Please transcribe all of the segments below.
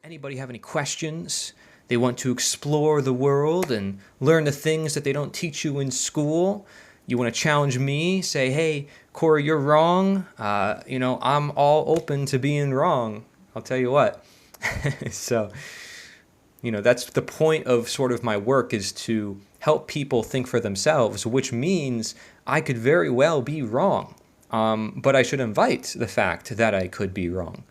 Anybody have any questions? They want to explore the world and learn the things that they don't teach you in school. You want to challenge me, say, hey, Cory, you're wrong. I'm all open to being wrong. I'll tell you what. So, that's the point of sort of my work, is to help people think for themselves, which means I could very well be wrong. But I should invite the fact that I could be wrong.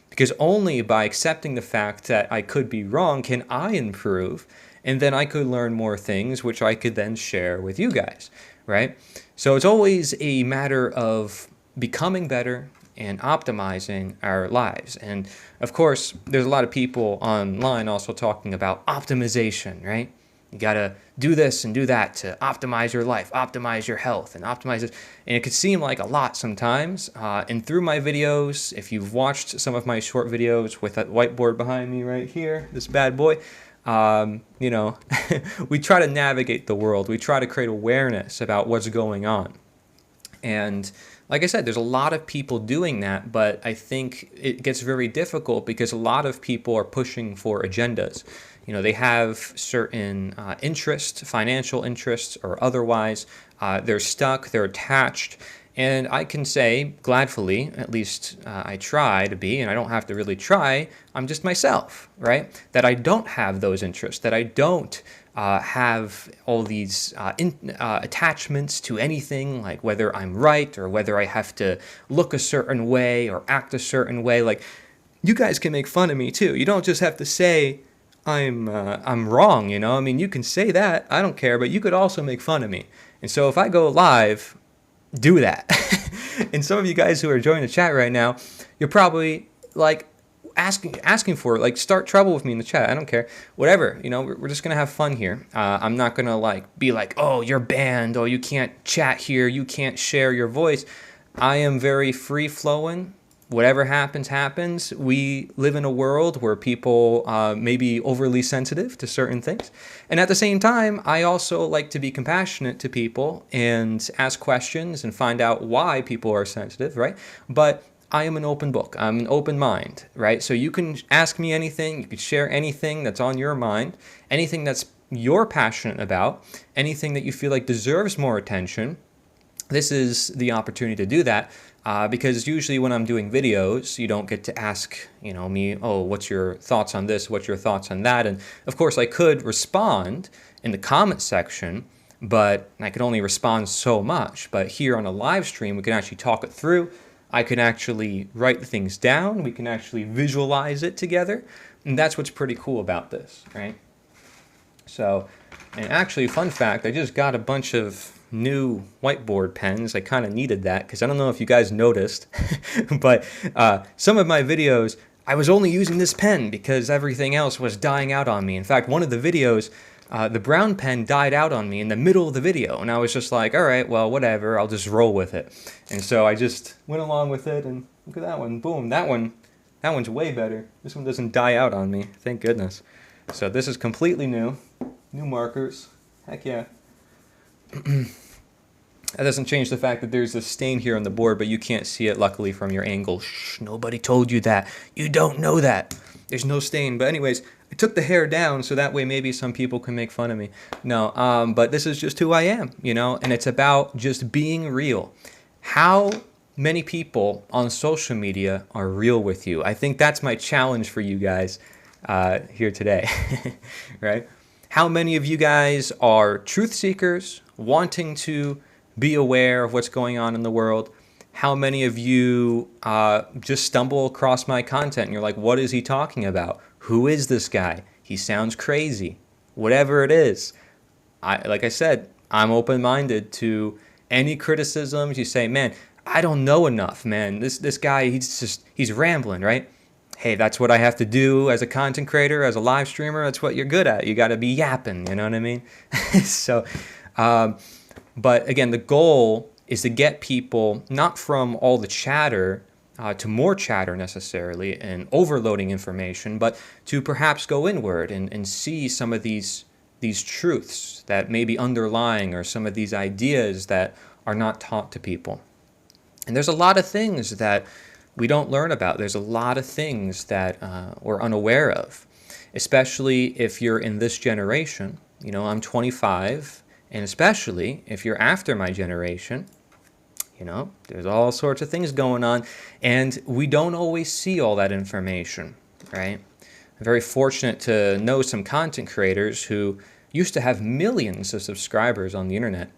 Because only by accepting the fact that I could be wrong can I improve, and then I could learn more things, which I could then share with you guys, right? So it's always a matter of becoming better and optimizing our lives. And of course, there's a lot of people online also talking about optimization, right? You gotta do this and do that to optimize your life, optimize your health, and optimize it. And it could seem like a lot sometimes. And through my videos, if you've watched some of my short videos with that whiteboard behind me right here, this bad boy, we try to navigate the world. We try to create awareness about what's going on. And like I said, there's a lot of people doing that, but I think it gets very difficult because a lot of people are pushing for agendas. They have certain interests, financial interests or otherwise. They're stuck, they're attached. And I can say, gladfully, at least I try to be, and I don't have to really try, I'm just myself, right? That I don't have those interests, that I don't have all these attachments to anything, like whether I'm right or whether I have to look a certain way or act a certain way. Like, you guys can make fun of me too. You don't just have to say I'm wrong, you can say that, I don't care, but you could also make fun of me. And so if I go live, do that. And some of you guys who are joining the chat right now, you're probably like asking for it, like start trouble with me in the chat. I don't care, whatever, we're just gonna have fun here. I'm not gonna be like, oh, you're banned, oh, you can't chat here, you can't share your voice. I am very free flowing. Whatever happens, happens. We live in a world where people may be overly sensitive to certain things. And at the same time, I also like to be compassionate to people and ask questions and find out why people are sensitive, right? But I am an open book. I'm an open mind, right? So you can ask me anything. You can share anything that's on your mind, anything that's you're passionate about, anything that you feel like deserves more attention. This is the opportunity to do that. Because usually when I'm doing videos, you don't get to ask, me, oh, what's your thoughts on this? What's your thoughts on that? And of course, I could respond in the comment section, but I could only respond so much. But here on a live stream, we can actually talk it through. I can actually write things down. We can actually visualize it together. And that's what's pretty cool about this, right? So, and actually, fun fact, I just got a bunch of new whiteboard pens. I kind of needed that because I don't know if you guys noticed, but some of my videos, I was only using this pen because everything else was dying out on me. In fact, one of the videos, the brown pen died out on me in the middle of the video, and I was just like, all right, well, whatever, I'll just roll with it. And so I just went along with it, and look at that one. Boom, that one's way better. This one doesn't die out on me, thank goodness. So this is completely new markers. Heck yeah. That doesn't change the fact that there's a stain here on the board, but you can't see it, luckily, from your angle. Shh, nobody told you that. You don't know that. There's no stain. But anyways, I took the hair down so that way maybe some people can make fun of me. No, but this is just who I am, and it's about just being real. How many people on social media are real with you? I think that's my challenge for you guys here today, right? How many of you guys are truth seekers, wanting to be aware of what's going on in the world? How many of you just stumble across my content and you're like, what is he talking about? Who is this guy? He sounds crazy. Whatever it is. Like I said, I'm open-minded to any criticisms. You say, man, I don't know enough, man. This guy, he's rambling, right? Hey, that's what I have to do as a content creator, as a live streamer. That's what you're good at. You got to be yapping, you know what I mean? So, but again, the goal is to get people not from all the chatter to more chatter necessarily and overloading information, but to perhaps go inward and see some of these truths that may be underlying, or some of these ideas that are not taught to people. And there's a lot of things that we don't learn about. There's a lot of things that we're unaware of, especially if you're in this generation. You know, I'm 25, and especially if you're after my generation, you know, there's all sorts of things going on, and we don't always see all that information, right? I'm very fortunate to know some content creators who used to have millions of subscribers on the internet,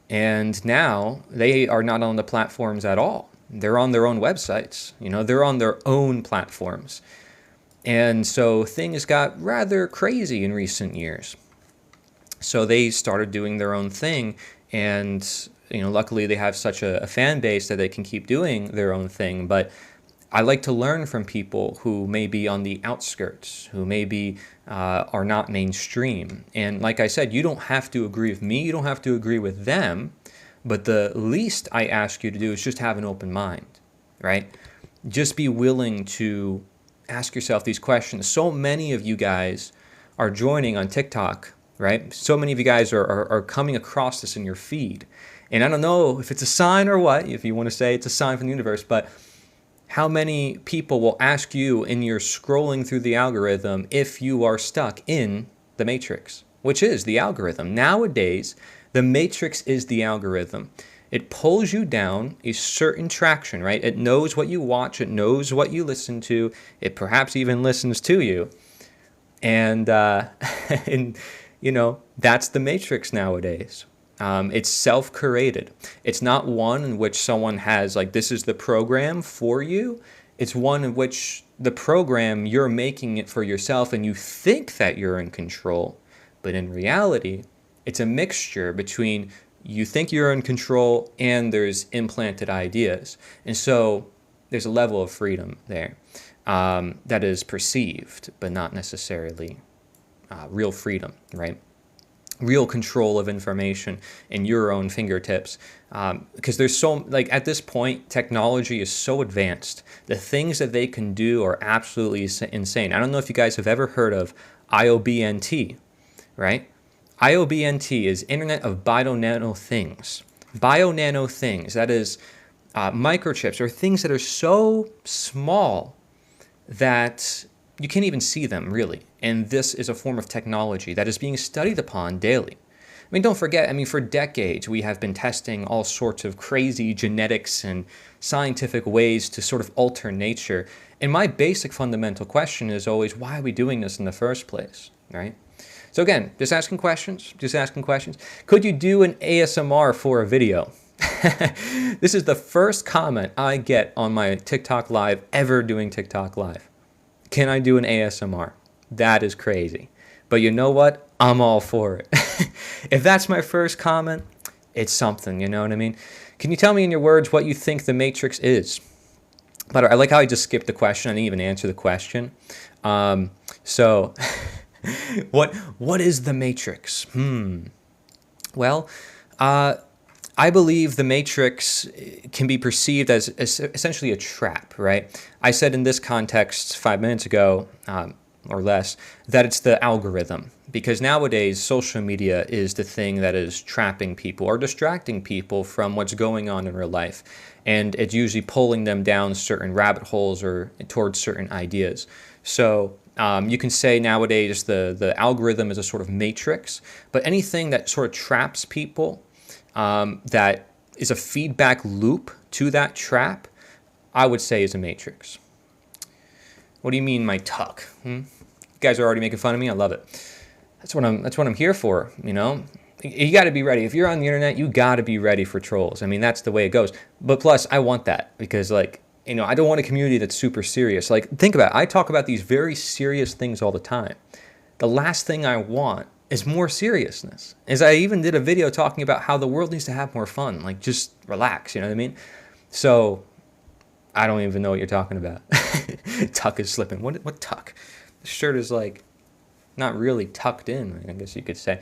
and now they are not on the platforms at all. They're on their own websites, you know, they're on their own platforms. And so things got rather crazy in recent years. So they started doing their own thing, and you know, luckily they have such a fan base that they can keep doing their own thing. But I like to learn from people who may be on the outskirts, who maybe are not mainstream. And like I said, you don't have to agree with me, you don't have to agree with them, but the least I ask you to do is just have an open mind, right? Just be willing to ask yourself these questions. So many of you guys are joining on TikTok, right? So many of you guys are coming across this in your feed. And I don't know if it's a sign or what, if you want to say it's a sign from the universe, but how many people will ask you in your scrolling through the algorithm if you are stuck in the matrix, which is the algorithm. Nowadays, the matrix is the algorithm. It pulls you down a certain traction, right? It knows what you watch. It knows what you listen to. It perhaps even listens to you. And, and you know, that's the matrix nowadays. It's self-curated. It's not one in which someone has, like, this is the program for you. It's one in which the program, you're making it for yourself and you think that you're in control. But in reality, it's a mixture between you think you're in control and there's implanted ideas. And so there's a level of freedom there that is perceived, but not necessarily real freedom, right? Real control of information in your own fingertips, because there's so, like, at this point technology is so advanced, the things that they can do are absolutely insane. I don't know if you guys have ever heard of IOBNT, right? IOBNT is Internet of Bio-Nano Things. Bio-Nano Things, that is microchips, or things that are so small that you can't even see them, really. And this is a form of technology that is being studied upon daily. I mean, don't forget, I mean, for decades, we have been testing all sorts of crazy genetics and scientific ways to sort of alter nature. And my basic fundamental question is always, why are we doing this in the first place, right? So again, just asking questions. Could you do an ASMR for a video? This is the first comment I get on my TikTok Live ever doing TikTok Live. Can I do an ASMR? That is crazy. But you know what? I'm all for it. If that's my first comment, it's something, you know what I mean? Can you tell me in your words what you think the Matrix is? But I like how I just skipped the question. I didn't even answer the question. So what is the Matrix? Well, I believe the Matrix can be perceived as essentially a trap, right? I said in this context 5 minutes ago, or less, that it's the algorithm. Because nowadays, social media is the thing that is trapping people or distracting people from what's going on in real life. And it's usually pulling them down certain rabbit holes or towards certain ideas. So you can say nowadays the algorithm is a sort of matrix, but anything that sort of traps people, that is a feedback loop to that trap, I would say is a matrix. What do you mean, my tuck? You guys are already making fun of me. I love it. That's what I'm here for. You know, you got to be ready. If you're on the internet, you got to be ready for trolls. I mean, that's the way it goes. But plus, I want that because, like, you know, I don't want a community that's super serious. Like, think about it. I talk about these very serious things all the time. The last thing I want is more seriousness. As I even did a video talking about how the world needs to have more fun. Like, just relax. You know what I mean? So I don't even know what you're talking about. Tuck is slipping. What tuck? The shirt is like not really tucked in, I guess you could say.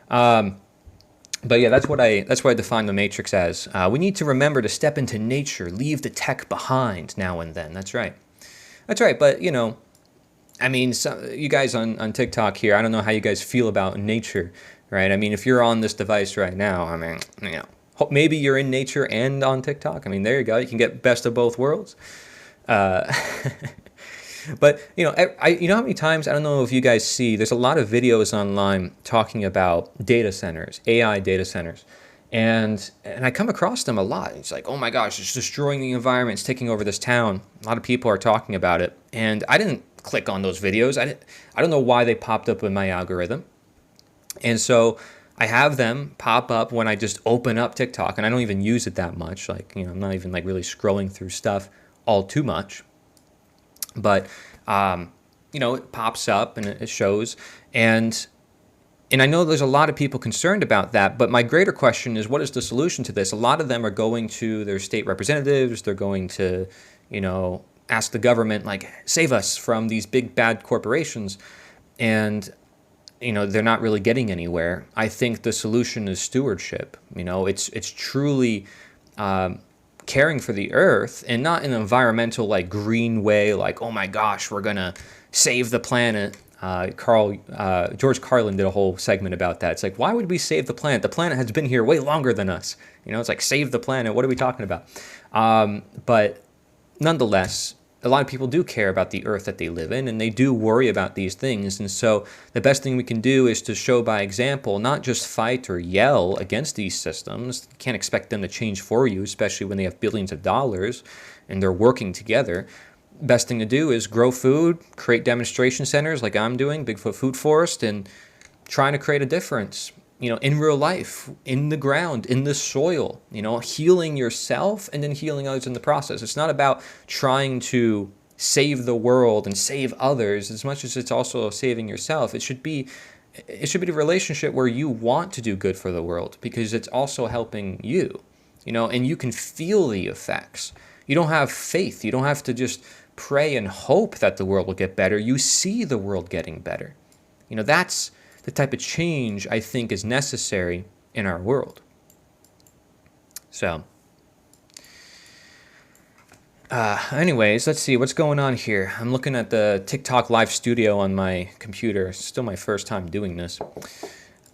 But yeah, that's what I define the Matrix as. We need to remember to step into nature, leave the tech behind now and then. That's right. But you know, I mean, you guys on TikTok here, I don't know how you guys feel about nature, right? I mean, if you're on this device right now, I mean, you know, maybe you're in nature and on TikTok. I mean, there you go. You can get best of both worlds. But you know how many times, I don't know if you guys see, there's a lot of videos online talking about data centers, AI data centers, and I come across them a lot. It's like, oh my gosh, it's destroying the environment, it's taking over this town. A lot of people are talking about it, and I didn't click on those videos. I don't know why they popped up in my algorithm, and so I have them pop up when I just open up TikTok, and I don't even use it that much. Like, I'm not even like really scrolling through stuff all too much. But it pops up and it shows, and I know there's a lot of people concerned about that. But my greater question is, what is the solution to this? A lot of them are going to their state representatives. They're going to, ask the government, like, save us from these big bad corporations, and they're not really getting anywhere. I think the solution is stewardship. It's truly caring for the earth, and not in an environmental, like, green way, like, oh my gosh, we're gonna save the planet. George Carlin did a whole segment about that. It's like, why would we save the planet? The planet has been here way longer than us. It's like, save the planet. What are we talking about? But nonetheless, a lot of people do care about the earth that they live in, and they do worry about these things. And so the best thing we can do is to show by example, not just fight or yell against these systems. You can't expect them to change for you, especially when they have billions of dollars and they're working together. Best thing to do is grow food, create demonstration centers like I'm doing, Bigfoot Food Forest, and trying to create a difference, in real life, in the ground, in the soil, healing yourself and then healing others in the process. It's not about trying to save the world and save others as much as it's also saving yourself. It should be a relationship where you want to do good for the world because it's also helping you, and you can feel the effects. You don't have faith. You don't have to just pray and hope that the world will get better. You see the world getting better. That's the type of change I think is necessary in our world. So, anyways, let's see what's going on here. I'm looking at the TikTok live studio on my computer. It's still my first time doing this.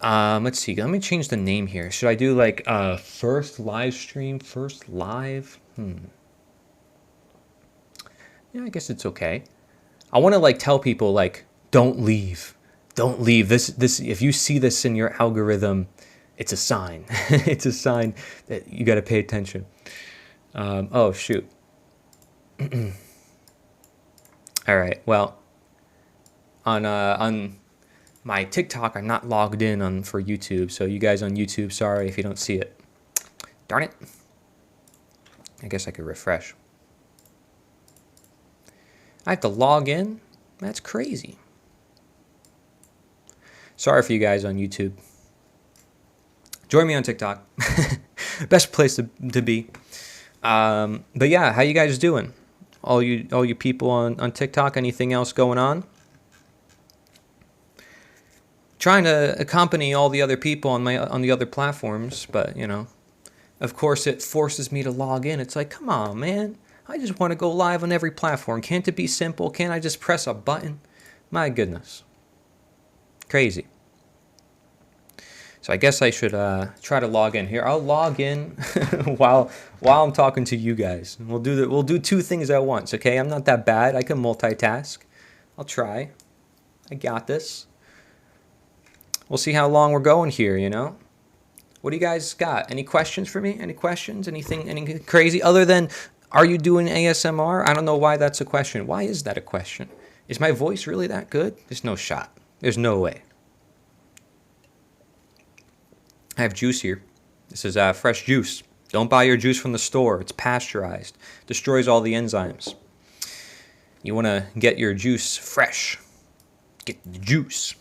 Let's see. Let me change the name here. Should I do like first live stream, first live? Yeah, I guess it's okay. I want to like tell people like, don't leave. Don't leave. This if you see this in your algorithm, it's a sign. It's a sign that you got to pay attention. Oh shoot. All right. Well, on my TikTok, I'm not logged in for YouTube. So you guys on YouTube, sorry if you don't see it. Darn it. I guess I could refresh. I have to log in? That's crazy. Sorry for you guys on YouTube. Join me on TikTok. Best place to be. But yeah, how you guys doing? All you people on TikTok, anything else going on? Trying to accompany all the other people on the other platforms, but of course it forces me to log in. It's like, come on, man. I just want to go live on every platform. Can't it be simple? Can't I just press a button? My goodness. Crazy. So I guess I should try to log in here. I'll log in while I'm talking to you guys. We'll do two things at once, okay? I'm not that bad. I can multitask. I'll try. I got this. We'll see how long we're going here, What do you guys got? Any questions for me? Any questions? Anything crazy other than, are you doing ASMR? I don't know why that's a question. Why is that a question? Is my voice really that good? There's no shot. There's no way. I have juice here. This is fresh juice. Don't buy your juice from the store. It's pasteurized. Destroys all the enzymes. You want to get your juice fresh. Get the juice.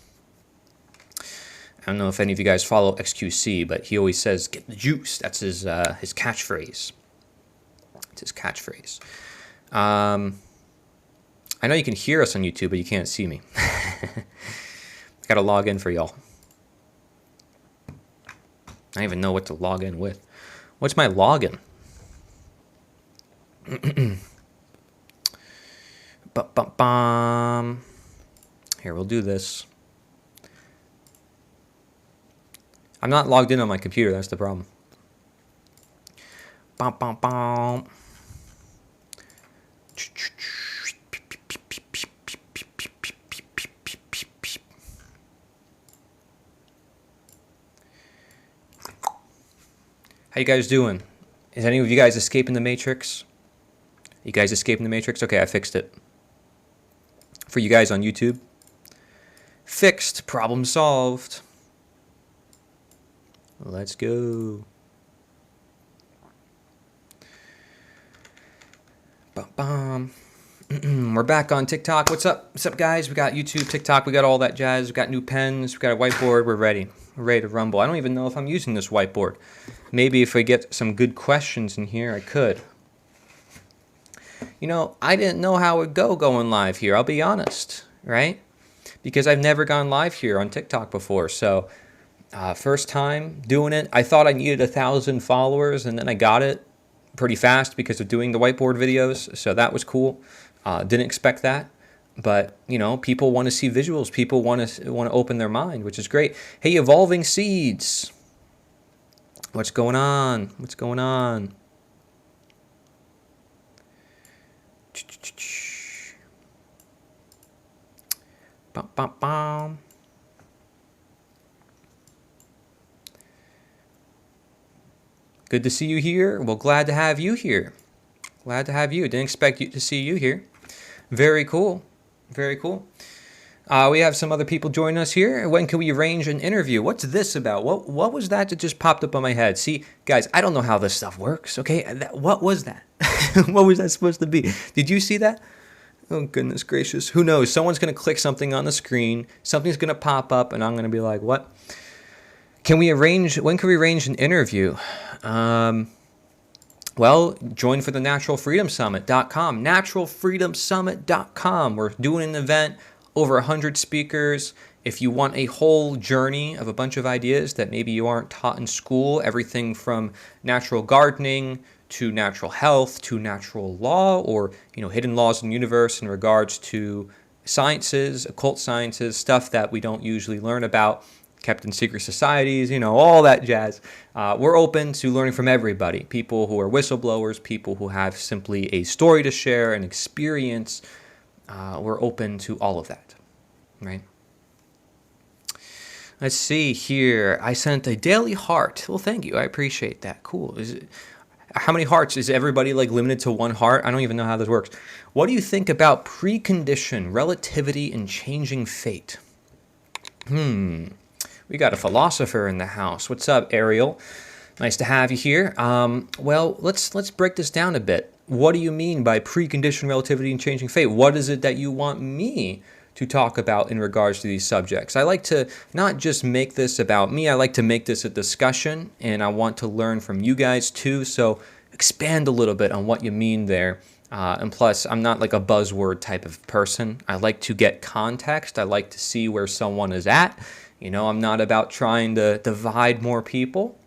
I don't know if any of you guys follow XQC, but he always says, get the juice. That's his catchphrase. It's his catchphrase. I know you can hear us on YouTube, but you can't see me. Got to log in for y'all. I don't even know what to log in with. What's my login? Here, we'll do this. I'm not logged in on my computer. That's the problem. How you guys doing? Is any of you guys escaping the Matrix? You guys escaping the Matrix? Okay, I fixed it. For you guys on YouTube. Fixed. Problem solved. Let's go. Bum. We're back on TikTok. What's up? What's up, guys? We got YouTube, TikTok. We got all that jazz. We got new pens. We got a whiteboard. We're ready. We're ready to rumble. I don't even know if I'm using this whiteboard. Maybe if I get some good questions in here, I could. You know, I didn't know how it would go going live here. I'll be honest, right? Because I've never gone live here on TikTok before. So, first time doing it. I thought I needed 1,000 followers, and then I got it pretty fast because of doing the whiteboard videos. So that was cool. Didn't expect that. But, you know, people want to see visuals. People want to open their mind, which is great. Hey, Evolving Seeds. What's going on? What's going on? Bum, bum, bum. Good to see you here. Well, glad to have you here. Glad to have you. Didn't expect you to see you here. Very cool. Very cool. We have some other people joining us here. When can we arrange an interview? What's this about? What was that just popped up on my head? See, guys, I don't know how this stuff works, okay? What was that? What was that supposed to be? Did you see that? Oh, goodness gracious. Who knows? Someone's going to click something on the screen. Something's going to pop up, and I'm going to be like, what? When can we arrange an interview? Well, join for the naturalfreedomsummit.com. Naturalfreedomsummit.com. We're doing an event, over 100 speakers. If you want a whole journey of a bunch of ideas that maybe you aren't taught in school, everything from natural gardening to natural health to natural law, or, you know, hidden laws in the universe in regards to sciences, occult sciences, stuff that we don't usually learn about, kept in secret societies, you know, all that jazz. We're open to learning from everybody. People who are whistleblowers, people who have simply a story to share, an experience. We're open to all of that, right? Let's see here. I sent a daily heart. Well, thank you. I appreciate that. Cool. How many hearts? Is everybody like limited to one heart? I don't even know how this works. What do you think about precondition, relativity, and changing fate? We got a philosopher in the house. What's up, Ariel? Nice to have you here. Well, let's break this down a bit. What do you mean by precondition, relativity, and changing fate? What is it that you want me to talk about in regards to these subjects? I like to not just make this about me. I like to make this a discussion, and I want to learn from you guys too. So expand a little bit on what you mean there. And plus, I'm not like a buzzword type of person. I like to get context. I like to see where someone is at. You know, I'm not about trying to divide more people.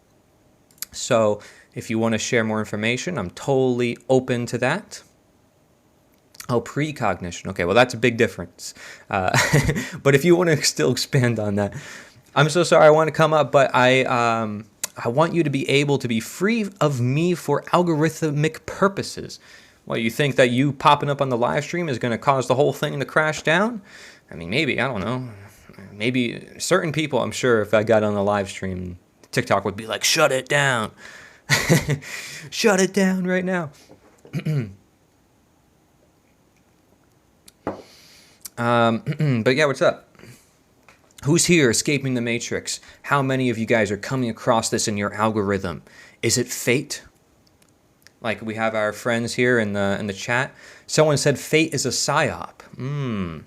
So if you want to share more information, I'm totally open to that. Oh, pre-cognition. Okay, well, that's a big difference. But if you want to still expand on that, I'm so sorry I want to come up, but I want you to be able to be free of me for algorithmic purposes. Well, you think that you popping up on the live stream is going to cause the whole thing to crash down? I mean, maybe, I don't know. Maybe certain people, I'm sure, if I got on the live stream, TikTok would be like, shut it down. Shut it down right now. But yeah, what's up? Who's here escaping the Matrix? How many of you guys are coming across this in your algorithm? Is it fate? Like we have our friends here in the chat. Someone said fate is a psyop.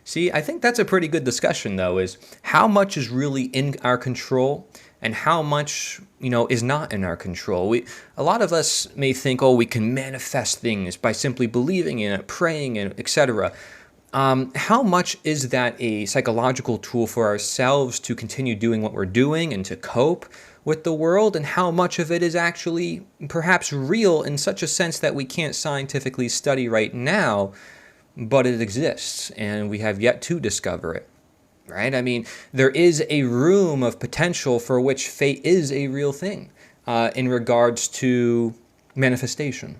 See, I think that's a pretty good discussion, though, is how much is really in our control and how much, you know, is not in our control. A lot of us may think, oh, we can manifest things by simply believing in it, praying, and etc. How much is that a psychological tool for ourselves to continue doing what we're doing and to cope with the world? And how much of it is actually perhaps real in such a sense that we can't scientifically study right now, but it exists and we have yet to discover it, right? I mean, there is a room of potential for which fate is a real thing in regards to manifestation.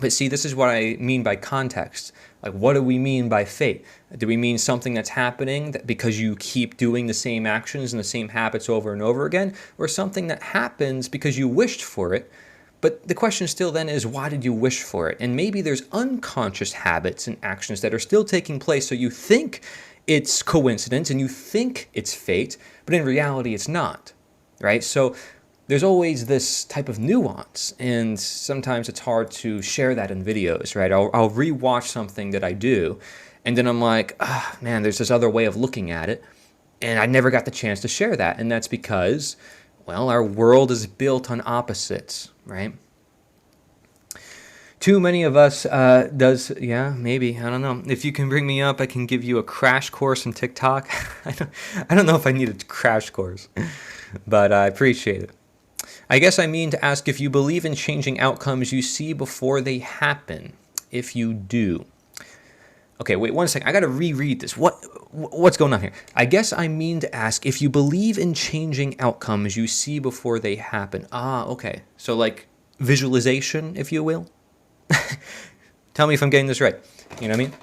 But see, this is what I mean by context. Like, what do we mean by fate? Do we mean something that's happening that because you keep doing the same actions and the same habits over and over again, or something that happens because you wished for it? But the question still then is, why did you wish for it? And maybe there's unconscious habits and actions that are still taking place, so you think it's coincidence and you think it's fate, but in reality it's not, right? So there's always this type of nuance, and sometimes it's hard to share that in videos, right? I'll rewatch something that I do, and then I'm like, ah, man, there's this other way of looking at it, and I never got the chance to share that. And that's because, well, our world is built on opposites, right? Too many of us yeah, maybe, I don't know. If you can bring me up, I can give you a crash course in TikTok. I don't know if I need a crash course, but I appreciate it. I guess I mean to ask if you believe in changing outcomes you see before they happen. If you do. Okay, wait 1 second. I got to reread this. What's going on here? I guess I mean to ask if you believe in changing outcomes you see before they happen. Ah, okay. So like visualization, if you will. Tell me if I'm getting this right. You know what I mean?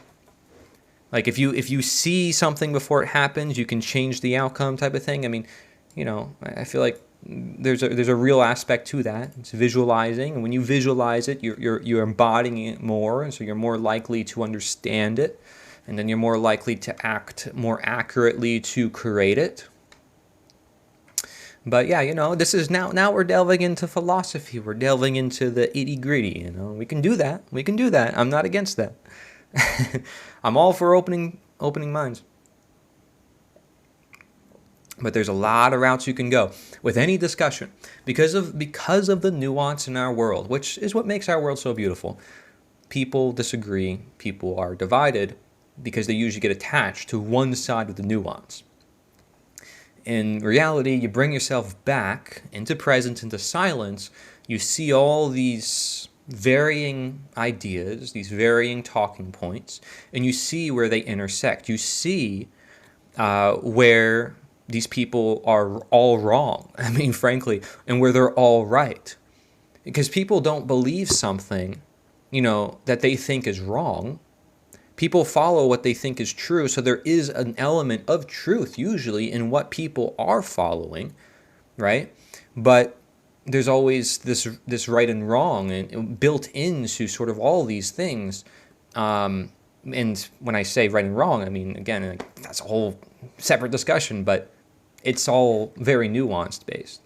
Like if you see something before it happens, you can change the outcome type of thing. I mean, you know, I feel like there's a real aspect to that. It's visualizing, and when you visualize it, you're embodying it more, and so you're more likely to understand it, and then you're more likely to act more accurately to create it. But yeah, you know, this is now we're delving into philosophy. We're delving into the itty-gritty, you know. We can do that. We can do that. I'm not against that. I'm all for opening minds. But there's a lot of routes you can go with any discussion because of the nuance in our world, which is what makes our world so beautiful. People disagree, people are divided because they usually get attached to one side of the nuance. In reality, you bring yourself back into presence, into silence, you see all these varying ideas, these varying talking points, and you see where they intersect. You see where these people are all wrong, I mean, frankly, and where they're all right. Because people don't believe something, you know, that they think is wrong. People follow what they think is true, so there is an element of truth usually in what people are following, right? But there's always this right and wrong and built into sort of all these things. And when I say right and wrong, I mean, again, that's a whole separate discussion, but it's all very nuanced based.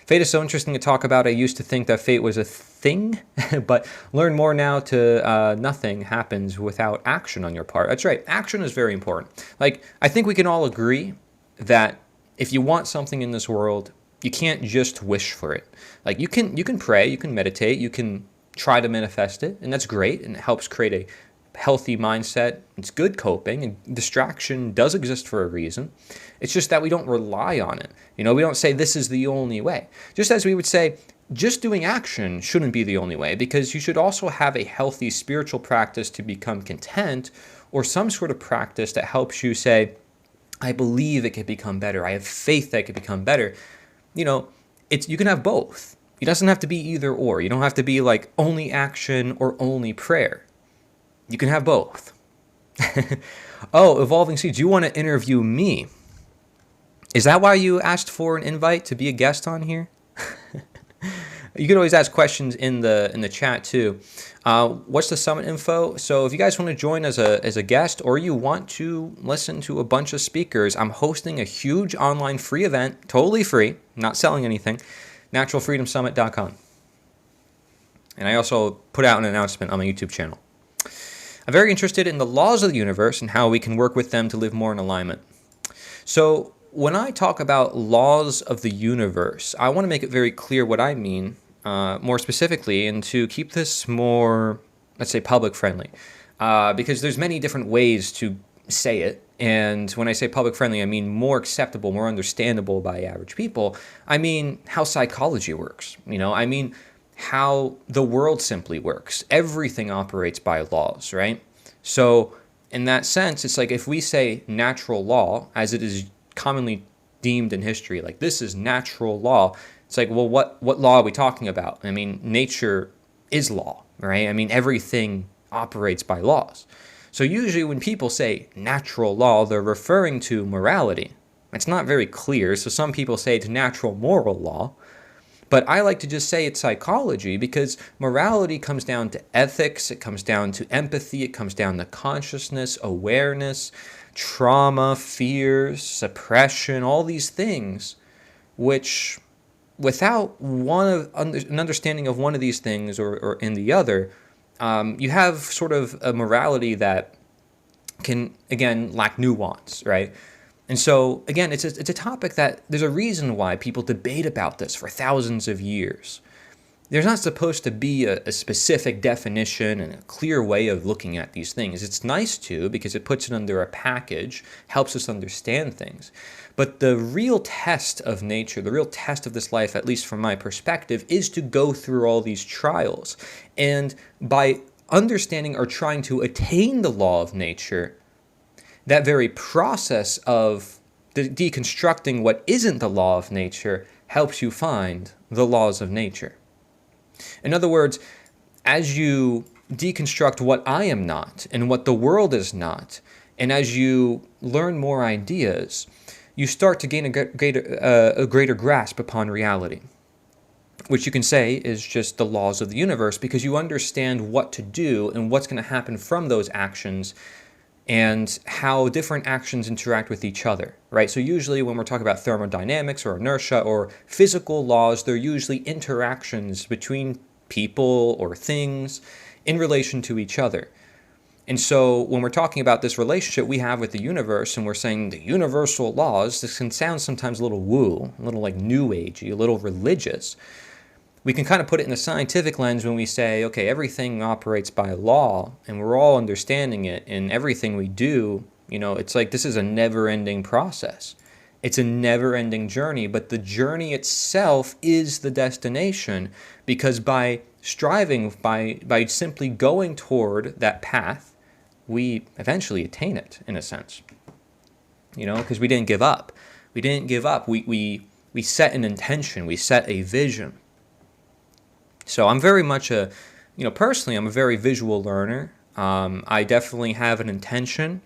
Fate is so interesting to talk about. I used to think that fate was a thing, but learn more now to nothing happens without action on your part. That's right. Action is very important. Like, I think we can all agree that if you want something in this world, you can't just wish for it. Like, you can pray, you can meditate, you can try to manifest it, and that's great, and it helps create a healthy mindset. It's good coping, and distraction does exist for a reason. It's just that we don't rely on it. You know, we don't say this is the only way. Just as we would say, just doing action shouldn't be the only way, because you should also have a healthy spiritual practice to become content, or some sort of practice that helps you say, I believe it could become better. I have faith that it could become better. You know, you can have both. It doesn't have to be either or. You don't have to be like only action or only prayer. You can have both. Oh, Evolving Seeds, you want to interview me. Is that why you asked for an invite to be a guest on here? You can always ask questions in the chat too. What's the summit info? So if you guys want to join as a guest, or you want to listen to a bunch of speakers, I'm hosting a huge online free event, totally free, not selling anything, naturalfreedomsummit.com. And I also put out an announcement on my YouTube channel. I'm very interested in the laws of the universe and how we can work with them to live more in alignment. So when I talk about laws of the universe, I want to make it very clear what I mean more specifically, and to keep this more, let's say, public friendly, because there's many different ways to say it. And when I say public friendly, I mean more acceptable, more understandable by average people. I mean how psychology works. You know, I mean how the world simply works. Everything operates by laws, right? So in that sense, it's like if we say natural law, as it is commonly deemed in history, like this is natural law, it's like, well, what law are we talking about? I mean, nature is law, right? I mean, everything operates by laws. So usually when people say natural law, they're referring to morality. It's not very clear, so some people say it's natural moral law. But I like to just say it's psychology because morality comes down to ethics, it comes down to empathy, it comes down to consciousness, awareness, trauma, fears, suppression, all these things, which without an understanding of one of these things or in the other, you have sort of a morality that can, again, lack nuance, right? And so, again, it's a topic that there's a reason why people debate about this for thousands of years. There's not supposed to be a specific definition and a clear way of looking at these things. It's nice to because it puts it under a package, helps us understand things. But the real test of nature, the real test of this life, at least from my perspective, is to go through all these trials. And by understanding or trying to attain the law of nature, that very process of deconstructing what isn't the law of nature helps you find the laws of nature. In other words, as you deconstruct what I am not and what the world is not, and as you learn more ideas, you start to gain a greater grasp upon reality, which you can say is just the laws of the universe because you understand what to do and what's going to happen from those actions and how different actions interact with each other, right? So usually when we're talking about thermodynamics or inertia or physical laws, they're usually interactions between people or things in relation to each other. And so when we're talking about this relationship we have with the universe and we're saying the universal laws, this can sound sometimes a little woo, a little like new agey, a little religious. We can kind of put it in a scientific lens when we say, okay, everything operates by law and we're all understanding it and everything we do, it's like this is a never-ending process. It's a never-ending journey, but the journey itself is the destination because by striving, by simply going toward that path, we eventually attain it in a sense, because we didn't give up. We didn't give up. We set an intention. We set a vision. So I'm very much personally, I'm a very visual learner. I definitely have an intention,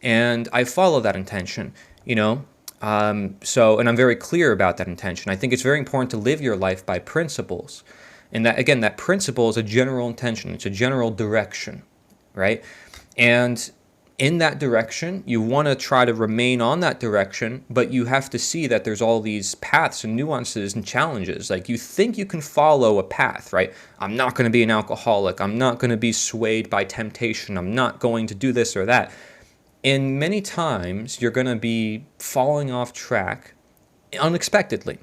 and I follow that intention, and I'm very clear about that intention. I think it's very important to live your life by principles. And that, again, that principle is a general intention. It's a general direction, right? And in that direction, you want to try to remain on that direction, but you have to see that there's all these paths and nuances and challenges. Like you think you can follow a path, right? I'm not going to be an alcoholic. I'm not going to be swayed by temptation. I'm not going to do this or that. And many times you're going to be falling off track unexpectedly.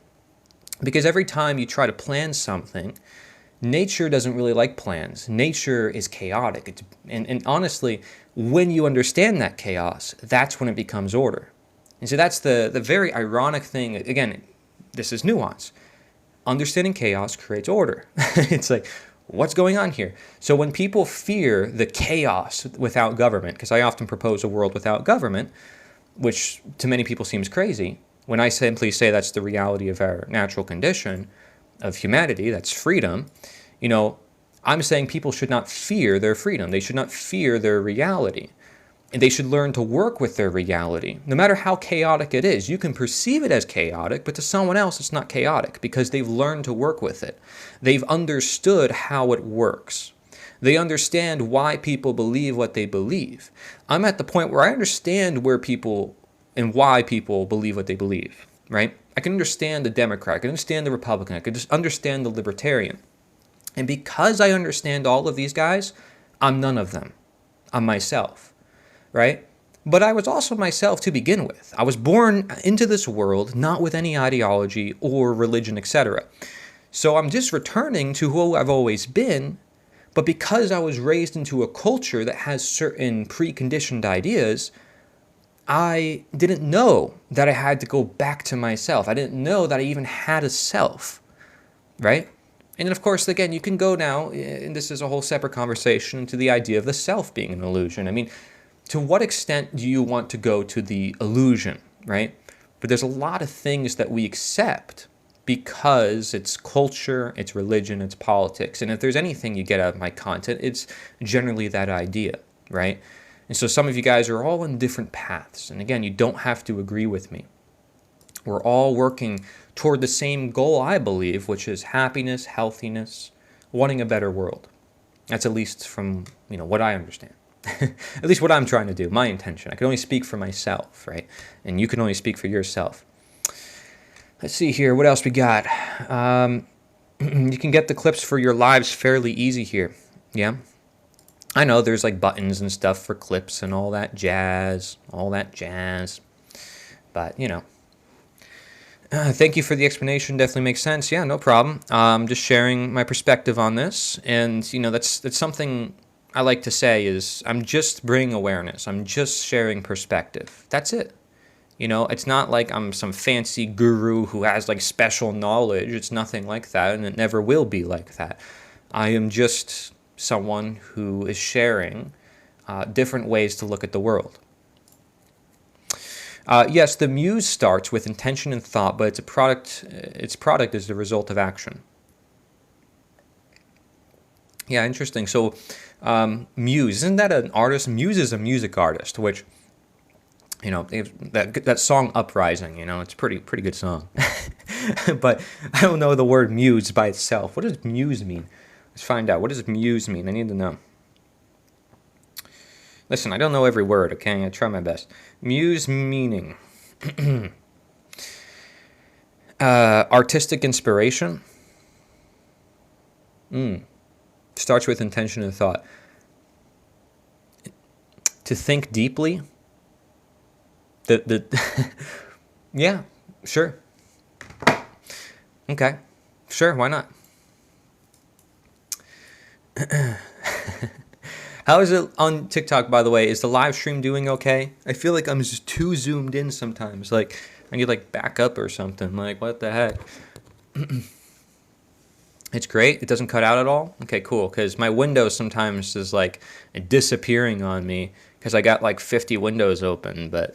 Because every time you try to plan something, nature doesn't really like plans. Nature is chaotic. And honestly, when you understand that chaos, that's when it becomes order. And so that's the very ironic thing. Again, this is nuance. Understanding chaos creates order. It's like, what's going on here? So when people fear the chaos without government, because I often propose a world without government, which to many people seems crazy, when I simply say that's the reality of our natural condition of humanity, that's freedom, I'm saying people should not fear their freedom. They should not fear their reality. And they should learn to work with their reality. No matter how chaotic it is, you can perceive it as chaotic, but to someone else it's not chaotic because they've learned to work with it. They've understood how it works. They understand why people believe what they believe. I'm at the point where I understand where people and why people believe what they believe, right? I can understand the Democrat, I can understand the Republican, I can just understand the Libertarian. And because I understand all of these guys, I'm none of them. I'm myself, right? But I was also myself to begin with. I was born into this world not with any ideology or religion, etc. So I'm just returning to who I've always been, but because I was raised into a culture that has certain preconditioned ideas, I didn't know that I had to go back to myself. I didn't know that I even had a self, right? And of course, again, you can go now, and this is a whole separate conversation, to the idea of the self being an illusion. I mean, to what extent do you want to go to the illusion, right? But there's a lot of things that we accept because it's culture, it's religion, it's politics. And if there's anything you get out of my content, it's generally that idea, right? And so some of you guys are all in different paths. And again, you don't have to agree with me. We're all working toward the same goal, I believe, which is happiness, healthiness, wanting a better world. That's at least from, what I understand. At least what I'm trying to do, my intention. I can only speak for myself, right? And you can only speak for yourself. Let's see here. What else we got? You can get the clips for your lives fairly easy here. Yeah. I know there's like buttons and stuff for clips and all that jazz. But, thank you for the explanation. Definitely makes sense. Yeah, no problem. Just sharing my perspective on this. And, that's something I like to say is I'm just bringing awareness. I'm just sharing perspective. That's it. It's not like I'm some fancy guru who has like special knowledge. It's nothing like that, and it never will be like that. I am just someone who is sharing different ways to look at the world. Yes, the muse starts with intention and thought, but its product is the result of action. Yeah, interesting. So, Muse, isn't that an artist? Muse is a music artist, which, that song Uprising, it's a pretty good song. But I don't know the word muse by itself. What does muse mean? Let's find out. What does muse mean? I need to know. Listen, I don't know every word, okay? I try my best. Muse meaning. Artistic inspiration. Starts with intention and thought. To think deeply. Yeah, sure. Okay, sure, why not? How is it on TikTok, by the way? Is the live stream doing okay? I feel like I'm just too zoomed in sometimes. Like, I need back up or something. Like, what the heck? It's great. It doesn't cut out at all. Okay, cool. Because my windows sometimes is disappearing on me because I got 50 windows open. But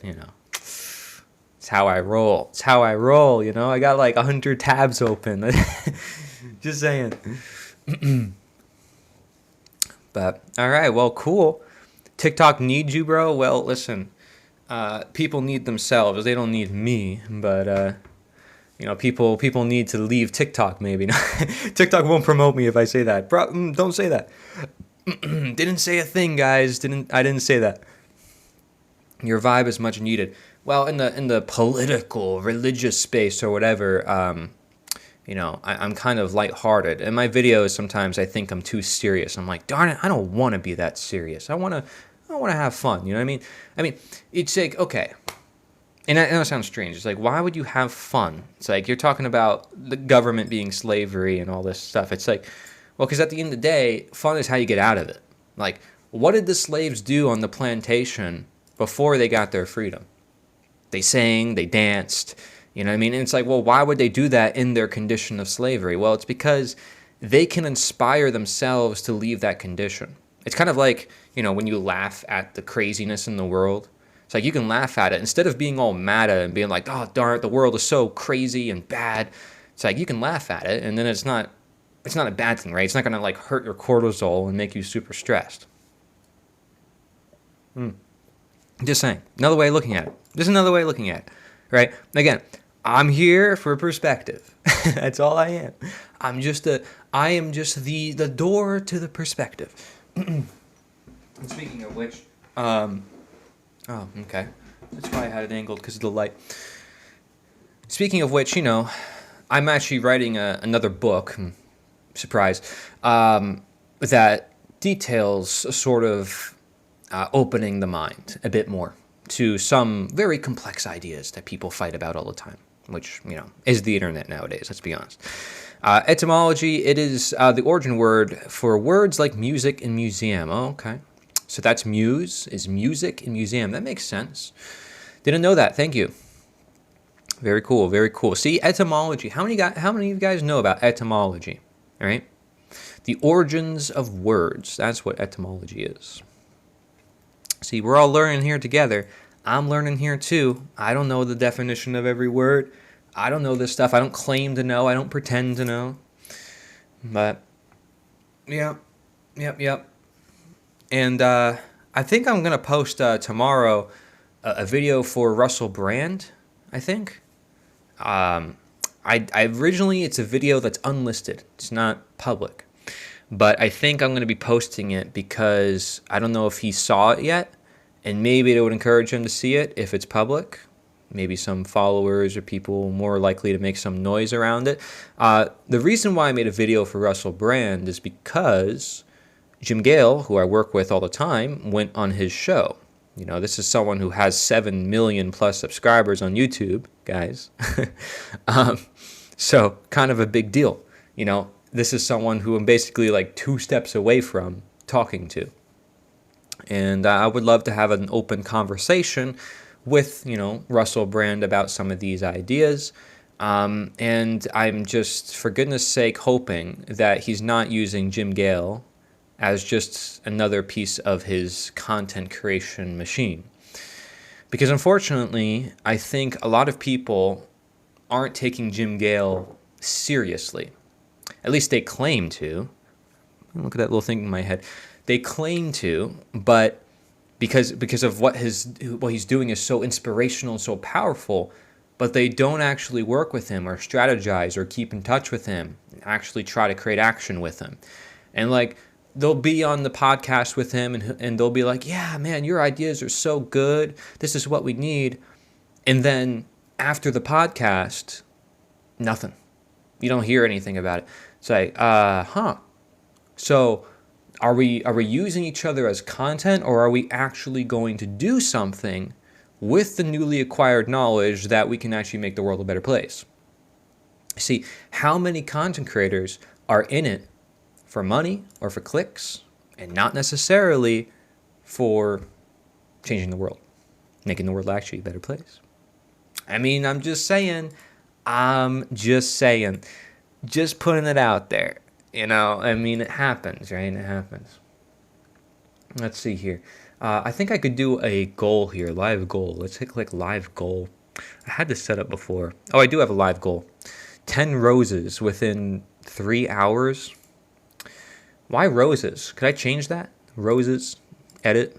it's how I roll. I got 100 tabs open. Just saying. But all right, well, cool. TikTok needs you, bro. Well, listen, people need themselves. They don't need me, but people need to leave TikTok. Maybe TikTok won't promote me if I say that. Bro, don't say that. Didn't say a thing, guys. I didn't say that. Your vibe is much needed. Well, in the political, religious space or whatever, I'm kind of lighthearted. In my videos, sometimes I think I'm too serious. I'm like, darn it, I don't want to be that serious. I want to have fun. You know what I mean? It's like, okay. And I know it sounds strange. It's like, why would you have fun? It's like you're talking about the government being slavery and all this stuff. It's like, well, because at the end of the day, fun is how you get out of it. Like, what did the slaves do on the plantation before they got their freedom? They sang, they danced. You know what I mean? And it's like, well, why would they do that in their condition of slavery? Well, it's because they can inspire themselves to leave that condition. It's kind of like, when you laugh at the craziness in the world. It's like you can laugh at it. Instead of being all mad at it and being like, oh, darn it, the world is so crazy and bad. It's like you can laugh at it, and then it's not a bad thing, right? It's not going to hurt your cortisol and make you super stressed. Just saying. Another way of looking at it. Just another way of looking at it. Right? Again, I'm here for perspective. That's all I am. I am just the door to the perspective. Speaking of which, oh, okay. That's why I had it angled, because of the light. Speaking of which, I'm actually writing another book, surprise, that details sort of opening the mind a bit more to some very complex ideas that people fight about all the time, which, is the internet nowadays, let's be honest. Etymology, it is the origin word for words like music and museum. Oh, okay. So that's muse, is music and museum. That makes sense. Didn't know that. Thank you. Very cool, very cool. See, etymology. How many of you guys know about etymology? All right? The origins of words. That's what etymology is. See, we're all learning here together. I'm learning here too. I don't know the definition of every word. I don't know this stuff. I don't claim to know. I don't pretend to know. But, yep. And I think I'm gonna post tomorrow a video for Russell Brand. I think. Um, I originally it's a video that's unlisted. It's not public, but I think I'm gonna be posting it because I don't know if he saw it yet, and maybe it would encourage him to see it if it's public. Maybe some followers or people more likely to make some noise around it. The reason why I made a video for Russell Brand is because Jim Gale, who I work with all the time, went on his show. You know, this is someone who has 7 million plus subscribers on YouTube, guys. um, so kind of a big deal. You know, this is someone who I'm basically like 2 steps away from talking to. And I would love to have an open conversation with, you know, Russell Brand about some of these ideas. And I'm just, for goodness sake, hoping that he's not using Jim Gale as just another piece of his content creation machine. Because unfortunately, I think a lot of people aren't taking Jim Gale seriously. At least they claim to. Look at that little thing in my head. They claim to, but because of what he's doing is so inspirational and so powerful, but they don't actually work with him or strategize or keep in touch with him and actually try to create action with him. And like, they'll be on the podcast with him and they'll be like, yeah, man, your ideas are so good. This is what we need. And then after the podcast, nothing. You don't hear anything about it. It's like, So are we using each other as content, or are we actually going to do something with the newly acquired knowledge that we can actually make the world a better place? See, how many content creators are in it for money or for clicks, and not necessarily for changing the world, making the world actually a better place? I mean, I'm just saying, just putting it out there. You know, I mean, it happens, right? It happens. Let's see here. I think I could do a goal here, live goal. Let's click live goal. I had this set up before. Oh, I do have a live goal. 10 roses within 3 hours. Why roses? Could I change that? Roses, edit,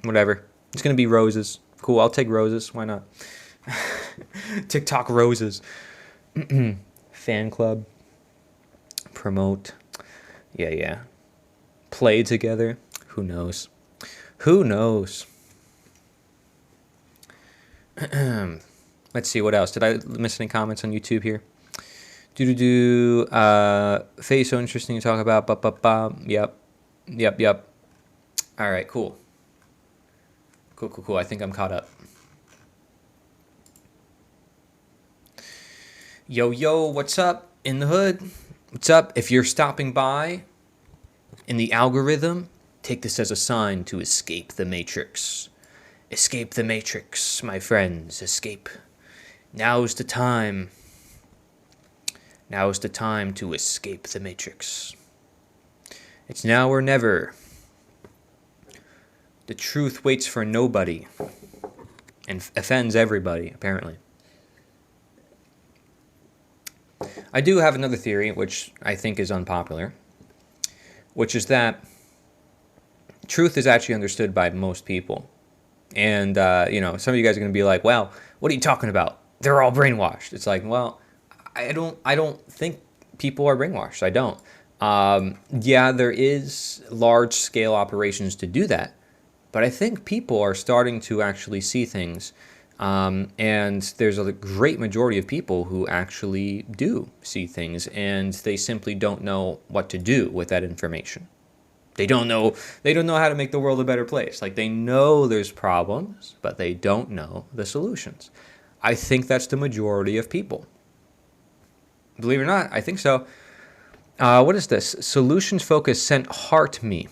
whatever. It's going to be roses. Cool, I'll take roses. Why not? TikTok roses. Fan club. Promote. Yeah. Play together. Who knows? Let's see, what else? Did I miss any comments on YouTube here? Face so interesting to talk about. Yep. All right, cool. I think I'm caught up. Yo, what's up in the hood? What's up? If you're stopping by in the algorithm, take this as a sign to escape the matrix. Escape the matrix, my friends, escape. Now's the time. Now is the time to escape the matrix. It's now or never. The truth waits for nobody and offends everybody, apparently. I do have another theory, which I think is unpopular, which is that truth is actually understood by most people. And, some of you guys are going to be like, well, what are you talking about? They're all brainwashed. It's like, well, I don't think people are brainwashed. I don't. Yeah, there is large-scale operations to do that, but I think people are starting to actually see things. And there's a great majority of people who actually do see things, and they simply don't know what to do with that information. They don't know how to make the world a better place. Like, they know there's problems, but they don't know the solutions. I think that's the majority of people. Believe it or not, I think so. What is this? Solutions focused sent heart me.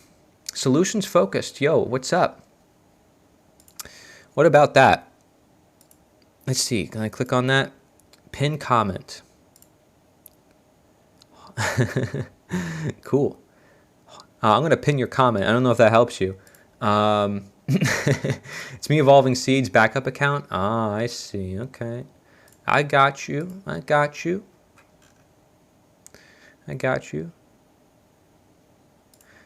Solutions focused. Yo, what's up? What about that? Let's see. Can I click on that? Pin comment. Cool. I'm going to pin your comment. I don't know if that helps you. It's me, Evolving Seeds backup account. Ah, I see. Okay. I got you.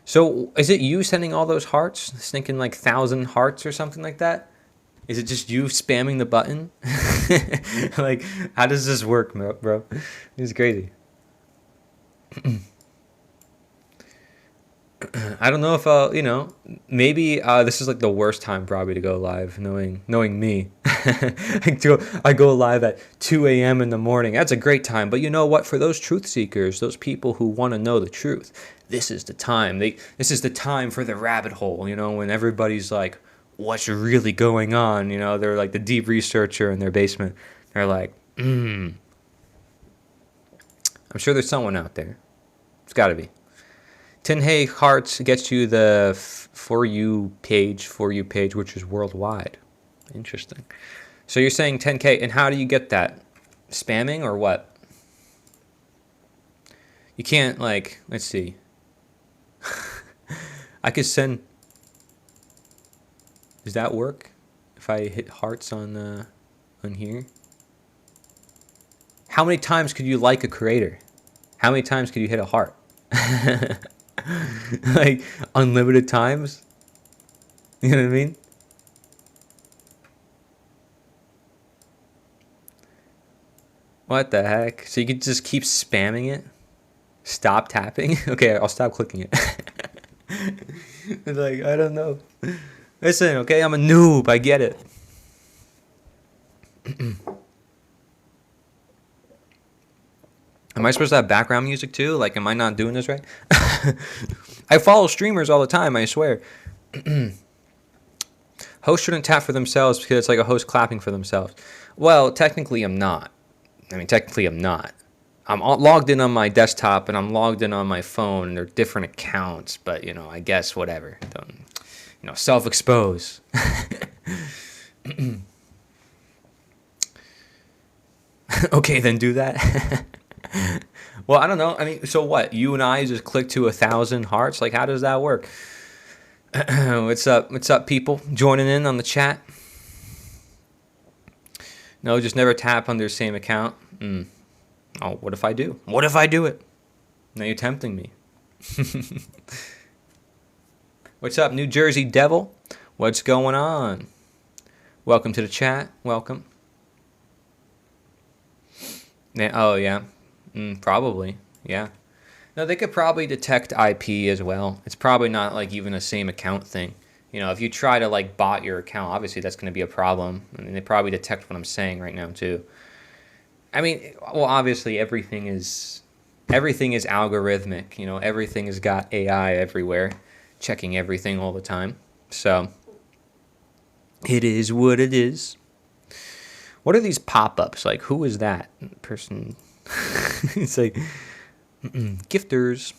So is it you sending all those hearts? Thinking like 1,000 hearts or something like that? Is it just you spamming the button? Like, how does this work, bro? It's crazy. I don't know if I'll, maybe this is like the worst time probably to go live, knowing me. I go live at 2 a.m. in the morning. That's a great time. But you know what? For those truth seekers, those people who want to know the truth, this is the time. This is the time for the rabbit hole, when everybody's like, what's really going on? They're like the deep researcher in their basement. They're like, I'm sure there's someone out there. It's got to be. 10K hearts gets you the For You page, which is worldwide. Interesting. So you're saying 10K, and how do you get that? Spamming or what? You can't, like, let's see. I could send... Does that work? If I hit hearts on here? How many times could you like a creator? How many times could you hit a heart? Like unlimited times. You know what I mean? What the heck? So you could just keep spamming it? Stop tapping? Okay, I'll stop clicking it. Like, I don't know. Listen, okay, I'm a noob. I get it. Am I supposed to have background music too? Like, am I not doing this right? I follow streamers all the time, I swear. Hosts shouldn't tap for themselves because it's like a host clapping for themselves. Well, technically I'm not. I'm logged in on my desktop and I'm logged in on my phone, and they're different accounts, but, I guess whatever. Don't, self-expose. Okay, then do that. Well, I don't know. I mean, so what? You and I just click to 1,000 hearts? Like, how does that work? What's up? What's up, people? Joining in on the chat? No, just never tap on their same account. Oh, what if I do? What if I do it? Now you're tempting me. What's up, New Jersey Devil? What's going on? Welcome to the chat. Welcome. Oh, yeah. Probably. Yeah. No, they could probably detect IP as well. It's probably not like even a same account thing. If you try to like bot your account, obviously that's going to be a problem. I mean, they probably detect what I'm saying right now too. I mean, well, obviously everything is algorithmic. Everything has got AI everywhere, checking everything all the time. So it is what it is. What are these pop-ups? Like, who is that person? It's like, gifters.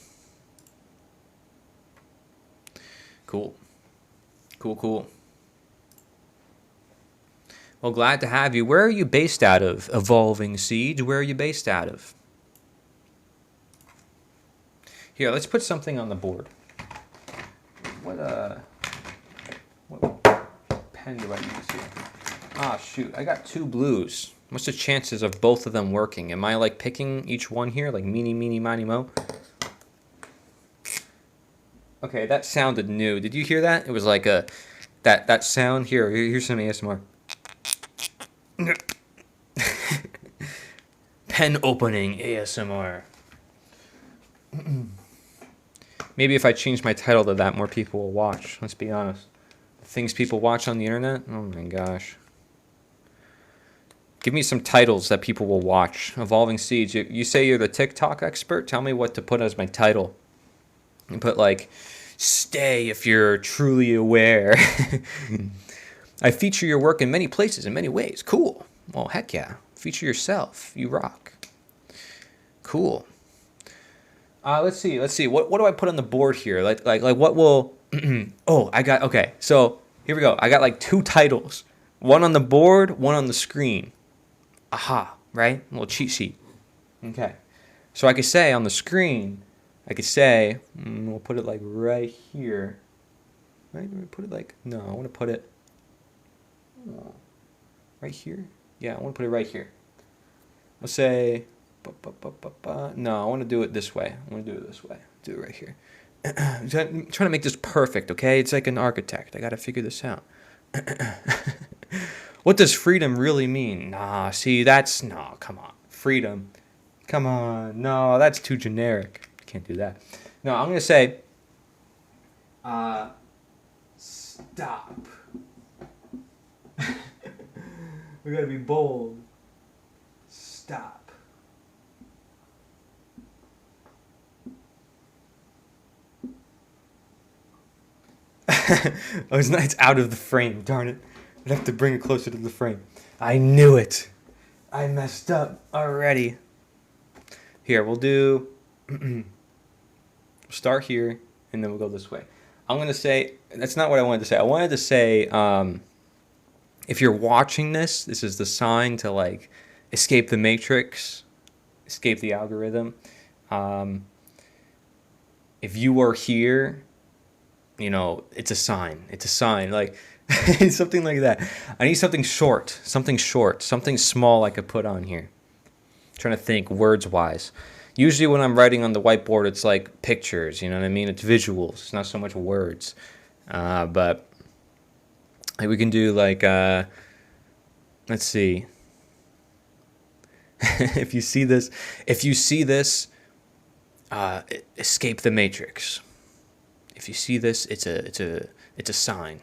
Cool. Well, glad to have you. Where are you based out of? Evolving Seeds, where are you based out of? Here, let's put something on the board. What pen do I use here? Ah, shoot. I got 2 blues. What's the chances of both of them working? Am I like picking each one here? Like meeny, miny, mo? Okay, that sounded new. Did you hear that? It was like that sound. Here's some ASMR. Pen opening ASMR. Maybe if I change my title to that, more people will watch. Let's be honest. Things people watch on the internet? Oh my gosh. Give me some titles that people will watch. Evolving Seeds. You say you're the TikTok expert? Tell me what to put as my title. You put like, stay if you're truly aware. I feature your work in many places, in many ways. Cool. Well, heck yeah. Feature yourself. You rock. Cool. Let's see. What do I put on the board here? Like what will... Oh, okay. So here we go. I got like 2 titles. One on the board, one on the screen. Aha, right? A little cheat sheet. Okay. So I could say on the screen, we'll put it like right here. Right? Put it like, no, I want to put it right here. Yeah, I want to put it right here. Let's say, no, I want to do it this way. Do it right here. I'm trying to make this perfect, okay? It's like an architect. I got to figure this out. What does freedom really mean? Nah, see, no, come on. Freedom. Come on. No, that's too generic. Can't do that. No, I'm going to say, stop. We got to be bold. Stop. Oh, it's out of the frame. Darn it. I'd have to bring it closer to the frame. I knew it. I messed up already. Here, we'll do... start here, and then we'll go this way. I'm going to say... That's not what I wanted to say. I wanted to say, if you're watching this is the sign to, like, escape the matrix, escape the algorithm. If you are here, you know, it's a sign. It's a sign. Like... something like that. I need something short, something small I could put on here. I'm trying to think words wise. Usually when I'm writing on the whiteboard, it's like pictures, you know what I mean? It's visuals. It's not so much words. But we can do like, let's see. If you see this, escape the matrix. If you see this, it's a sign.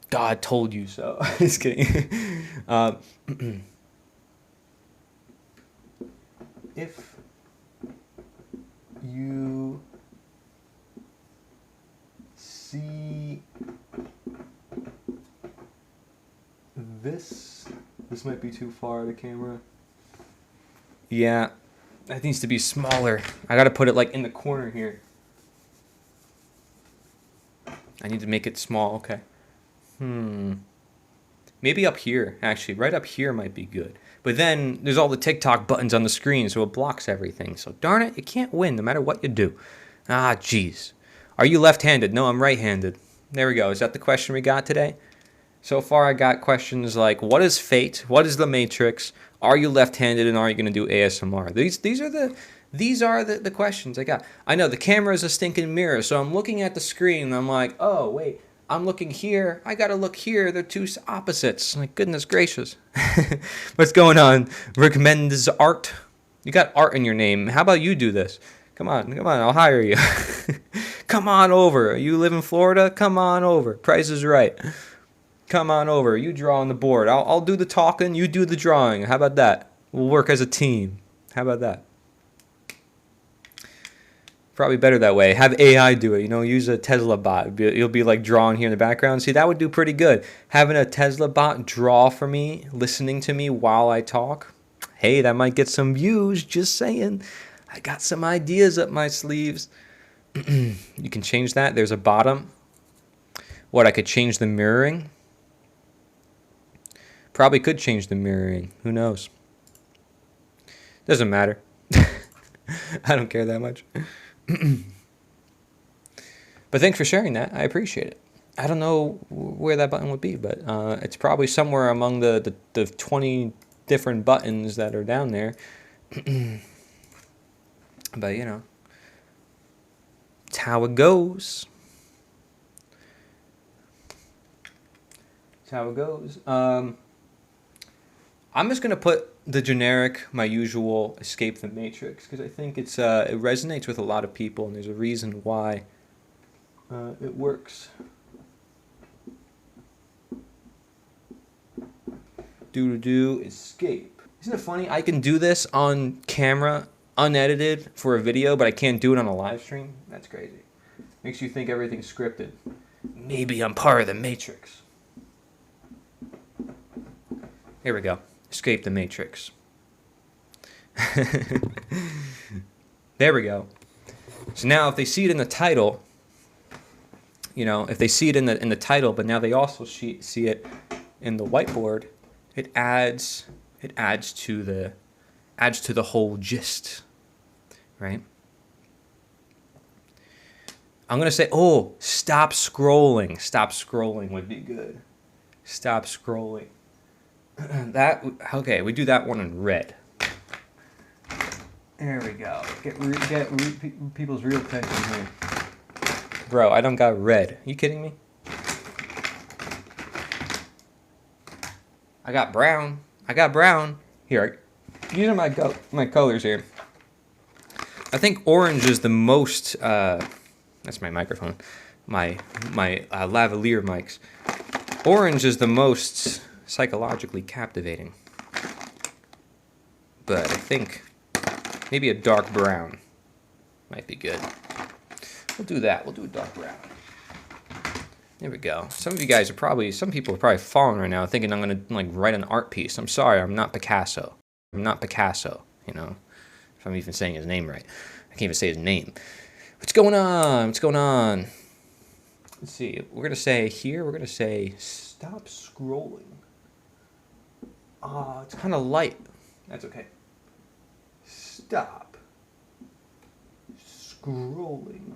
God told you so. Just kidding. If you see this might be too far, the camera. Yeah, that needs to be smaller. I gotta put it like in the corner here. I need to make it small, okay. Maybe up here, actually. Right up here might be good. But then there's all the TikTok buttons on the screen, so it blocks everything. So darn it, you can't win no matter what you do. Ah, jeez. Are you left-handed? No, I'm right-handed. There we go. Is that the question we got today? So far, I got questions like, what is fate? What is the matrix? Are you left-handed? And are you going to do ASMR? These are the questions I got. I know the camera is a stinking mirror, so I'm looking at the screen and I'm like, oh, wait. I'm looking here. I gotta look here. They're two opposites. Like, goodness gracious. What's going on? Recommends art. You got art in your name. How about you do this? Come on. I'll hire you. Come on over. You live in Florida? Come on over. Price is right. Come on over. You draw on the board. I'll do the talking. You do the drawing. How about that? We'll work as a team. How about that? Probably better that way. Have AI do it. You know, use a Tesla bot. You'll be like drawing here in the background. See, that would do pretty good. Having a Tesla bot draw for me, listening to me while I talk. Hey, that might get some views. Just saying. I got some ideas up my sleeves. You can change that. There's a bottom. What, I could change the mirroring? Probably could change the mirroring. Who knows? Doesn't matter. I don't care that much. But thanks for sharing that. I appreciate it. I don't know where that button would be, but it's probably somewhere among the 20 different buttons that are down there. But, you know, it's how it goes. It's how it goes. I'm just going to put the generic, my usual, escape the matrix, because I think it resonates with a lot of people, and there's a reason why it works. Do escape. Isn't it funny? I can do this on camera, unedited, for a video, but I can't do it on a live stream. That's crazy. Makes you think everything's scripted. Maybe I'm part of the matrix. Here we go. Escape the matrix. There we go. So now if they see it in the title, you know, if they see it in the title, but now they also see it in the whiteboard, it adds to the whole gist, right? I'm going to say, oh, stop scrolling. Stop scrolling would be good. Stop scrolling. Okay, we do that one in red. There we go. People's real attention here. Bro, I don't got red. Are you kidding me? I got brown. Here, these are my colors here. I think orange is the most. That's my microphone. My lavalier mics. Orange is the most psychologically captivating. But I think maybe a dark brown might be good. We'll do that. We'll do a dark brown. There we go. Some people are probably falling right now thinking I'm going to like write an art piece. I'm sorry, I'm not Picasso. You know, if I'm even saying his name right. I can't even say his name. What's going on? Let's see. We're going to say stop scrolling. It's kind of light. That's okay. Stop scrolling.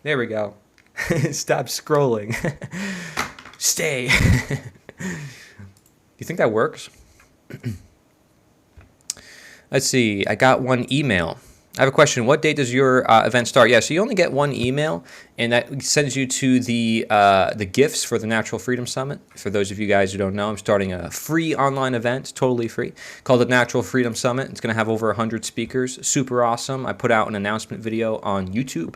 There we go. Stop scrolling. Stay. You think that works? Let's see. I got one email. I have a question. What date does your event start? Yeah, so you only get one email, and that sends you to the gifts for the Natural Freedom Summit. For those of you guys who don't know, I'm starting a free online event, totally free, called the Natural Freedom Summit. It's going to have over 100 speakers. Super awesome. I put out an announcement video on YouTube,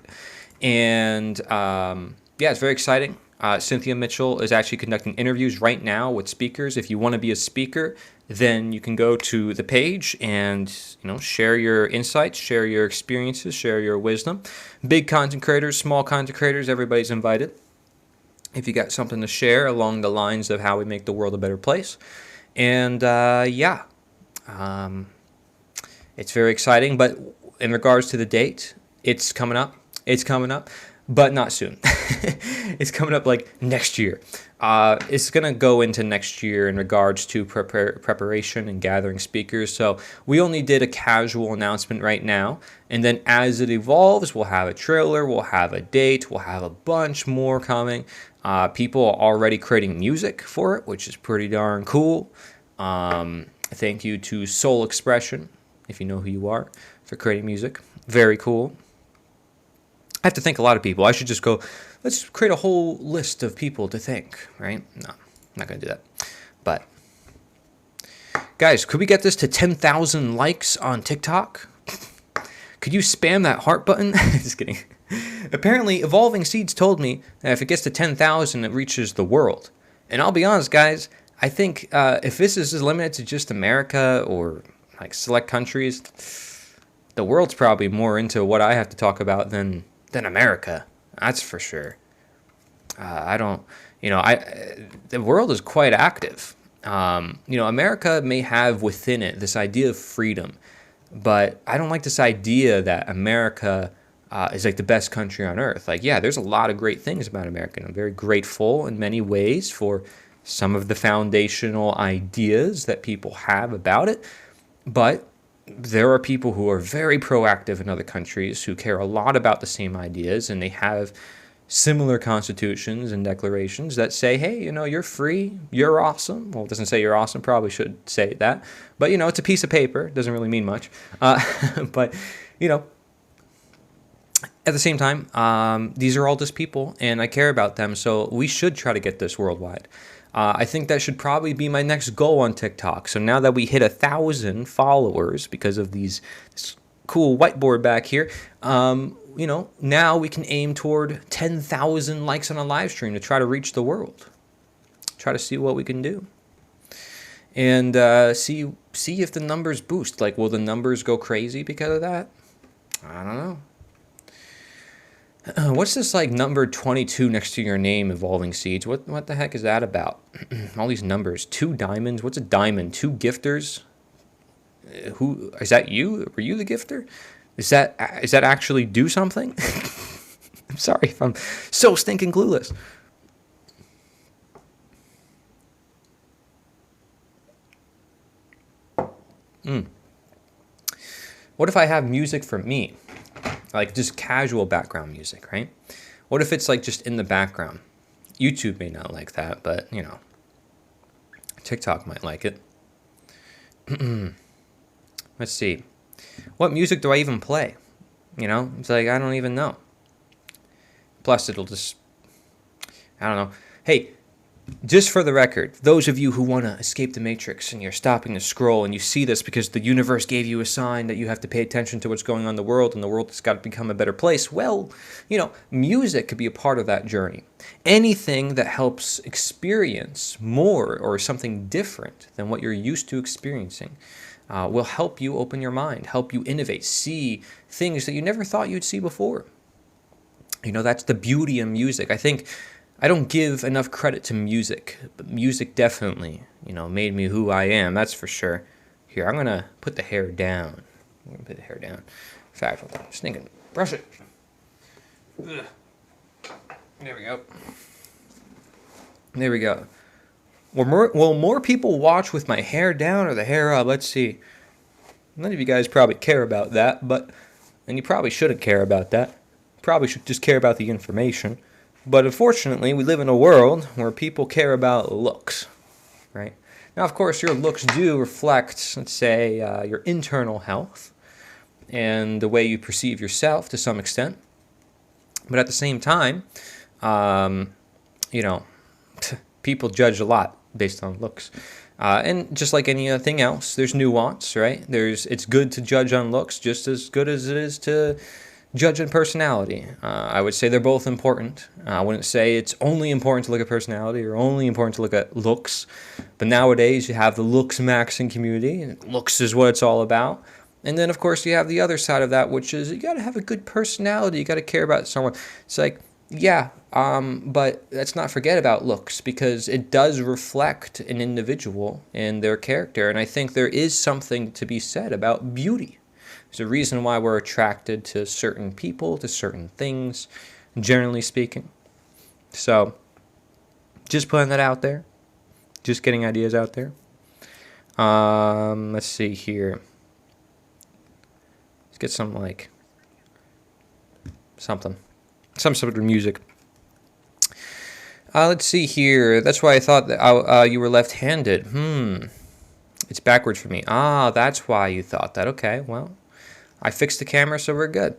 and yeah, it's very exciting. Cynthia Mitchell is actually conducting interviews right now with speakers. If you want to be a speaker, then you can go to the page and share your insights, share your experiences, share your wisdom. Big content creators, small content creators, everybody's invited. If you got something to share along the lines of how we make the world a better place. And it's very exciting. But in regards to the date, it's coming up. But not soon. It's coming up like next year. It's going to go into next year in regards to preparation and gathering speakers. So we only did a casual announcement right now. And then as it evolves, we'll have a trailer, we'll have a date, we'll have a bunch more coming. People are already creating music for it, which is pretty darn cool. Thank you to Soul Expression, if you know who you are, for creating music. Very cool. I have to thank a lot of people. I should just go, let's create a whole list of people to thank, right? No, I'm not going to do that. But, guys, could we get this to 10,000 likes on TikTok? Could you spam that heart button? Just kidding. Apparently, Evolving Seeds told me that if it gets to 10,000, it reaches the world. And I'll be honest, guys, I think if this is limited to just America or like select countries, the world's probably more into what I have to talk about than America. That's for sure. The world is quite active. America may have within it this idea of freedom, but I don't like this idea that America is like the best country on earth. Like, yeah, there's a lot of great things about America, and I'm very grateful in many ways for some of the foundational ideas that people have about it, but there are people who are very proactive in other countries who care a lot about the same ideas, and they have similar constitutions and declarations that say, hey, you're free, you're awesome. Well, it doesn't say you're awesome, probably should say that. But, it's a piece of paper. It doesn't really mean much. But, at the same time, these are all just people, and I care about them, so we should try to get this worldwide. I think that should probably be my next goal on TikTok. So now that we hit 1,000 followers because of this cool whiteboard back here, now we can aim toward 10,000 likes on a live stream to try to reach the world. Try to see what we can do. And see if the numbers boost. Like, will the numbers go crazy because of that? I don't know. What's this like number 22 next to your name, Evolving Seeds? What the heck is that about? All these numbers. 2 diamonds. What's a diamond? 2 gifters? Who is that? You? Were you the gifter? Is that actually do something? I'm sorry if I'm so stinking clueless. What if I have music for me? Like just casual background music, right? What if it's like just in the background? YouTube may not like that, but TikTok might like it. Let's see. What music do I even play? It's like, I don't even know. Plus, it'll just, I don't know. Hey, just for the record, those of you who want to escape the matrix and you're stopping the scroll and you see this because the universe gave you a sign that you have to pay attention to what's going on in the world and the world has got to become a better place, well, music could be a part of that journey. Anything that helps experience more or something different than what you're used to experiencing will help you open your mind, help you innovate, see things that you never thought you'd see before. That's the beauty of music. I think I don't give enough credit to music, but music definitely, made me who I am, that's for sure. Here, I'm going to put the hair down. In fact, I'm just thinking, brush it. Ugh. There we go. Will more people watch with my hair down or the hair up? Let's see. None of you guys probably care about that, and you probably shouldn't care about that. Probably should just care about the information. But unfortunately, we live in a world where people care about looks, right? Now, of course, your looks do reflect, let's say, your internal health and the way you perceive yourself to some extent. But at the same time, people judge a lot based on looks. And just like anything else, there's nuance, right? It's good to judge on looks just as good as it is to judge on personality. I would say they're both important. I wouldn't say it's only important to look at personality or only important to look at looks. But nowadays, you have the looks maxing community. And looks is what it's all about. And then, of course, you have the other side of that, which is you got to have a good personality. You got to care about someone. It's like, yeah, but let's not forget about looks because it does reflect an individual and their character. And I think there is something to be said about beauty. There's a reason why we're attracted to certain people, to certain things, generally speaking. So, just putting that out there. Just getting ideas out there. Let's see here. Let's get some, some sort of music. Let's see here. That's why I thought that you were left-handed. It's backwards for me. That's why you thought that. Okay, well, I fixed the camera, so we're good.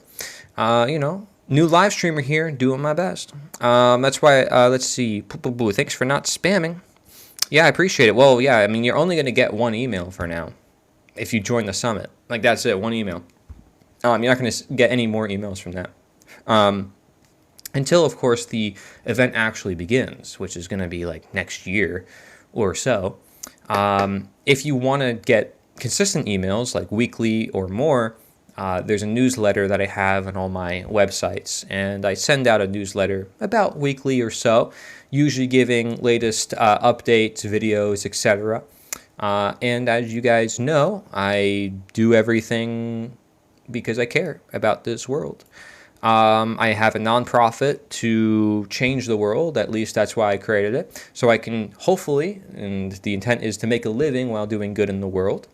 New live streamer here, doing my best. That's why, let's see. Thanks for not spamming. Yeah, I appreciate it. Well, yeah, I mean, you're only going to get one email for now if you join the summit. That's it, one email. You're not going to get any more emails from that. Until, of course, the event actually begins, which is going to be next year or so. If you want to get consistent emails, weekly or more, there's a newsletter that I have on all my websites, and I send out a newsletter about weekly or so, usually giving latest updates, videos, etc. And as you guys know, I do everything because I care about this world. I have a nonprofit to change the world. At least that's why I created it. So I can hopefully, and the intent is to make a living while doing good in the world.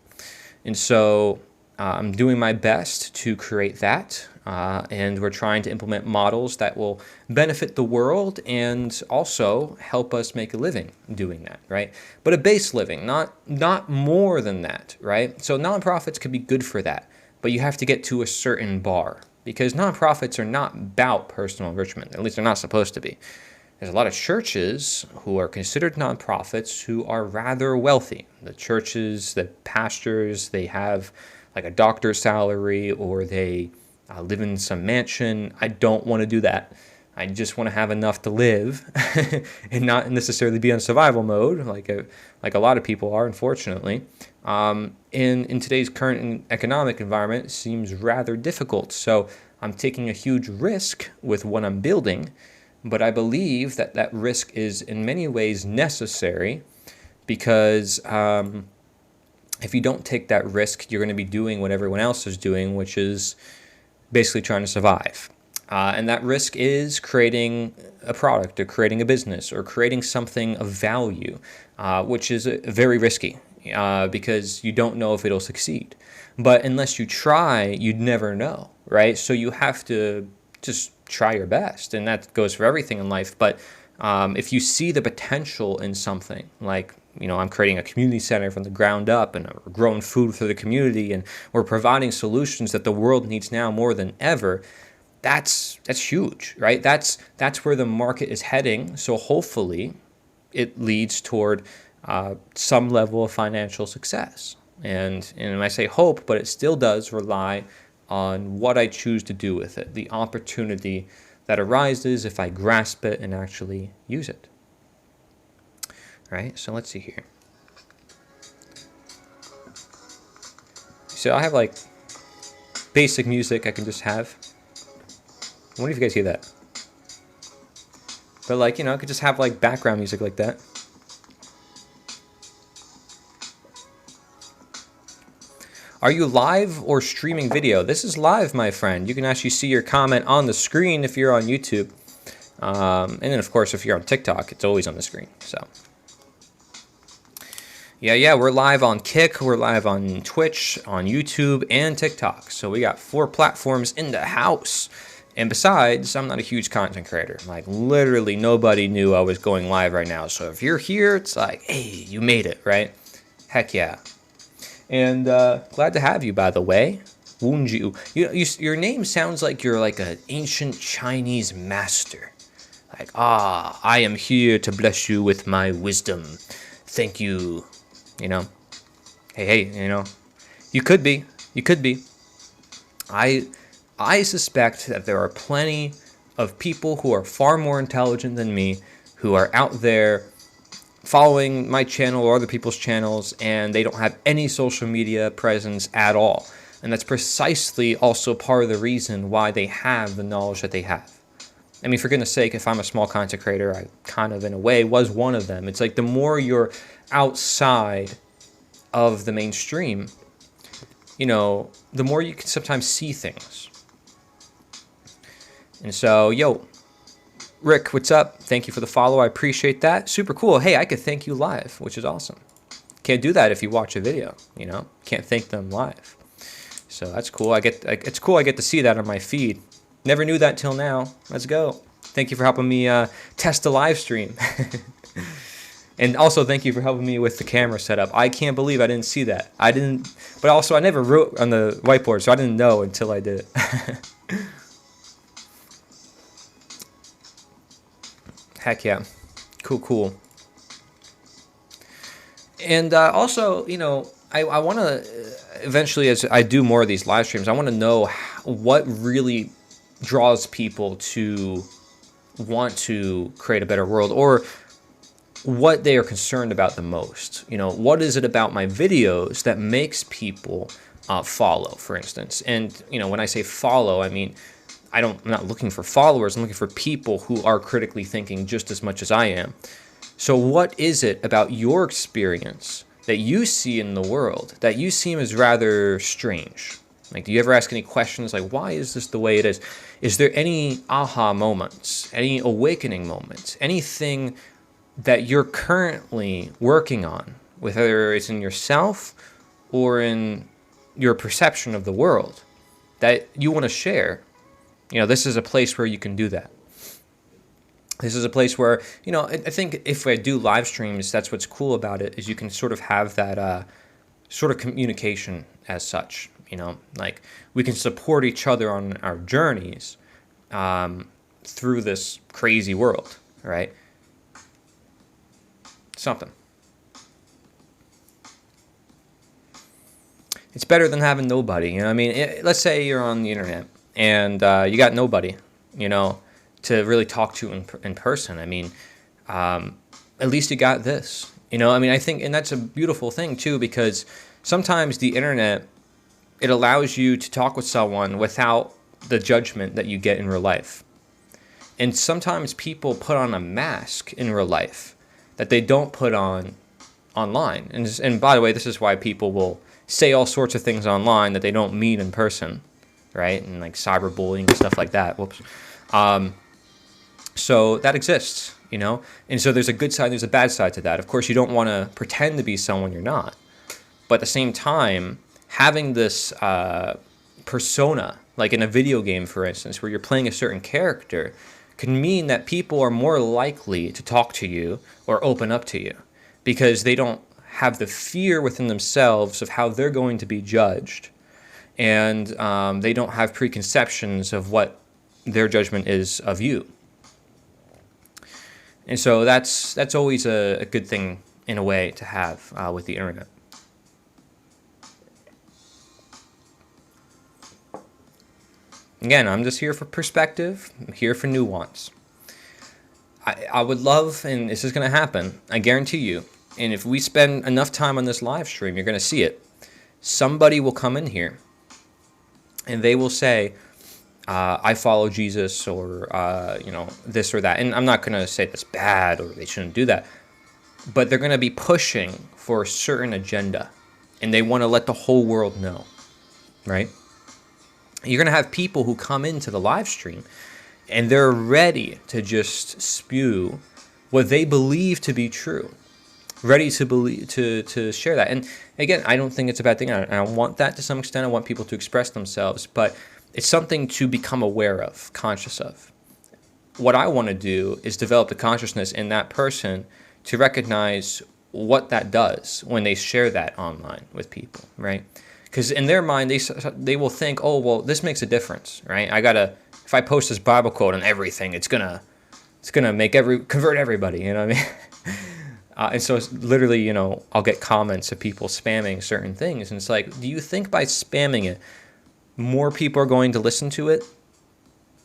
And so I'm doing my best to create that. And we're trying to implement models that will benefit the world and also help us make a living doing that, right? But a base living, not more than that, right? So nonprofits could be good for that, but you have to get to a certain bar. Because nonprofits are not about personal enrichment. At least they're not supposed to be. There's a lot of churches who are considered nonprofits who are rather wealthy. The churches, the pastors, they have a doctor's salary or they live in some mansion. I don't want to do that. I just want to have enough to live and not necessarily be on survival mode like a lot of people are, unfortunately. In today's current economic environment, it seems rather difficult. So I'm taking a huge risk with what I'm building, but I believe that risk is in many ways necessary because if you don't take that risk, you're going to be doing what everyone else is doing, which is basically trying to survive. And that risk is creating a product or creating a business or creating something of value, which is very risky because you don't know if it'll succeed. But unless you try, you'd never know, right? So you have to just try your best. And that goes for everything in life. But if you see the potential in something, like I'm creating a community center from the ground up, and we're growing food for the community, and we're providing solutions that the world needs now more than ever. That's huge, right? That's where the market is heading. So hopefully it leads toward some level of financial success. And I say hope, but it still does rely on what I choose to do with it, the opportunity that arises if I grasp it and actually use it. Right? So let's see here. So I have like basic music I can just have. I wonder if you guys hear that. But like, I could just have like background music like that. Are you live or streaming video? This is live, my friend. You can actually see your comment on the screen if you're on YouTube. And then, of course, if you're on TikTok, it's always on the screen. So, yeah, we're live on Kick. We're live on Twitch, on YouTube, and TikTok. So we got 4 platforms in the house. And besides, I'm not a huge content creator. Like, literally nobody knew I was going live right now. So if you're here, it's like, hey, you made it, right? Heck yeah. And glad to have you, by the way. Wunju. Your name sounds like you're like an ancient Chinese master. Like, I am here to bless you with my wisdom. Thank you. Hey, you could be. I suspect that there are plenty of people who are far more intelligent than me who are out there following my channel or other people's channels, and they don't have any social media presence at all. And that's precisely also part of the reason why they have the knowledge that they have. I mean, for goodness sake, if I'm a small content creator, I kind of, in a way, was one of them. It's like the more you're outside of the mainstream, the more you can sometimes see things. And so, Rick, what's up? Thank you for the follow. I appreciate that. Super cool. Hey, I could thank you live, which is awesome. Can't do that if you watch a video, Can't thank them live. So that's cool. It's cool I get to see that on my feed. Never knew that till now. Let's go. Thank you for helping me test the live stream. And also thank you for helping me with the camera setup. I can't believe I didn't see that. But also I never wrote on the whiteboard, so I didn't know until I did it. Heck yeah. Cool. And also, I want to eventually, as I do more of these live streams, I want to know what really draws people to want to create a better world, or what they are concerned about the most. What is it about my videos that makes people follow, for instance? And, when I say follow, I mean, I'm not looking for followers. I'm looking for people who are critically thinking just as much as I am. So what is it about your experience that you see in the world that you seem as rather strange? Like, do you ever ask any questions like, why is this the way it is? Is there any aha moments, any awakening moments, anything that you're currently working on, whether it's in yourself or in your perception of the world, that you want to share? This is a place where you can do that. This is a place where, I think if I do live streams, that's what's cool about it, is you can sort of have that sort of communication as such, like we can support each other on our journeys through this crazy world, right? Something. It's better than having nobody, let's say you're on the internet and you got nobody, to really talk to in person. At least you got this, I think, and that's a beautiful thing too, because sometimes the internet, it allows you to talk with someone without the judgment that you get in real life. And sometimes people put on a mask in real life that they don't put on online. And by the way, this is why people will say all sorts of things online that they don't mean in person, right? And like cyberbullying and stuff like that. Whoops. So that exists, And so there's a good side, there's a bad side to that. Of course, you don't want to pretend to be someone you're not. But at the same time, having this persona, like in a video game, for instance, where you're playing a certain character, can mean that people are more likely to talk to you or open up to you. because they don't have the fear within themselves of how they're going to be judged, and they don't have preconceptions of what their judgment is of you. And so that's always a good thing in a way to have with the internet. Again, I'm just here for perspective. I'm here for nuance. I would love, and this is going to happen, I guarantee you, and if we spend enough time on this live stream, you're going to see it. Somebody will come in here and they will say, I follow Jesus, or, this or that. And I'm not going to say that's bad or they shouldn't do that. But they're going to be pushing for a certain agenda. And they want to let the whole world know, right? You're going to have people who come into the live stream and they're ready to just spew what they believe to be true. Ready to believe, to share that. And again, I don't think it's a bad thing. I want that to some extent. I want people to express themselves, but it's something to become aware of, conscious of. What I want to do is develop the consciousness in that person to recognize what that does when they share that online with people, right? Because in their mind, they will think, oh, well, this makes a difference, right? If I post this Bible quote on everything, it's gonna convert everybody, you know what I mean? And so it's literally, I'll get comments of people spamming certain things. And it's like, do you think by spamming it, more people are going to listen to it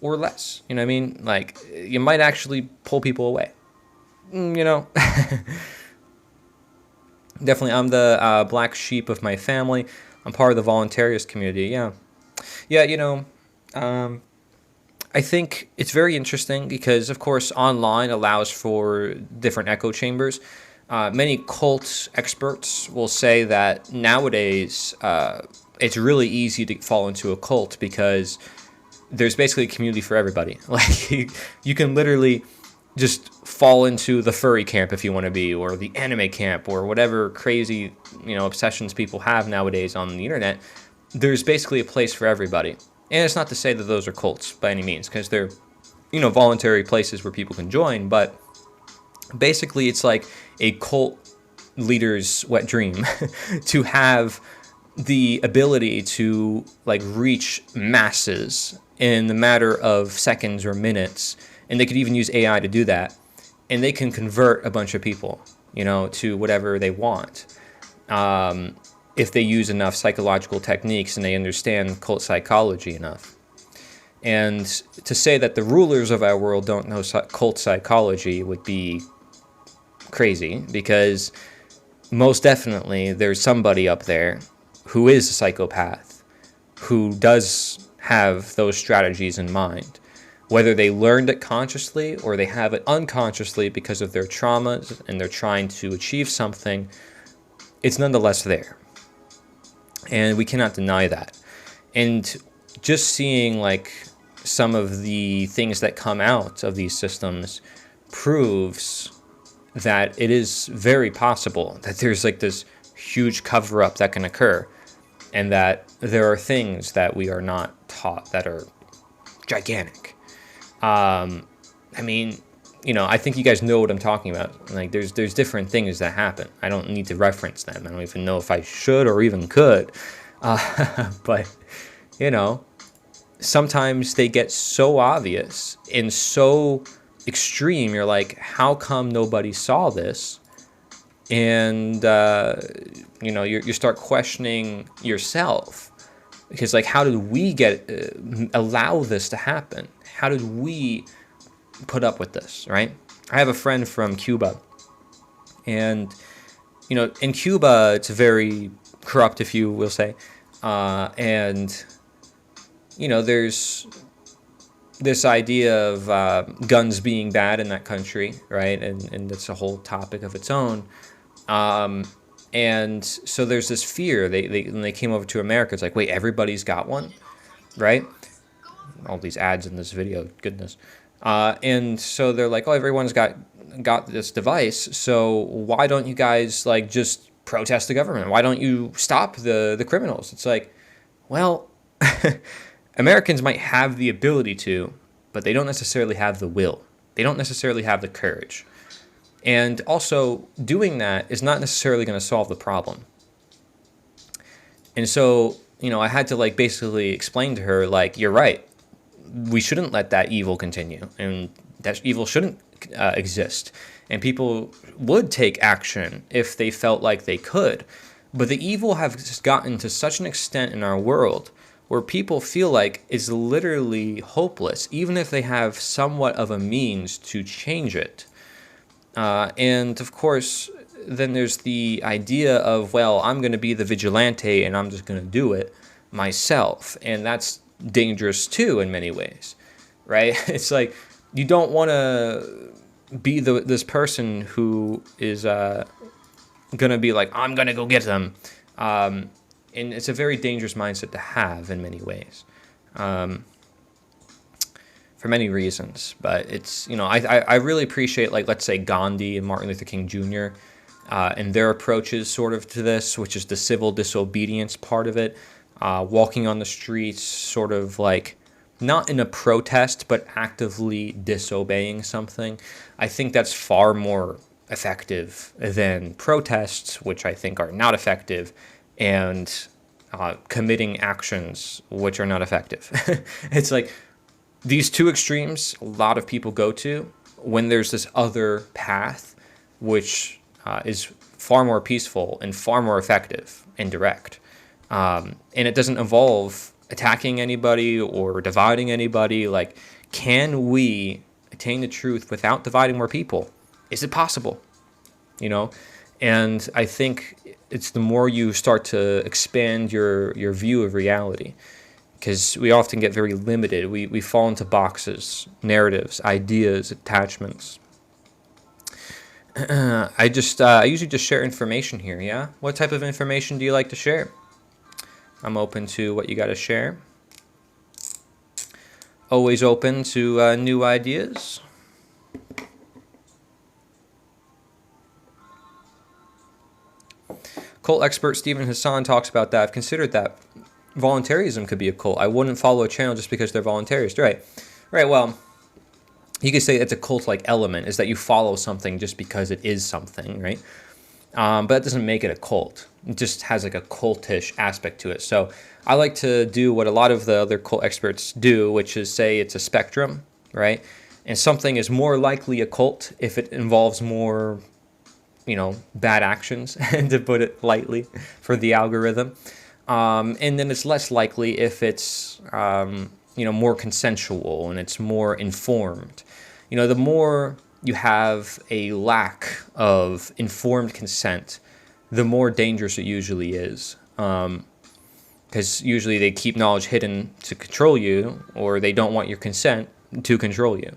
or less? You know what I mean? Like, you might actually pull people away. Definitely, I'm the black sheep of my family. I'm part of the voluntarist community, yeah. Yeah, I think it's very interesting because, of course, online allows for different echo chambers. Many cult experts will say that nowadays it's really easy to fall into a cult because there's basically a community for everybody. Like you can literally just fall into the furry camp if you want to be, or the anime camp, or whatever crazy obsessions people have nowadays on the internet. There's basically a place for everybody. And it's not to say that those are cults by any means, because they're, voluntary places where people can join. But basically, it's like a cult leader's wet dream to have the ability to reach masses in the matter of seconds or minutes. And they could even use AI to do that. And they can convert a bunch of people, to whatever they want. If they use enough psychological techniques and they understand cult psychology enough. And to say that the rulers of our world don't know cult psychology would be crazy, because most definitely there's somebody up there who is a psychopath, who does have those strategies in mind. Whether they learned it consciously or they have it unconsciously because of their traumas and they're trying to achieve something, it's nonetheless there. And we cannot deny that. And just seeing some of the things that come out of these systems proves that it is very possible that there's this huge cover-up that can occur, and that there are things that we are not taught that are gigantic. I think you guys know what I'm talking about. There's different things that happen. I don't need to reference them. I don't even know if I should or even could. But, sometimes they get so obvious and so extreme. You're like, how come nobody saw this? And, you start questioning yourself. Because, how did we allow this to happen? How did we put up with this, right? I have a friend from Cuba, and in Cuba it's very corrupt, if you will say, and there's this idea of guns being bad in that country, right? And that's a whole topic of its own. And so there's this fear. When they came over to America, it's like, wait, everybody's got one, right? All these ads in this video, goodness. And so they're like, oh, everyone's got this device, so why don't you guys just protest the government? Why don't you stop the criminals? It's like, well, Americans might have the ability to, but they don't necessarily have the will. They don't necessarily have the courage. And also, doing that is not necessarily going to solve the problem. And so, I had to like basically explain to her, like, you're right. We shouldn't let that evil continue, and that evil shouldn't exist. And people would take action if they felt like they could. But the evil has gotten to such an extent in our world where people feel like it's literally hopeless, even if they have somewhat of a means to change it. And of course, then there's the idea of, well, I'm going to be the vigilante and I'm just going to do it myself. And that's dangerous too in many ways, right? It's like you don't want to be this person who is going to be like, I'm going to go get them. And it's a very dangerous mindset to have in many ways. For many reasons, but it's, I really appreciate, like, let's say Gandhi and Martin Luther King Jr. And their approaches sort of to this, which is the civil disobedience part of it, walking on the streets, sort of like not in a protest, but actively disobeying something. I think that's far more effective than protests, which I think are not effective, and committing actions which are not effective. It's like, these two extremes a lot of people go to when there's this other path, which is far more peaceful and far more effective and direct. And it doesn't involve attacking anybody or dividing anybody. Like, can we attain the truth without dividing more people? Is it possible? And I think it's the more you start to expand your view of reality, because we often get very limited. We fall into boxes, narratives, ideas, attachments. I usually just share information here, yeah? What type of information do you like to share? I'm open to what you got to share. Always open to new ideas. Cult expert Stephen Hassan talks about that. I've considered that. Voluntarism could be a cult. I wouldn't follow a channel just because they're voluntarist. Right. Well, you could say it's a cult-like element, is that you follow something just because it is something, right? But that doesn't make it a cult. It just has like a cultish aspect to it. So I like to do what a lot of the other cult experts do, which is say it's a spectrum, right? And something is more likely a cult if it involves more, bad actions, to put it lightly, for the algorithm. And then it's less likely if it's, more consensual and it's more informed. The more you have a lack of informed consent, the more dangerous it usually is. Because usually they keep knowledge hidden to control you, or they don't want your consent to control you.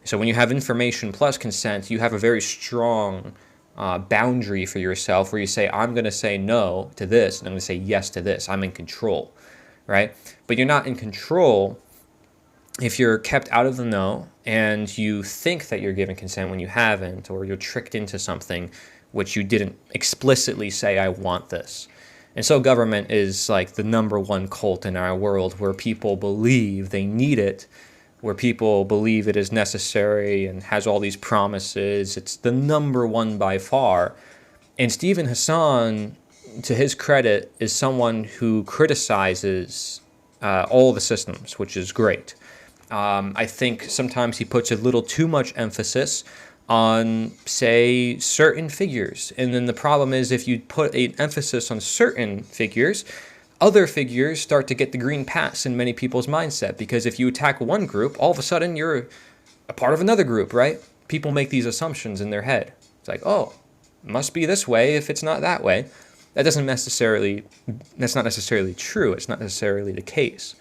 So when you have information plus consent, you have a very strong boundary for yourself where you say, I'm going to say no to this, and I'm going to say yes to this. I'm in control, right? But you're not in control if you're kept out of the know and you think that you're giving consent when you haven't, or you're tricked into something which you didn't explicitly say, I want this. And so government is like the number one cult in our world, where people believe they need it, where people believe it is necessary and has all these promises. It's the number one by far. And Stephen Hassan, to his credit, is someone who criticizes all the systems, which is great. I think sometimes he puts a little too much emphasis on, say, certain figures. And then the problem is, if you put an emphasis on certain figures, other figures start to get the green pass in many people's mindset. Because if you attack one group, all of a sudden you're a part of another group, right? People make these assumptions in their head. It's like, oh, it must be this way if it's not that way. That's not necessarily true. It's not necessarily the case.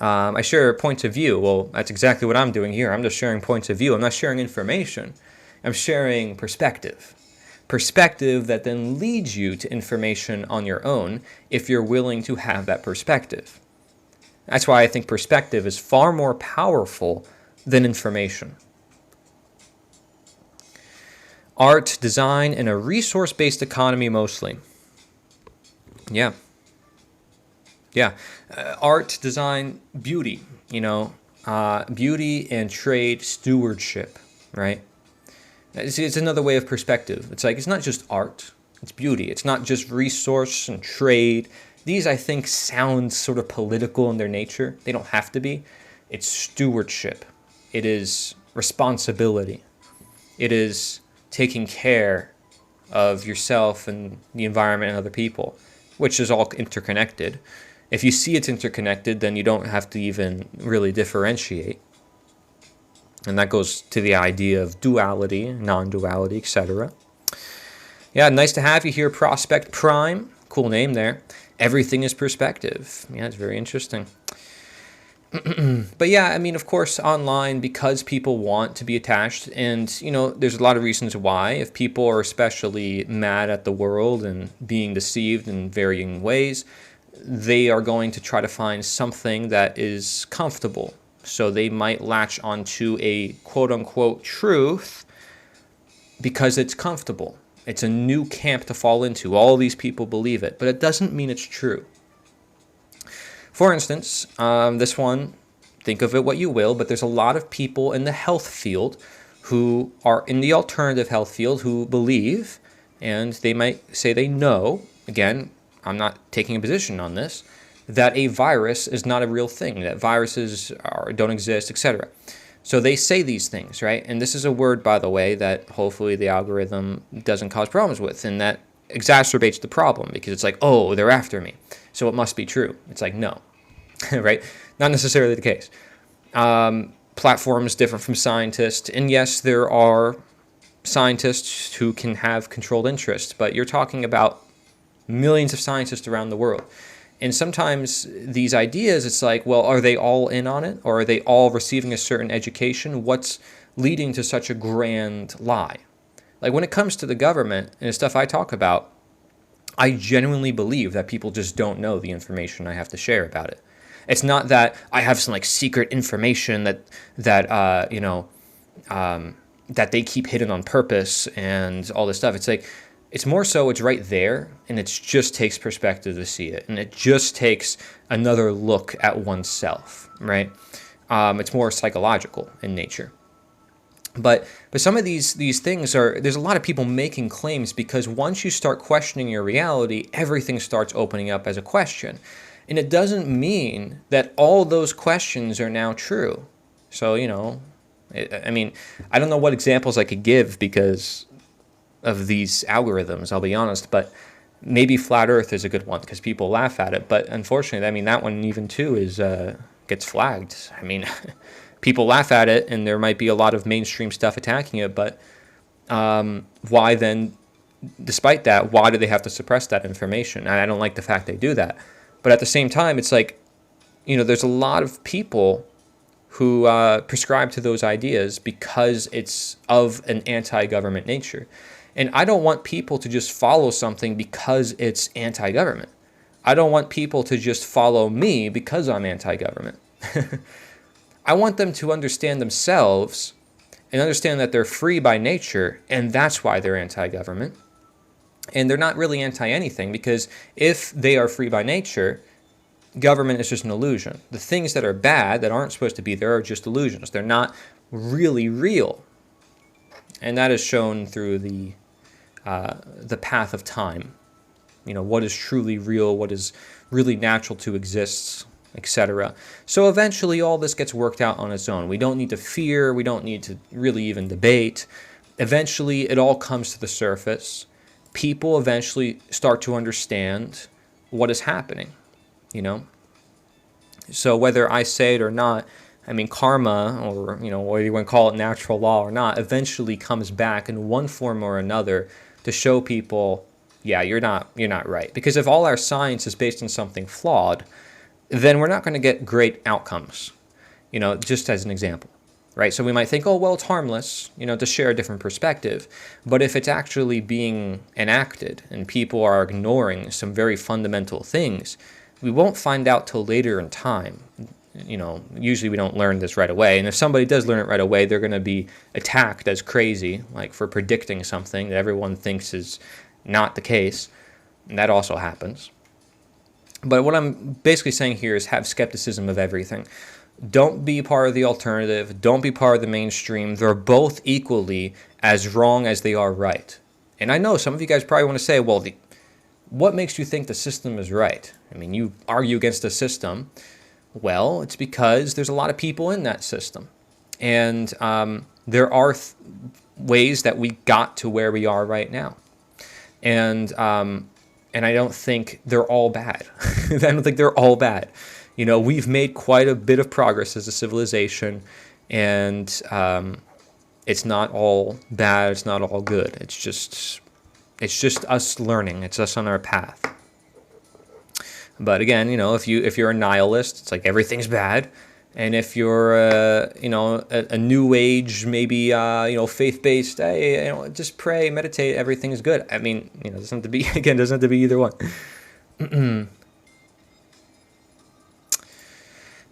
I share points of view. Well, that's exactly what I'm doing here. I'm just sharing points of view. I'm not sharing information. I'm sharing perspective. Perspective that then leads you to information on your own if you're willing to have that perspective. That's why I think perspective is far more powerful than information. Art, design, and a resource-based economy mostly. Yeah. Art, design, beauty, beauty and trade, stewardship, right? It's another way of perspective. It's like, it's not just art, it's beauty. It's not just resource and trade. These, I think, sound sort of political in their nature. They don't have to be. It's stewardship. It is responsibility. It is taking care of yourself and the environment and other people, which is all interconnected. If you see it's interconnected, then you don't have to even really differentiate. And that goes to the idea of duality, non-duality, etc. Yeah, nice to have you here, Prospect Prime. Cool name there. Everything is perspective. Yeah, it's very interesting. But yeah, I mean, of course, online, because people want to be attached, and, there's a lot of reasons why. If people are especially mad at the world and being deceived in varying ways, they are going to try to find something that is comfortable. So they might latch onto a quote-unquote truth because it's comfortable. It's a new camp to fall into. All these people believe it, but it doesn't mean it's true. For instance, this one, think of it what you will, but there's a lot of people in the health field who are in the alternative health field who believe, and they might say they know, again, I'm not taking a position on this, that a virus is not a real thing, that viruses don't exist, etc. So they say these things, right? And this is a word, by the way, that hopefully the algorithm doesn't cause problems with, and that exacerbates the problem because it's like, oh, they're after me, so it must be true. It's like, no, right? Not necessarily the case. Platforms different from scientists, and yes, there are scientists who can have controlled interests, but you're talking about millions of scientists around the world. And sometimes these ideas, it's like, well, are they all in on it? Or are they all receiving a certain education? What's leading to such a grand lie? Like when it comes to the government and the stuff I talk about, I genuinely believe that people just don't know the information I have to share about it. It's not that I have some like secret information that they keep hidden on purpose and all this stuff. It's like, it's more so it's right there, and it just takes perspective to see it, and it just takes another look at oneself, right? It's more psychological in nature. But some of these things there's a lot of people making claims because once you start questioning your reality, everything starts opening up as a question. And it doesn't mean that all those questions are now true. So, I mean, I don't know what examples I could give because of these algorithms, I'll be honest, but maybe flat earth is a good one because people laugh at it. But unfortunately, I mean, that one even too gets flagged. I mean, people laugh at it and there might be a lot of mainstream stuff attacking it, but why then, despite that, why do they have to suppress that information? And I don't like the fact they do that. But at the same time, it's like, there's a lot of people who prescribe to those ideas because it's of an anti-government nature. And I don't want people to just follow something because it's anti-government. I don't want people to just follow me because I'm anti-government. I want them to understand themselves and understand that they're free by nature, and that's why they're anti-government. And they're not really anti-anything, because if they are free by nature, government is just an illusion. The things that are bad, that aren't supposed to be there, are just illusions. They're not really real. And that is shown through the path of time. What is truly real, what is really natural to exist, etc. So eventually all this gets worked out on its own. We don't need to fear, we don't need to really even debate. Eventually it all comes to the surface. People eventually start to understand what is happening, So whether I say it or not, I mean, karma, or, whether you want to call it natural law or not, eventually comes back in one form or another to show people, yeah, you're not right. Because if all our science is based on something flawed, then we're not going to get great outcomes, just as an example, right? So we might think, oh, well, it's harmless, to share a different perspective. But if it's actually being enacted and people are ignoring some very fundamental things, we won't find out till later in time. Usually we don't learn this right away. And if somebody does learn it right away, they're going to be attacked as crazy, like for predicting something that everyone thinks is not the case. And that also happens. But what I'm basically saying here is have skepticism of everything. Don't be part of the alternative. Don't be part of the mainstream. They're both equally as wrong as they are right. And I know some of you guys probably want to say, well, what makes you think the system is right? I mean, you argue against the system. Well, it's because there's a lot of people in that system. And there are ways that we got to where we are right now. And I don't think they're all bad. I don't think they're all bad. We've made quite a bit of progress as a civilization, and it's not all bad. It's not all good. It's just us learning. It's us on our path. But again, if you're a nihilist, it's like everything's bad. And if you're a new age, maybe faith-based, hey, just pray, meditate, everything's good. I mean, it doesn't have to be either one.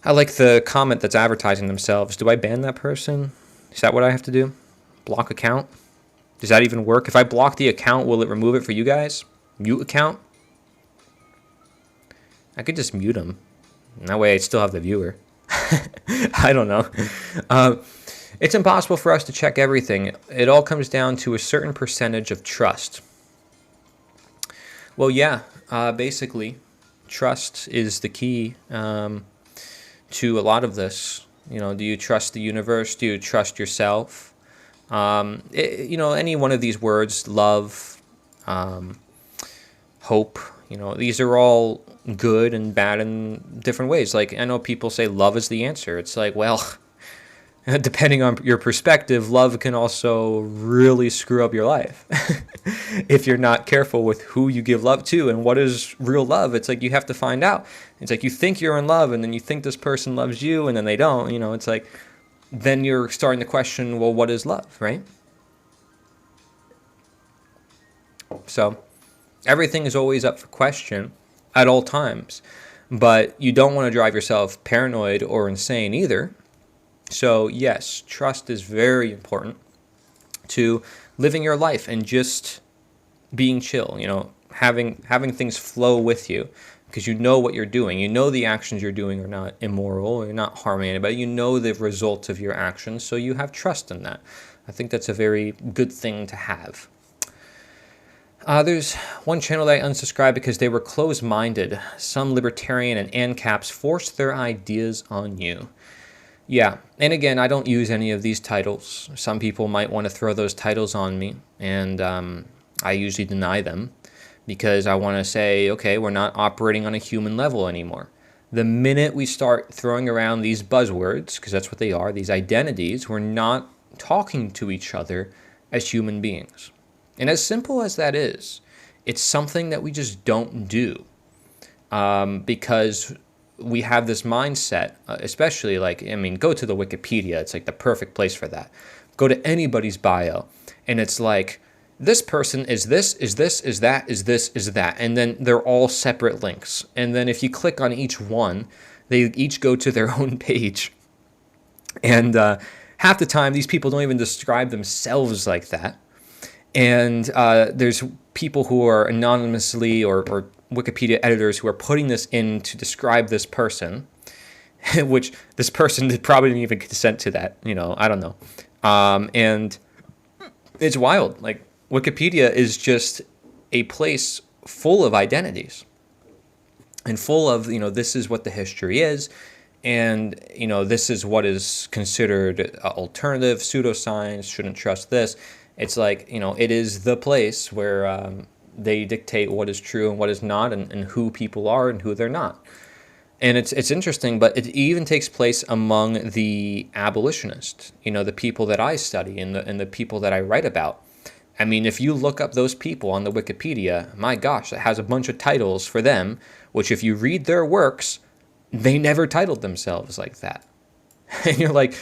I like the comment that's advertising themselves. Do I ban that person? Is that what I have to do? Block account? Does that even work? If I block the account, will it remove it for you guys? Mute account? I could just mute them. And that way I still have the viewer. I don't know. It's impossible for us to check everything. It all comes down to a certain percentage of trust. Well, yeah, basically, trust is the key to a lot of this. Do you trust the universe? Do you trust yourself? Any one of these words, love, hope, these are all good and bad in different ways. Like, I know people say love is the answer. It's like, well, depending on your perspective, love can also really screw up your life if you're not careful with who you give love to and what is real love. It's like you have to find out. It's like you think you're in love and then you think this person loves you and then they don't. It's like then you're starting to question, well, what is love, right? So everything is always up for question at all times, but you don't want to drive yourself paranoid or insane either. So yes, trust is very important to living your life and just being chill, having things flow with you because you know what you're doing. You know the actions you're doing are not immoral, you're not harming anybody. You know the results of your actions, so you have trust in that. I think that's a very good thing to have. There's one channel that I unsubscribed because they were closed-minded. Some libertarian and ANCAPs forced their ideas on you. Yeah, and again, I don't use any of these titles. Some people might want to throw those titles on me, and I usually deny them because I want to say, okay, we're not operating on a human level anymore. The minute we start throwing around these buzzwords, because that's what they are, these identities, we're not talking to each other as human beings. And as simple as that is, it's something that we just don't do because we have this mindset, especially go to the Wikipedia. It's like the perfect place for that. Go to anybody's bio, and it's like, this person is this, is this, is that, is this, is that. And then they're all separate links. And then if you click on each one, they each go to their own page. And half the time, these people don't even describe themselves like that. And there's people who are anonymously or Wikipedia editors who are putting this in to describe this person, which this person probably didn't even consent to that. I don't know. And it's wild. Like, Wikipedia is just a place full of identities and full of, this is what the history is. And, this is what is considered alternative, pseudoscience, shouldn't trust this. It's like, it is the place where they dictate what is true and what is not, and who people are and who they're not. And it's interesting, but it even takes place among the abolitionists, the people that I study and the people that I write about. I mean, if you look up those people on the Wikipedia, my gosh, it has a bunch of titles for them, which if you read their works, they never titled themselves like that. And you're like,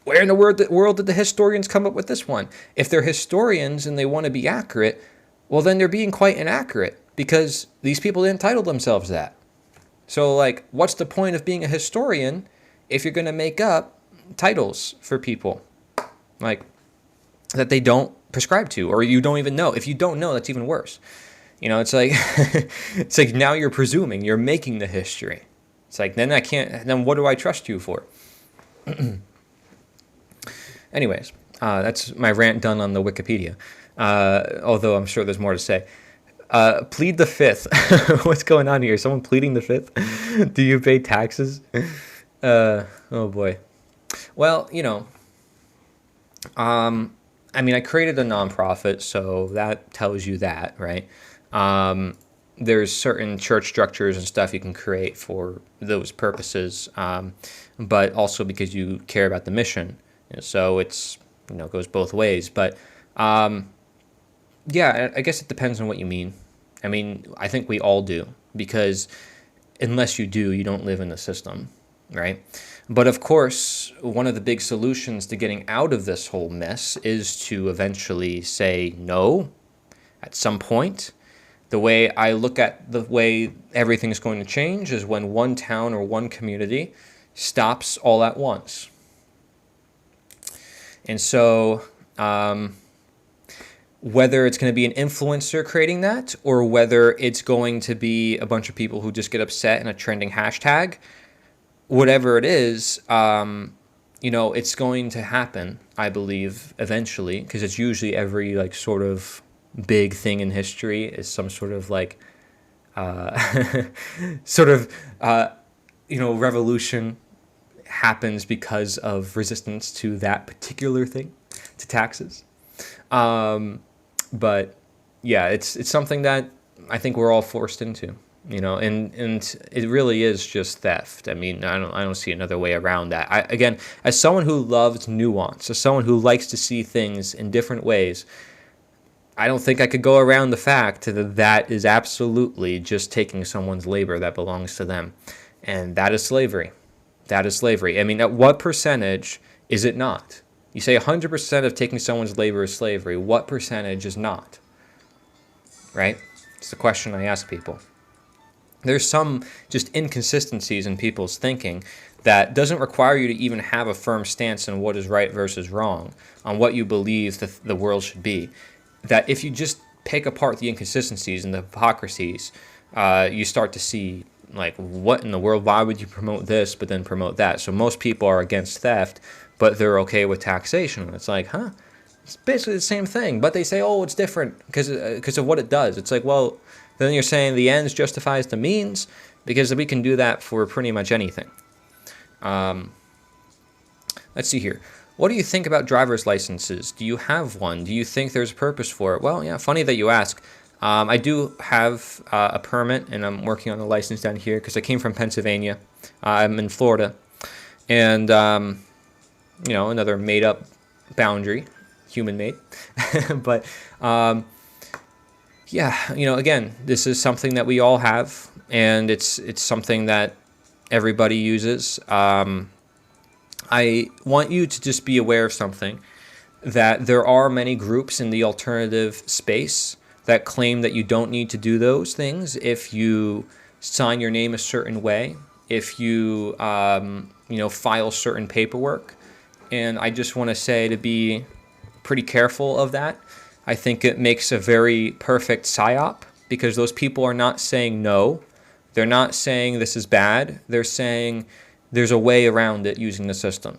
where in the world did the historians come up with this one? If they're historians and they want to be accurate, well, then they're being quite inaccurate because these people didn't title themselves that. So, what's the point of being a historian if you're going to make up titles for people, that they don't prescribe to or you don't even know? If you don't know, that's even worse. It's like, it's like now you're presuming, you're making the history. It's like, then what do I trust you for? Anyways, that's my rant done on the Wikipedia. Although I'm sure there's more to say. Plead the fifth. What's going on here? Someone pleading the fifth? Do you pay taxes? Oh boy. Well, I mean, I created a nonprofit, so that tells you that, right? There's certain church structures and stuff you can create for those purposes, but also because you care about the mission. So it's, goes both ways. But yeah, I guess it depends on what you mean. I mean, I think we all do, because unless you do, you don't live in the system, right? But of course, one of the big solutions to getting out of this whole mess is to eventually say no at some point. The way I look at the way everything's going to change is when one town or one community stops all at once. And so whether it's going to be an influencer creating that, or whether it's going to be a bunch of people who just get upset in a trending hashtag, whatever it is, it's going to happen, I believe, eventually, because it's usually every sort of big thing in history is some sort of revolution happens because of resistance to that particular thing, to taxes. But yeah, it's something that I think we're all forced into, and it really is just theft. I mean, I don't see another way around that. Again, as someone who loves nuance, as someone who likes to see things in different ways, I don't think I could go around the fact that that is absolutely just taking someone's labor that belongs to them. And that is slavery. That is slavery. I mean, at what percentage is it not? You say 100% of taking someone's labor is slavery. What percentage is not? Right? It's the question I ask people. There's some just inconsistencies in people's thinking that doesn't require you to even have a firm stance on what is right versus wrong, on what you believe the world should be. That if you just pick apart the inconsistencies and the hypocrisies, you start to see, what in the world? Why would you promote this but then promote that? So most people are against theft, but they're okay with taxation. It's like, it's basically the same thing. But they say, oh, it's different because of what it does. It's like, well, then you're saying the ends justifies the means, because we can do that for pretty much anything. Let's see here. What do you think about driver's licenses? Do you have one? Do you think there's a purpose for it? Well, yeah, funny that you ask. I do have a permit, and I'm working on a license down here because I came from Pennsylvania. I'm in Florida. And, another made-up boundary, human-made. But, again, this is something that we all have, and it's something that everybody uses. I want you to just be aware of something, that there are many groups in the alternative space that claim that you don't need to do those things if you sign your name a certain way, if you, file certain paperwork. And I just want to say to be pretty careful of that. I think it makes a very perfect psyop, because those people are not saying no. They're not saying this is bad. They're saying there's a way around it using the system.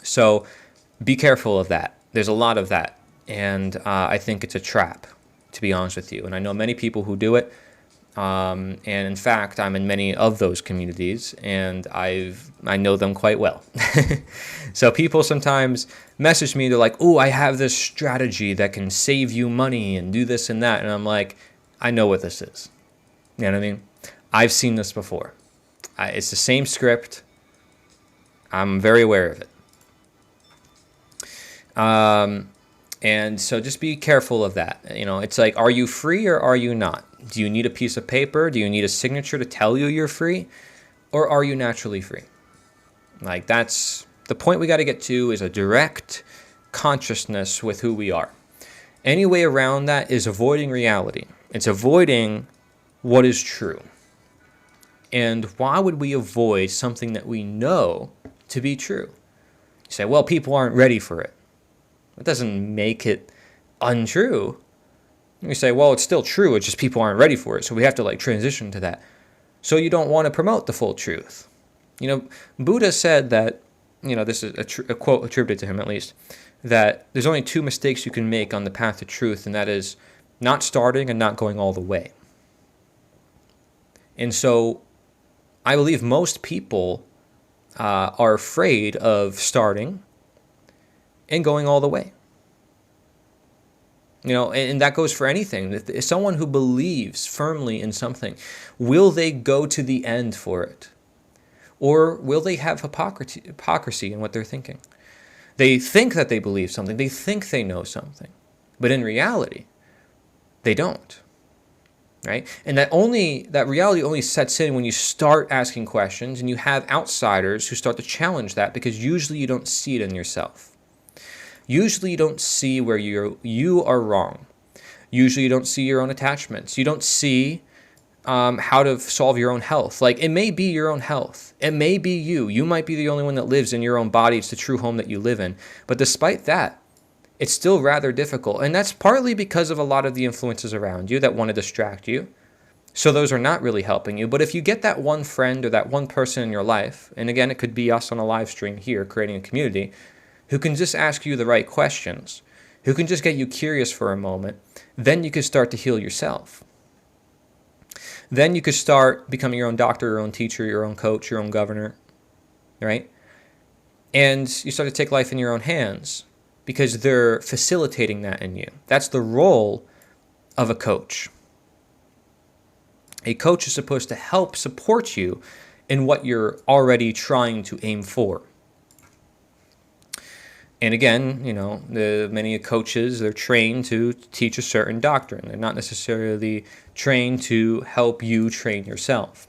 So be careful of that. There's a lot of that. And I think it's a trap, to be honest with you. And I know many people who do it. And in fact, I'm in many of those communities, and I know them quite well. So people sometimes message me. They're like, "Oh, I have this strategy that can save you money and do this and that." And I'm like, I know what this is. You know what I mean? I've seen this before. It's the same script. I'm very aware of it. And so just be careful of that. It's like, are you free or are you not? Do you need a piece of paper? Do you need a signature to tell you you're free? Or are you naturally free? That's the point we got to get to, is a direct consciousness with who we are. Any way around that is avoiding reality. It's avoiding what is true. And why would we avoid something that we know to be true? You say, well, people aren't ready for it. It doesn't make it untrue. You say, well, it's still true. It's just people aren't ready for it. So we have to transition to that. So you don't want to promote the full truth. Buddha said that, this is a quote attributed to him at least, that there's only two mistakes you can make on the path to truth, and that is not starting and not going all the way. And so I believe most people are afraid of starting and going all the way. And that goes for anything. If someone who believes firmly in something, will they go to the end for it? Or will they have hypocrisy in what they're thinking? They think that they believe something. They think they know something. But in reality, they don't. Right? And that reality only sets in when you start asking questions and you have outsiders who start to challenge that, because usually you don't see it in yourself. Usually you don't see where you are wrong. Usually you don't see your own attachments. You don't see how to solve your own health. Like, it may be your own health. It may be you. You might be the only one that lives in your own body. It's the true home that you live in. But despite that, it's still rather difficult. And that's partly because of a lot of the influences around you that want to distract you. So those are not really helping you. But if you get that one friend or that one person in your life, and again, it could be us on a live stream here, creating a community, who can just ask you the right questions, who can just get you curious for a moment, then you could start to heal yourself. Then you could start becoming your own doctor, your own teacher, your own coach, your own governor, right? And you start to take life in your own hands because they're facilitating that in you. That's the role of a coach. A coach is supposed to help support you in what you're already trying to aim for. And again, many coaches, they're trained to teach a certain doctrine. They're not necessarily trained to help you train yourself.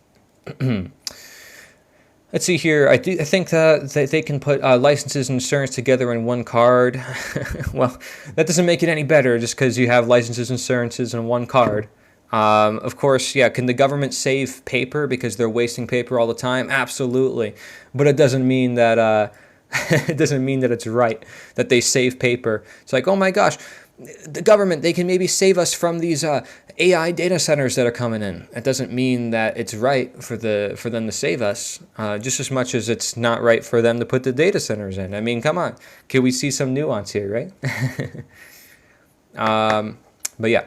Let's see here. I think that they can put licenses and insurance together in one card. Well, that doesn't make it any better just because you have licenses and insurances in one card. Of course, yeah, can the government save paper because they're wasting paper all the time? Absolutely. But it doesn't mean that... it doesn't mean that it's right that they save paper. It's like, oh my gosh, the government, they can maybe save us from these AI data centers that are coming in. It doesn't mean that it's right for them to save us, just as much as it's not right for them to put the data centers in. I mean, come on. Can we see some nuance here, right? But yeah,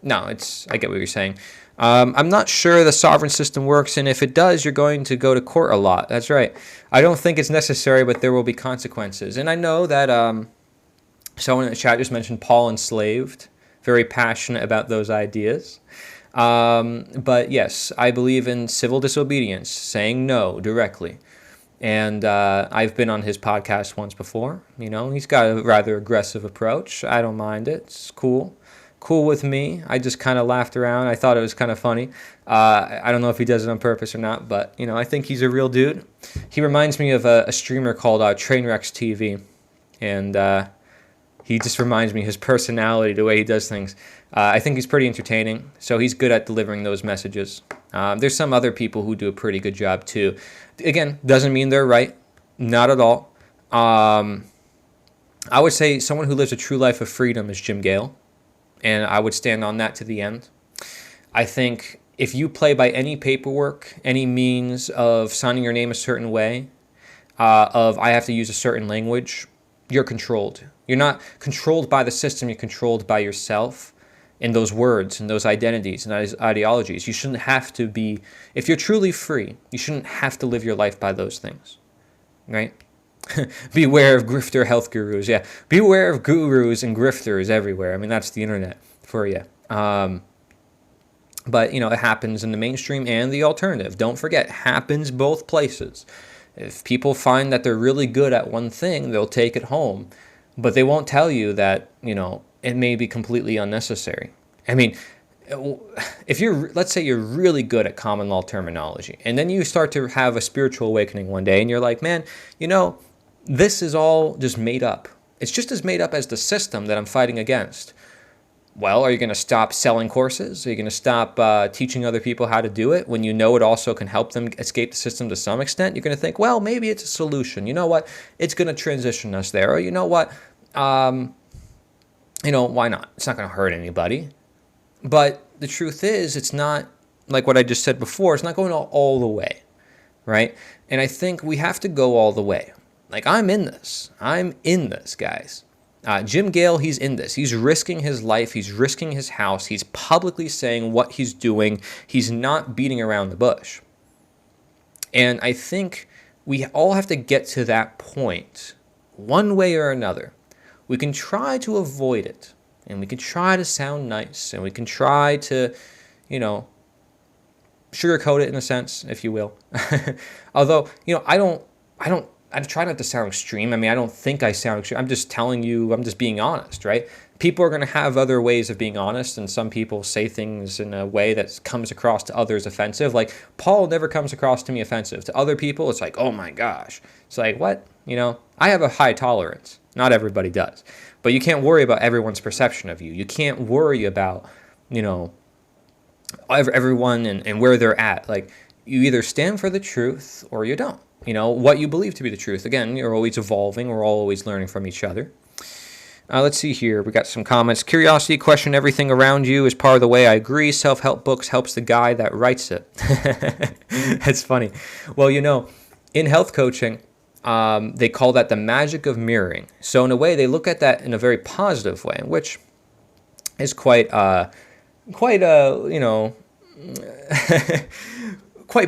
no, I get what you're saying. I'm not sure the sovereign system works, and if it does, you're going to go to court a lot. That's right. I don't think it's necessary, but there will be consequences. And I know that someone in the chat just mentioned Paul enslaved, very passionate about those ideas. But yes, I believe in civil disobedience, saying no directly. And I've been on his podcast once before. He's got a rather aggressive approach. I don't mind it. It's cool with me. I just kind of laughed around. I thought it was kind of funny. I don't know if he does it on purpose or not, but I think he's a real dude. He reminds me of a streamer called Trainwrecks TV, and he just reminds me his personality, the way he does things. I think he's pretty entertaining, so he's good at delivering those messages. There's some other people who do a pretty good job too. Again, doesn't mean they're right, not at all. I would say someone who lives a true life of freedom is Jim Gale. And I would stand on that to the end. I think if you play by any paperwork, any means of signing your name a certain way, of I have to use a certain language, you're controlled. You're not controlled by the system, you're controlled by yourself and those words and those identities and those ideologies. You shouldn't have to be, if you're truly free, you shouldn't have to live your life by those things, right? Beware of grifter health gurus. Yeah, beware of gurus and grifters everywhere. I mean, that's the internet for you. But, it happens in the mainstream and the alternative. Don't forget, it happens both places. If people find that they're really good at one thing, they'll take it home. But they won't tell you that, it may be completely unnecessary. I mean, if let's say you're really good at common law terminology, and then you start to have a spiritual awakening one day, and you're like, man, this is all just made up. It's just as made up as the system that I'm fighting against. Well, are you going to stop selling courses? Are you going to stop teaching other people how to do it when it also can help them escape the system to some extent? You're going to think, well, maybe it's a solution. You know what? It's going to transition us there. Or you know what? Why not? It's not going to hurt anybody. But the truth is, it's not, like what I just said before, it's not going all the way. right? And I think we have to go all the way. Like, I'm in this. I'm in this, guys. Jim Gale, he's in this. He's risking his life. He's risking his house. He's publicly saying what he's doing. He's not beating around the bush. And I think we all have to get to that point one way or another. We can try to avoid it, and we can try to sound nice, and we can try to, sugarcoat it in a sense, if you will. Although, I try not to sound extreme. I mean, I don't think I sound extreme. I'm just telling you, I'm just being honest, right? People are going to have other ways of being honest, and some people say things in a way that comes across to others offensive. Like, Paul never comes across to me offensive. To other people, it's like, oh my gosh. It's like, what? I have a high tolerance. Not everybody does. But you can't worry about everyone's perception of you. You can't worry about, everyone and where they're at. Like, you either stand for the truth or you don't. What you believe to be the truth. Again, you're always evolving. We're all always learning from each other. Let's see here. We got some comments. Curiosity, question everything around you is part of the way. I agree. Self-help books helps the guy that writes it. That's funny. Well, in health coaching, they call that the magic of mirroring. So in a way, they look at that in a very positive way, which is quite quite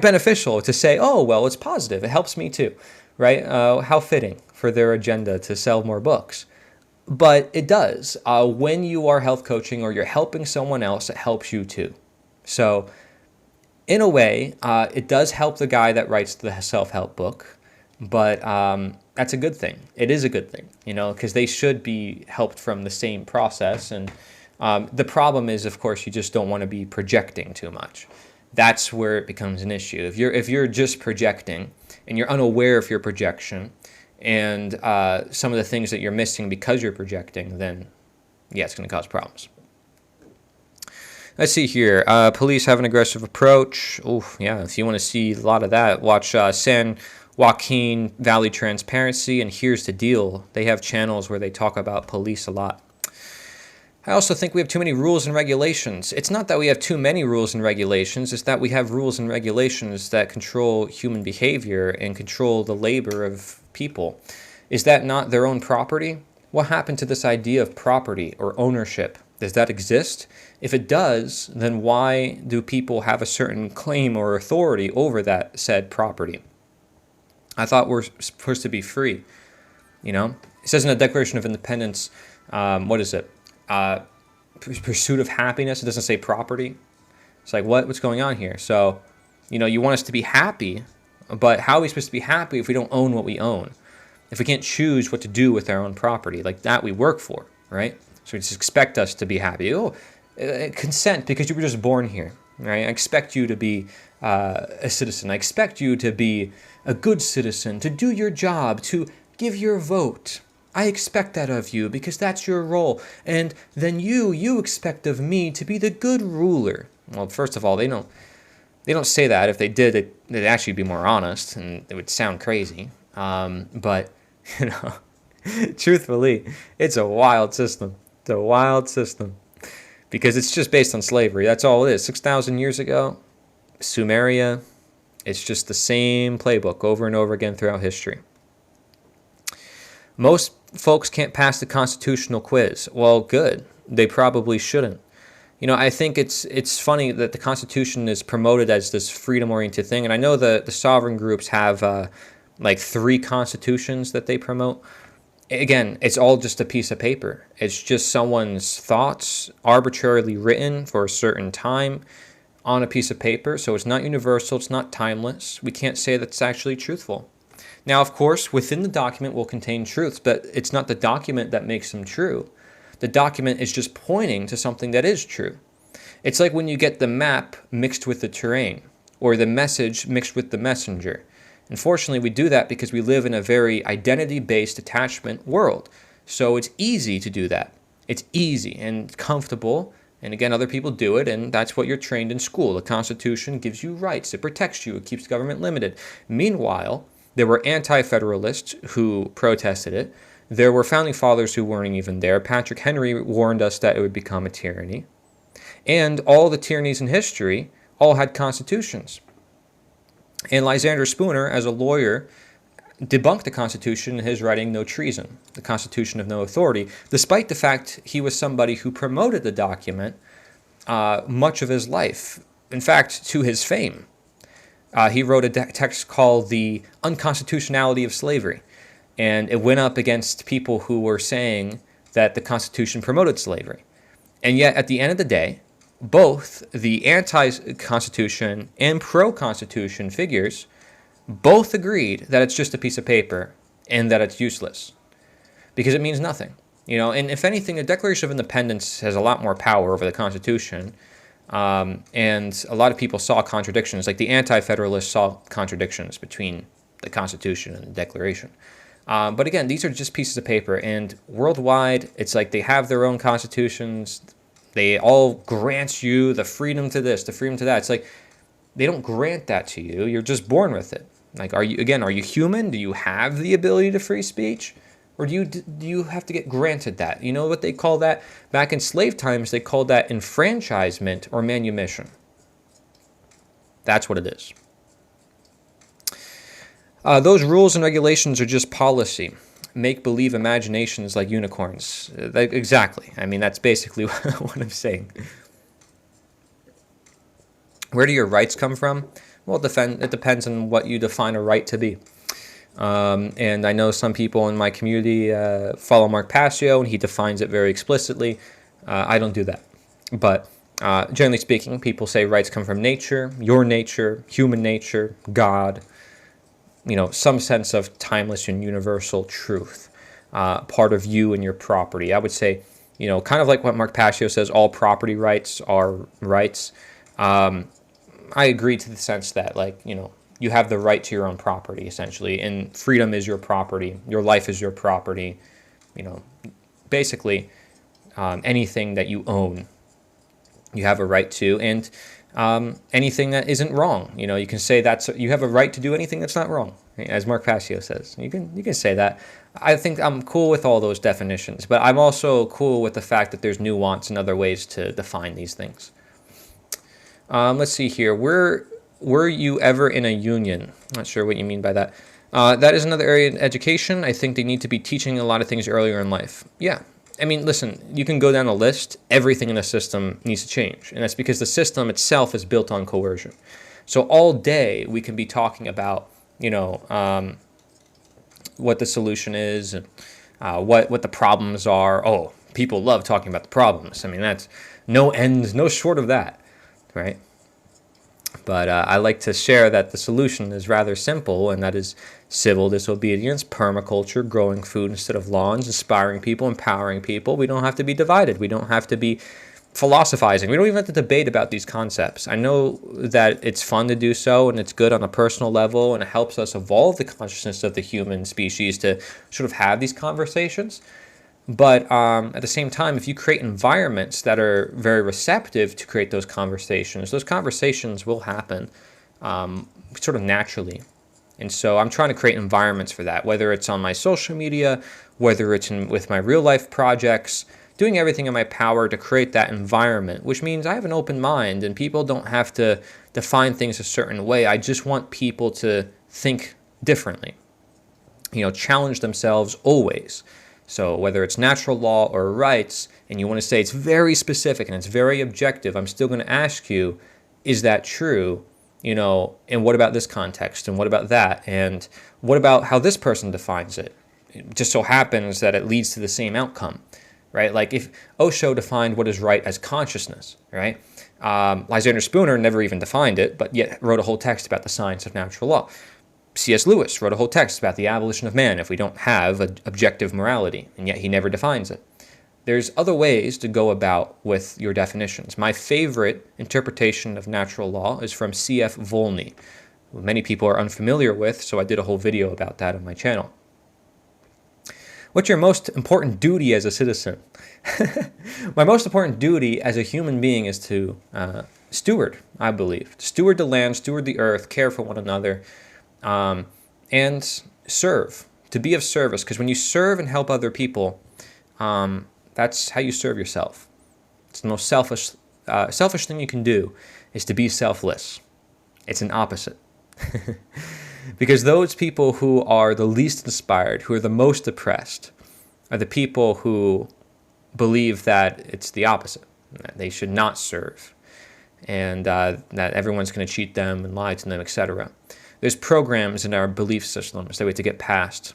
beneficial to say, oh, well, it's positive. It helps me too, right? How fitting for their agenda to sell more books. But it does. When you are health coaching or you're helping someone else, it helps you too. So in a way, it does help the guy that writes the self-help book. But that's a good thing. It is a good thing, because they should be helped from the same process. And the problem is, of course, you just don't want to be projecting too much. That's where it becomes an issue. If you're just projecting and you're unaware of your projection and some of the things that you're missing because you're projecting, then yeah, it's going to cause problems. Let's see here. Police have an aggressive approach. Oh, yeah. If you want to see a lot of that, watch San Joaquin Valley Transparency and Here's the Deal. They have channels where they talk about police a lot. I also think we have too many rules and regulations. It's not that we have too many rules and regulations. It's that we have rules and regulations that control human behavior and control the labor of people. Is that not their own property? What happened to this idea of property or ownership? Does that exist? If it does, then why do people have a certain claim or authority over that said property? I thought we're supposed to be free. It says in the Declaration of Independence, what is it? Pursuit of happiness. It doesn't say property. It's like, what's going on here? So, you want us to be happy, but how are we supposed to be happy if we don't own what we own? If we can't choose what to do with our own property, like that we work for, right? So we just expect us to be happy. Oh, consent because you were just born here, right? I expect you to be a citizen. I expect you to be a good citizen, to do your job, to give your vote. I expect that of you because that's your role. And then you expect of me to be the good ruler. Well, first of all, they don't say that. If they did, they'd actually be more honest and it would sound crazy. But, truthfully, it's a wild system. It's a wild system because it's just based on slavery. That's all it is. 6,000 years ago, Sumeria, it's just the same playbook over and over again throughout history. Most folks can't pass the constitutional quiz. Well, good. They probably shouldn't. I think it's funny that the Constitution is promoted as this freedom-oriented thing, and I know the sovereign groups have like 3 constitutions that they promote. Again, it's all just a piece of paper. It's just someone's thoughts arbitrarily written for a certain time on a piece of paper, so it's not universal, it's not timeless. We can't say that's actually truthful. Now, of course, within the document will contain truths, but it's not the document that makes them true. The document is just pointing to something that is true. It's like when you get the map mixed with the terrain, or the message mixed with the messenger. Unfortunately, we do that because we live in a very identity-based attachment world. So it's easy to do that. It's easy and comfortable. And again, other people do it, and that's what you're trained in school. The Constitution gives you rights. It protects you. It keeps government limited. Meanwhile, there were anti-federalists who protested it. There were founding fathers who weren't even there. Patrick Henry warned us that it would become a tyranny. And all the tyrannies in history all had constitutions. And Lysander Spooner, as a lawyer, debunked the Constitution in his writing No Treason, the Constitution of No Authority, despite the fact he was somebody who promoted the document much of his life. In fact, to his fame. He wrote a text called The Unconstitutionality of Slavery, and it went up against people who were saying that the Constitution promoted slavery. And yet, at the end of the day, both the anti-Constitution and pro-Constitution figures both agreed that it's just a piece of paper and that it's useless because it means nothing. And if anything, the Declaration of Independence has a lot more power over the Constitution. And a lot of people saw contradictions, like the anti-federalists saw contradictions between the Constitution and the Declaration. But again, these are just pieces of paper, and worldwide, it's like they have their own constitutions. They all grant you the freedom to this, the freedom to that. It's like they don't grant that to you. You're just born with it. Like, are you human? Do you have the ability to free speech? Or do you have to get granted that? You know what they call that? Back in slave times, they called that enfranchisement or manumission. That's what it is. Those rules and regulations are just policy. Make-believe imaginations like unicorns. Exactly. I mean, that's basically what I'm saying. Where do your rights come from? Well, it depends on what you define a right to be. And I know some people in my community follow Mark Passio, and he defines it very explicitly. I don't do that. But generally speaking, people say rights come from nature, your nature, human nature, God, some sense of timeless and universal truth, part of you and your property. I would say, kind of like what Mark Passio says, all property rights are rights. I agree to the sense that, you have the right to your own property, essentially, and freedom is your property. Your life is your property. Basically, anything that you own, you have a right to, and anything that isn't wrong. You can say you have a right to do anything that's not wrong, as Mark Passio says. You can say that. I think I'm cool with all those definitions, but I'm also cool with the fact that there's nuance and other ways to define these things. Let's see here. Were you ever in a union? Not sure what you mean by that. That is another area in education. I think they need to be teaching a lot of things earlier in life. Yeah. I mean, listen, you can go down a list. Everything in the system needs to change. And that's because the system itself is built on coercion. So all day we can be talking about, what the solution is and what the problems are. Oh, people love talking about the problems. I mean, that's no end, no short of that, right? But I like to share that the solution is rather simple, and that is civil disobedience, permaculture, growing food instead of lawns, inspiring people, empowering people. We don't have to be divided. We don't have to be philosophizing. We don't even have to debate about these concepts. I know that it's fun to do so, and it's good on a personal level, and it helps us evolve the consciousness of the human species to sort of have these conversations. But at the same time, if you create environments that are very receptive to create those conversations will happen sort of naturally. And so I'm trying to create environments for that, whether it's on my social media, whether it's with my real life projects, doing everything in my power to create that environment, which means I have an open mind and people don't have to define things a certain way. I just want people to think differently, challenge themselves always. So whether it's natural law or rights, and you want to say it's very specific and it's very objective, I'm still going to ask you, is that true? And what about this context? And what about that? And what about how this person defines it? It just so happens that it leads to the same outcome, right? Like if Osho defined what is right as consciousness, right? Lysander Spooner never even defined it, but yet wrote a whole text about the science of natural law. C.S. Lewis wrote a whole text about the abolition of man if we don't have objective morality, and yet he never defines it. There's other ways to go about with your definitions. My favorite interpretation of natural law is from C.F. Volney, who many people are unfamiliar with, so I did a whole video about that on my channel. What's your most important duty as a citizen? My most important duty as a human being is to steward, I believe. Steward the land, steward the earth, care for one another, and serve, to be of service. Because when you serve and help other people, that's how you serve yourself. It's the most selfish thing you can do is to be selfless. It's an opposite. Because those people who are the least inspired, who are the most depressed, are the people who believe that it's the opposite, that they should not serve, and that everyone's going to cheat them and lie to them, etc. There's programs in our belief systems that we have to get past,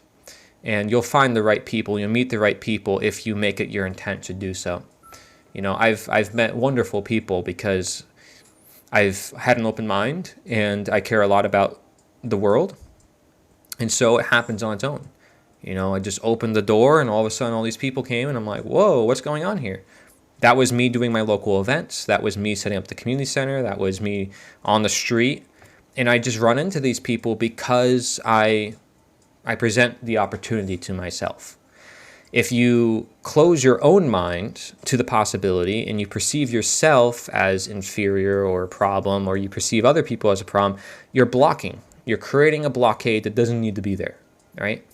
and you'll find the right people, you'll meet the right people if you make it your intent to do so. I've met wonderful people because I've had an open mind and I care a lot about the world, and so it happens on its own. I just opened the door and all of a sudden all these people came and I'm like, whoa, what's going on here? That was me doing my local events. That was me setting up the community center. That was me on the street. And I just run into these people because I present the opportunity to myself. If you close your own mind to the possibility and you perceive yourself as inferior or a problem, or you perceive other people as a problem, you're blocking. You're creating a blockade that doesn't need to be there, right?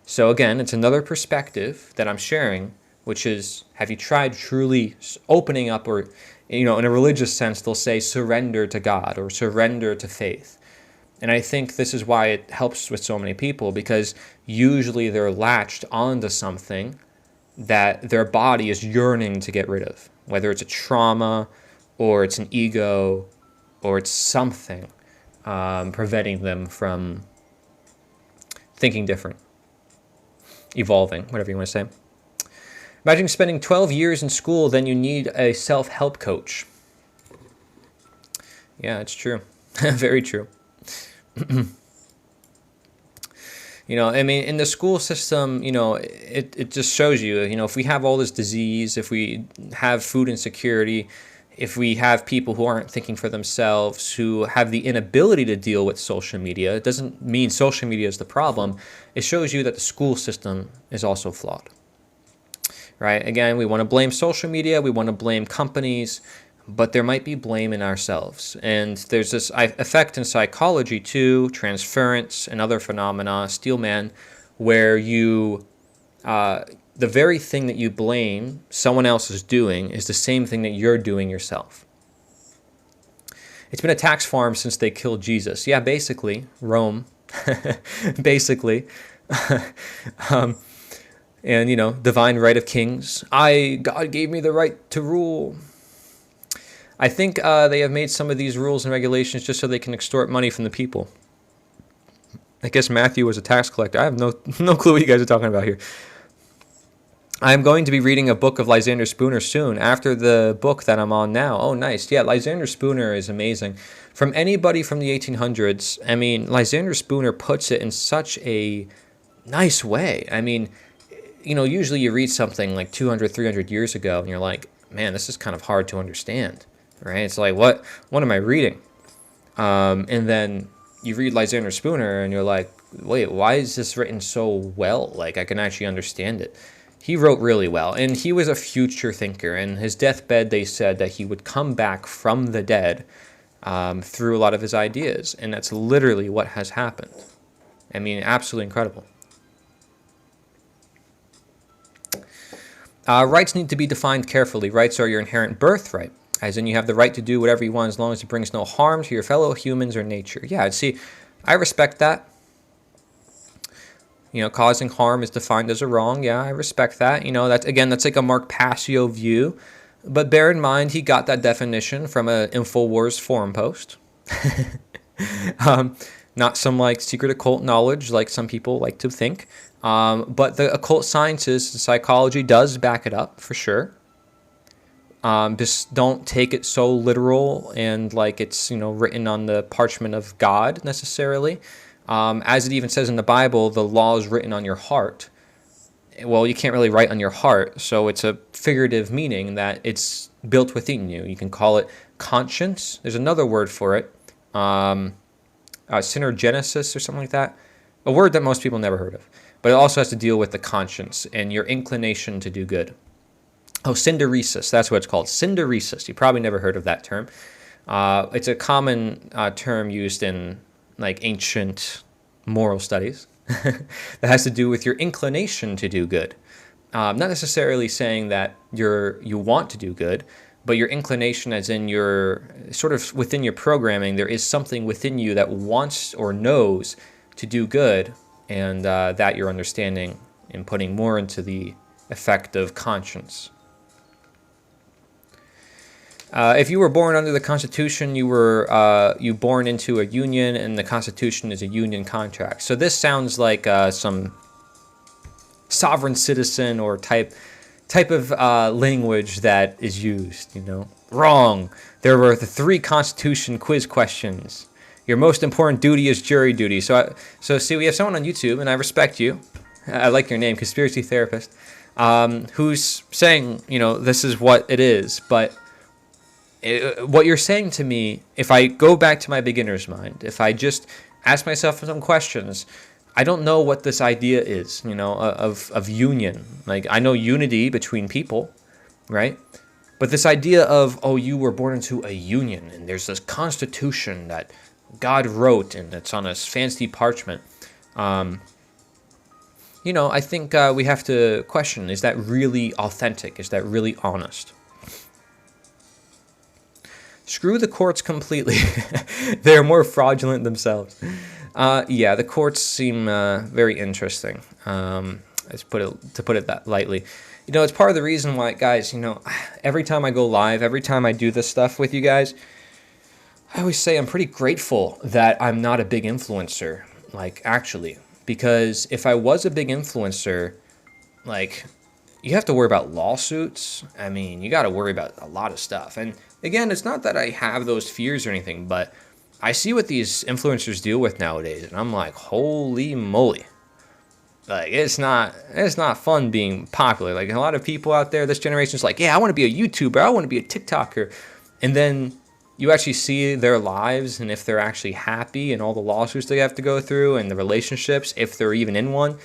So again, it's another perspective that I'm sharing, which is, have you tried truly opening up, or, in a religious sense, they'll say surrender to God or surrender to faith. And I think this is why it helps with so many people, because usually they're latched onto something that their body is yearning to get rid of, whether it's a trauma or it's an ego or it's something preventing them from thinking different, evolving, whatever you want to say. Imagine spending 12 years in school, then you need a self-help coach. Yeah, it's true. Very true. In the school system, it just shows you, if we have all this disease, if we have food insecurity, if we have people who aren't thinking for themselves, who have the inability to deal with social media, it doesn't mean social media is the problem. It shows you that the school system is also flawed, right? Again, we want to blame social media, we want to blame companies, but there might be blame in ourselves. And there's this effect in psychology too, transference and other phenomena, Steelman, where the very thing that you blame someone else is doing is the same thing that you're doing yourself. It's been a tax farm since they killed Jesus. Yeah, basically, Rome, basically. And, divine right of kings. God gave me the right to rule. I think they have made some of these rules and regulations just so they can extort money from the people. I guess Matthew was a tax collector. I have no clue what you guys are talking about here. I'm going to be reading a book of Lysander Spooner soon, after the book that I'm on now. Oh, nice. Yeah, Lysander Spooner is amazing. From anybody from the 1800s, Lysander Spooner puts it in such a nice way. Usually you read something like 200, 300 years ago, and you're like, man, this is kind of hard to understand. Right? It's like, what am I reading? And then you read Lysander Spooner and you're like, wait, why is this written so well? Like, I can actually understand it. He wrote really well, and he was a future thinker. And his deathbed, they said that he would come back from the dead through a lot of his ideas. And that's literally what has happened. Absolutely incredible. Rights need to be defined carefully. Rights are your inherent birthright, as in you have the right to do whatever you want as long as it brings no harm to your fellow humans or nature. Yeah, see, I respect that. Causing harm is defined as a wrong. Yeah, I respect that. That's like a Mark Passio view. But bear in mind, he got that definition from an InfoWars forum post. Not some secret occult knowledge like some people like to think. But the occult sciences, the psychology does back it up for sure. Just don't take it so literal and like it's, written on the parchment of God necessarily. As it even says in the Bible, the law is written on your heart. Well, you can't really write on your heart, so it's a figurative meaning that it's built within you. You can call it conscience. There's another word for it, synergenesis or something like that. A word that most people never heard of. But it also has to deal with the conscience and your inclination to do good. Oh, synderesis, that's what it's called. Synderesis. You probably never heard of that term. It's a common term used in ancient moral studies that has to do with your inclination to do good. Not necessarily saying that you want to do good, but your inclination, as in your sort of within your programming, there is something within you that wants or knows to do good, and that you're understanding and putting more into the effect of conscience. If you were born under the Constitution, you were born into a union, and the Constitution is a union contract. So this sounds like some sovereign citizen or type of language that is used. Wrong. There were the 3 Constitution quiz questions. Your most important duty is jury duty. So see, we have someone on YouTube, and I respect you. I like your name, Conspiracy Therapist, who's saying, this is what it is, but what you're saying to me, if I go back to my beginner's mind, if I just ask myself some questions, I don't know what this idea is, of union. Like, I know unity between people, right? But this idea of, you were born into a union, and there's this constitution that God wrote, and it's on a fancy parchment. I think we have to question, is that really authentic? Is that really honest? Screw the courts completely. They're more fraudulent themselves. The courts seem very interesting. To put it that lightly. It's part of the reason why, guys, every time I go live, every time I do this stuff with you guys, I always say I'm pretty grateful that I'm not a big influencer, actually. Because if I was a big influencer, you have to worry about lawsuits. I mean, you got to worry about a lot of stuff. And again, it's not that I have those fears or anything, but I see what these influencers deal with nowadays, and I'm like, holy moly. It's not fun being popular. A lot of people out there, this generation is like, yeah, I want to be a YouTuber, I want to be a TikToker. And then you actually see their lives, and if they're actually happy, and all the lawsuits they have to go through, and the relationships, if they're even in one.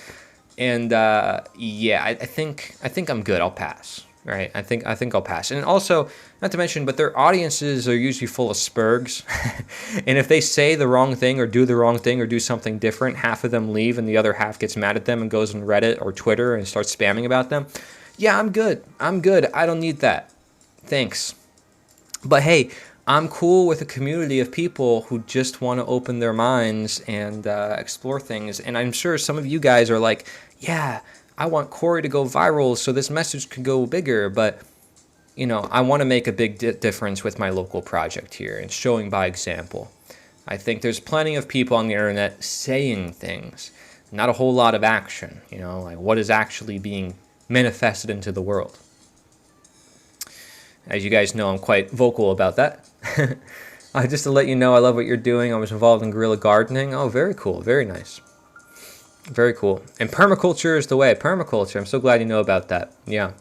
And I think I'm good. I'll pass. Right? I think I'll pass. And also, not to mention, but their audiences are usually full of spurgs. And if they say the wrong thing or do the wrong thing or do something different, half of them leave and the other half gets mad at them and goes on Reddit or Twitter and starts spamming about them. Yeah, I'm good. I don't need that. Thanks. But hey, I'm cool with a community of people who just want to open their minds and explore things. And I'm sure some of you guys are like, yeah, I want Cory to go viral so this message could go bigger. But, I want to make a big difference with my local project here and showing by example. I think there's plenty of people on the internet saying things, not a whole lot of action, what is actually being manifested into the world. As you guys know, I'm quite vocal about that. Just to let you know, I love what you're doing. I was involved in guerrilla gardening. Oh, very cool. Very nice. Very cool. And permaculture is the way. Permaculture. I'm so glad you know about that. Yeah.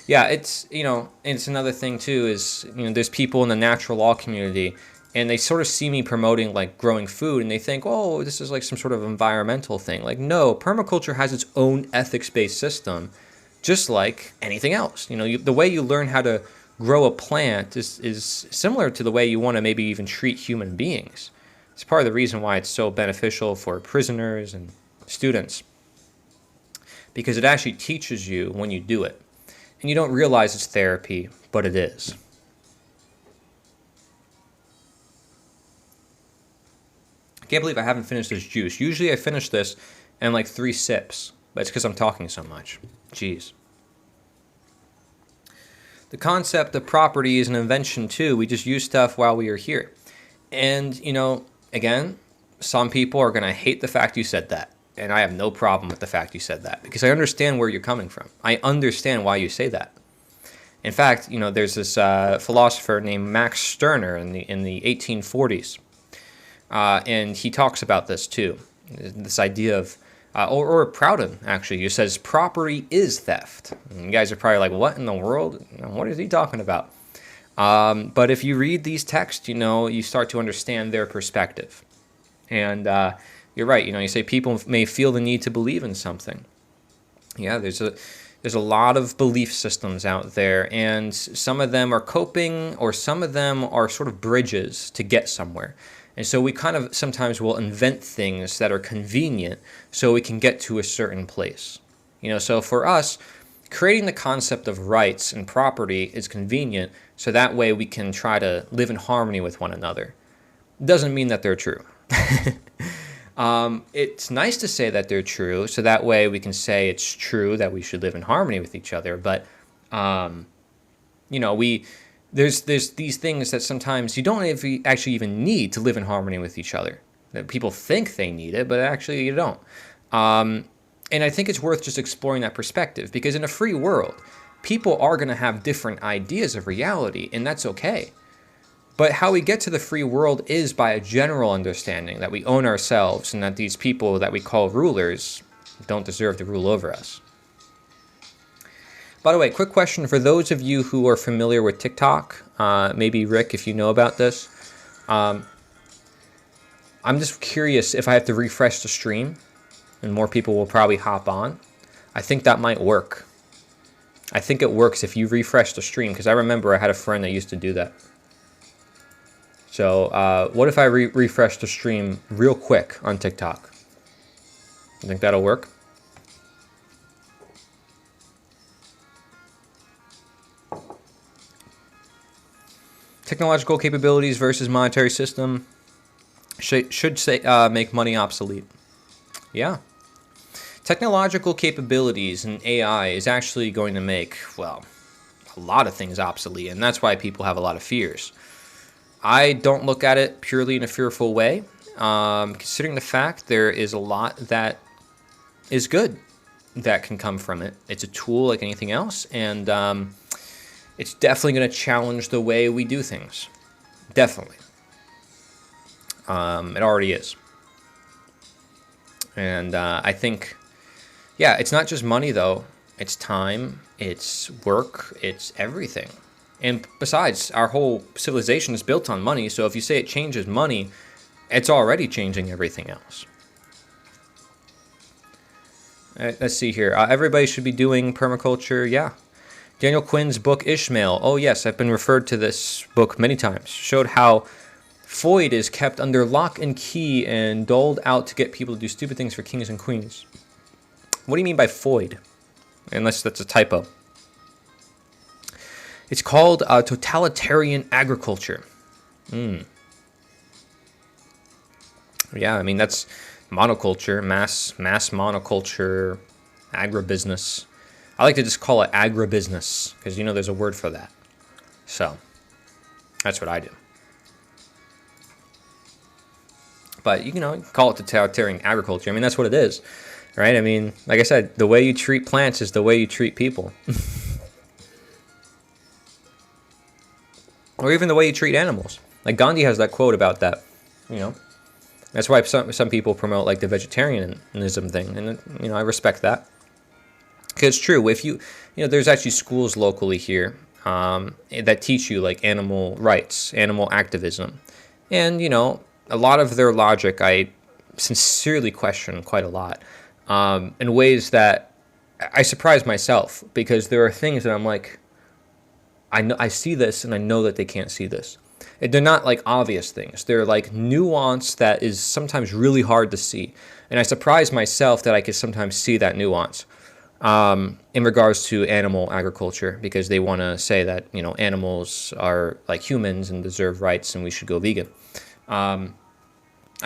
Yeah, it's, it's another thing too is, there's people in the natural law community and they sort of see me promoting growing food and they think, oh, this is some sort of environmental thing. No, permaculture has its own ethics-based system, just like anything else. The way you learn how to grow a plant is similar to the way you want to maybe even treat human beings. It's part of the reason why it's so beneficial for prisoners and students, because it actually teaches you when you do it. And you don't realize it's therapy, but it is. I can't believe I haven't finished this juice. Usually I finish this in 3 sips, but it's because I'm talking so much. Jeez. The concept of property is an invention too. We just use stuff while we are here. And, again, some people are going to hate the fact you said that. And I have no problem with the fact you said that because I understand where you're coming from. I understand why you say that. In fact, there's this philosopher named Max Stirner in the 1840s. And he talks about this too. This idea of, or Proudhon actually, who says property is theft. And you guys are probably like, what in the world? What is he talking about? But if you read these texts, you start to understand their perspective. And you're right. You say people may feel the need to believe in something. Yeah, there's a lot of belief systems out there, and some of them are coping, or some of them are sort of bridges to get somewhere. And so we kind of sometimes will invent things that are convenient so we can get to a certain place. So for us, creating the concept of rights and property is convenient, so that way we can try to live in harmony with one another. Doesn't mean that they're true. It's nice to say that they're true, so that way we can say it's true that we should live in harmony with each other. But there's these things that sometimes you don't actually even need to live in harmony with each other. That people think they need it, but actually you don't. And I think it's worth just exploring that perspective, because in a free world, people are going to have different ideas of reality, and that's okay. But how we get to the free world is by a general understanding that we own ourselves and that these people that we call rulers don't deserve to rule over us. By the way, quick question for those of you who are familiar with TikTok, maybe Rick, if you know about this. I'm just curious if I have to refresh the stream and more people will probably hop on. I think that might work. I think it works if you refresh the stream, because I remember I had a friend that used to do that. So what if I refresh the stream real quick on TikTok? You think that'll work? Technological capabilities versus monetary system should say make money obsolete. Yeah. Technological capabilities and AI is actually going to make, well, a lot of things obsolete, and that's why people have a lot of fears. I don't look at it purely in a fearful way, considering the fact there is a lot that is good that can come from it. It's a tool like anything else, and it's definitely going to challenge the way we do things. Definitely. It already is. And I think, yeah, it's not just money, though. It's time, it's work, it's everything. And besides, our whole civilization is built on money, so if you say it changes money, it's already changing everything else. Let's see here. Everybody should be doing permaculture, yeah. Daniel Quinn's book, Ishmael. Oh, yes, I've been referred to this book many times. Showed how Freud is kept under lock and key and doled out to get people to do stupid things for kings and queens. What do you mean by Freud? Unless that's a typo. It's called totalitarian agriculture. Yeah, I mean, that's monoculture, mass monoculture, agribusiness. I like to just call it agribusiness because, there's a word for that. So, that's what I do. But, you can call it totalitarian agriculture. I mean, that's what it is, right? I mean, like I said, the way you treat plants is the way you treat people. Or even the way you treat animals. Like Gandhi has that quote about that, That's why some people promote like the vegetarianism thing, and I respect that. Because it's true, if there's actually schools locally here that teach you like animal rights, animal activism, and a lot of their logic I sincerely question quite a lot, in ways that I surprise myself, because there are things that I'm like, I see this and I know that they can't see this. They're not like obvious things. They're like nuance that is sometimes really hard to see. And I surprise myself that I can sometimes see that nuance in regards to animal agriculture, because they want to say that, animals are like humans and deserve rights and we should go vegan. I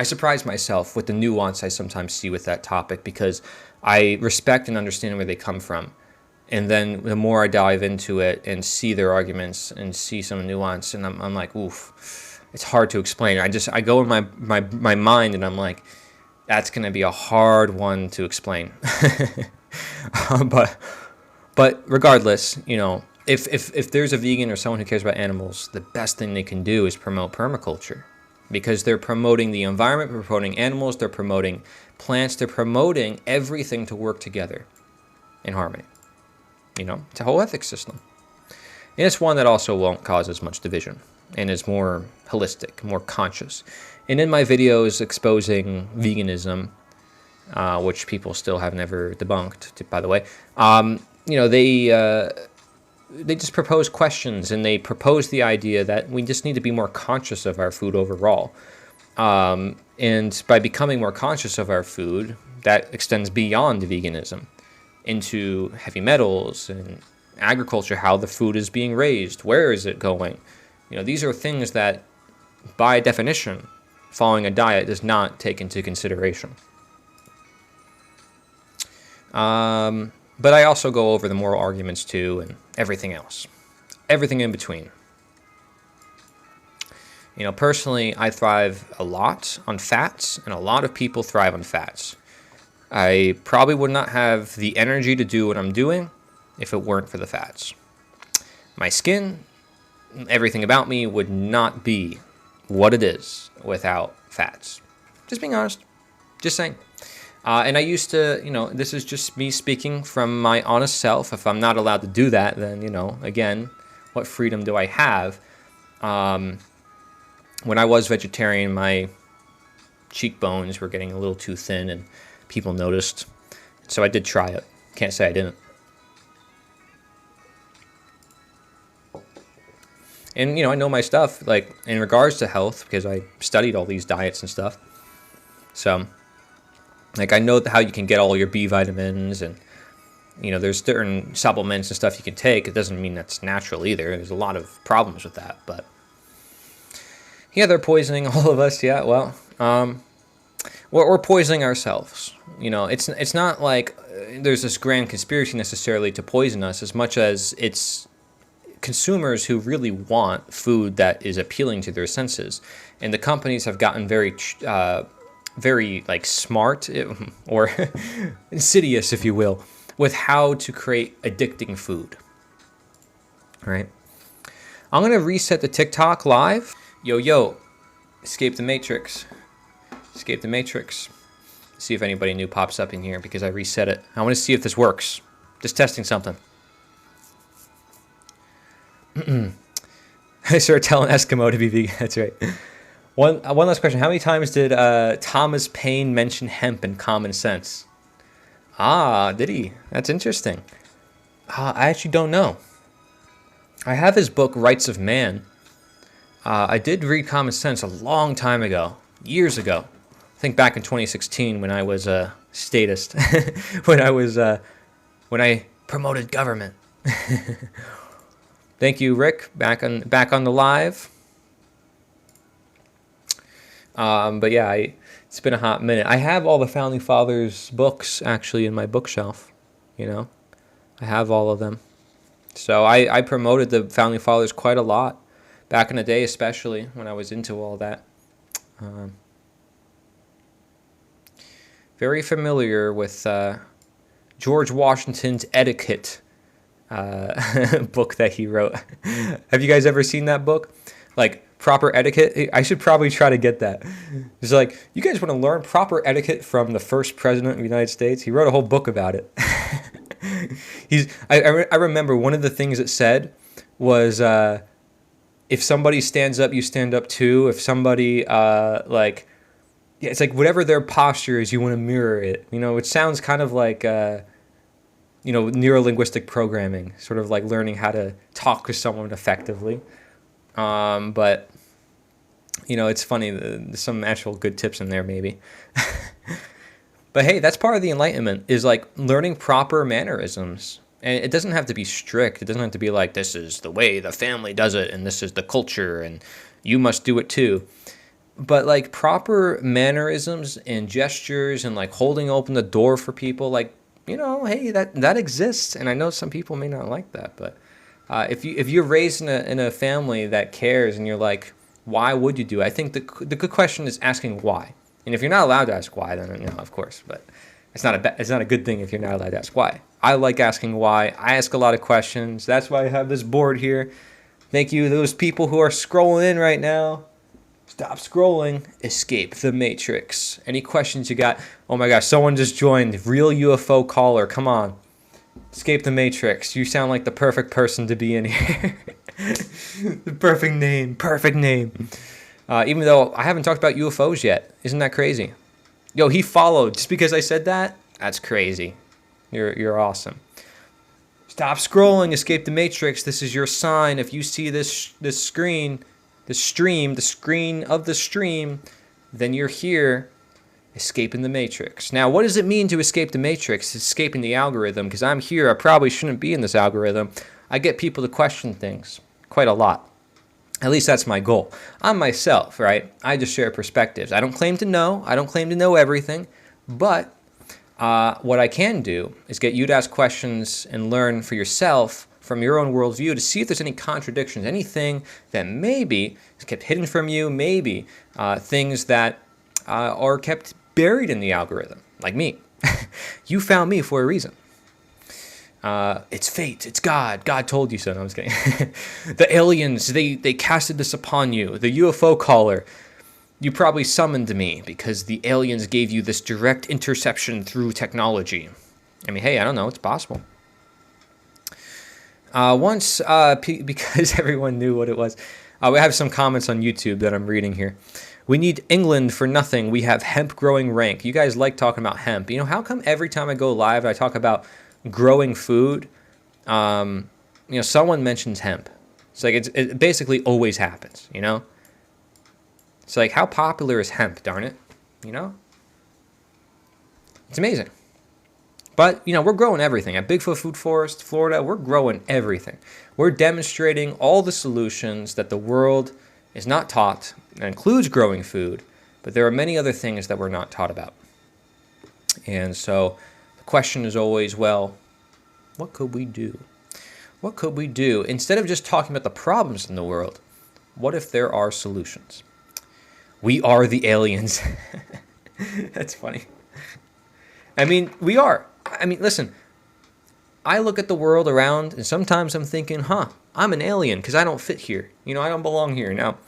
surprise myself with the nuance I sometimes see with that topic, because I respect and understand where they come from. And then the more I dive into it and see their arguments and see some nuance, and I'm like, oof, it's hard to explain. I go in my mind and I'm like, that's going to be a hard one to explain. But regardless, if there's a vegan or someone who cares about animals, the best thing they can do is promote permaculture, because they're promoting the environment, they're promoting animals, they're promoting plants, they're promoting everything to work together in harmony. It's a whole ethics system. And it's one that also won't cause as much division and is more holistic, more conscious. And in my videos exposing veganism, which people still have never debunked, by the way, they just propose questions, and they propose the idea that we just need to be more conscious of our food overall. And by becoming more conscious of our food, that extends beyond veganism. into heavy metals and agriculture, how the food is being raised, where is it going. These are things that, by definition, following a diet does not take into consideration. But I also go over the moral arguments too, and everything else. Everything in between. Personally, I thrive a lot on fats, and a lot of people thrive on fats. I probably would not have the energy to do what I'm doing if it weren't for the fats. My skin, everything about me would not be what it is without fats. Just being honest. Just saying. And I used to, this is just me speaking from my honest self. If I'm not allowed to do that, then, again, what freedom do I have? When I was vegetarian, my cheekbones were getting a little too thin and people noticed. So I did try it. Can't say I didn't. And, I know my stuff, like, in regards to health, because I studied all these diets and stuff. So, like, I know how you can get all your B vitamins, and, there's certain supplements and stuff you can take. It doesn't mean that's natural either. There's a lot of problems with that, but yeah, they're poisoning all of us. Yeah, well, we're poisoning ourselves. It's not like there's this grand conspiracy necessarily to poison us, as much as it's consumers who really want food that is appealing to their senses, and the companies have gotten very like smart or insidious, if you will, with how to create addicting food. All right, I'm gonna reset the TikTok live. Yo, escape the matrix. Escape the matrix. See if anybody new pops up in here because I reset it. I want to see if this works. Just testing something. I started telling Eskimo to be vegan. That's right. One last question. How many times did Thomas Paine mention hemp and common sense? Did he? That's interesting. I actually don't know. I have his book, Rights of Man. I did read Common Sense a long time ago, years ago. I think back in 2016 when I was a statist, when I promoted government. Thank you, Rick. Back on the live. But yeah, it's been a hot minute. I have all the Founding Fathers books actually in my bookshelf. I have all of them. So I promoted the Founding Fathers quite a lot back in the day, especially when I was into all that. Very familiar with George Washington's Etiquette book that he wrote. Have you guys ever seen that book? Like, Proper Etiquette? I should probably try to get that. It's like, you guys want to learn proper etiquette from the first president of the United States? He wrote a whole book about it. I remember one of the things it said was, if somebody stands up, you stand up too. If somebody, it's like whatever their posture is, you want to mirror it. It sounds kind of like, neuro-linguistic programming, sort of like learning how to talk to someone effectively. But, it's funny. There's some actual good tips in there, maybe. But hey, that's part of the Enlightenment, is like learning proper mannerisms. And it doesn't have to be strict. It doesn't have to be like, this is the way the family does it, and this is the culture, and you must do it too. But like proper mannerisms and gestures and like holding open the door for people, like, hey, that exists. And I know some people may not like that, but if you're raised in a family that cares, and you're like, why would you do it? I think the good question is asking why. And if you're not allowed to ask why, then of course. But it's not a good thing if you're not allowed to ask why. I like asking why. I ask a lot of questions. That's why I have this board here. Thank you, those people who are scrolling in right now. Stop scrolling. Escape the Matrix. Any questions you got? Oh my gosh, someone just joined. Real UFO caller. Come on. Escape the Matrix. You sound like the perfect person to be in here. The perfect name. Perfect name. Even though I haven't talked about UFOs yet. Isn't that crazy? Yo, he followed. Just because I said that? That's crazy. You're awesome. Stop scrolling. Escape the Matrix. This is your sign. If you see this screen, the screen of the stream, then you're here. escaping the matrix. Now, what does it mean to escape the matrix? Escaping the algorithm, because I'm here, I probably shouldn't be in this algorithm. I get people to question things quite a lot. At least that's my goal. I'm myself, right? I just share perspectives. I don't claim to know. I don't claim to know everything. But what I can do is get you to ask questions and learn for yourself from your own worldview to see if there's any contradictions, anything that maybe is kept hidden from you, maybe things that are kept buried in the algorithm, like me. You found me for a reason. It's fate. It's God. God told you so. No, I'm just kidding. The aliens, they casted this upon you. The UFO caller, you probably summoned me because the aliens gave you this direct interception through technology. I mean, hey, I don't know. It's possible. Because everyone knew what it was, we have some comments on YouTube that I'm reading here. We need England for nothing. We have hemp growing rank. You guys like talking about hemp. You know, how come every time I go live, I talk about growing food, someone mentions hemp? It's like it basically always happens, you know? It's like, how popular is hemp, darn it? You know? It's amazing. But, we're growing everything. At Bigfoot Food Forest, Florida, we're growing everything. We're demonstrating all the solutions that the world is not taught. That includes growing food, but there are many other things that we're not taught about. And so the question is always, well, what could we do? What could we do? Instead of just talking about the problems in the world, what if there are solutions? We are the aliens. That's funny. I mean, we are. I mean, listen, I look at the world around and sometimes I'm thinking, I'm an alien because I don't fit here. I don't belong here. Now,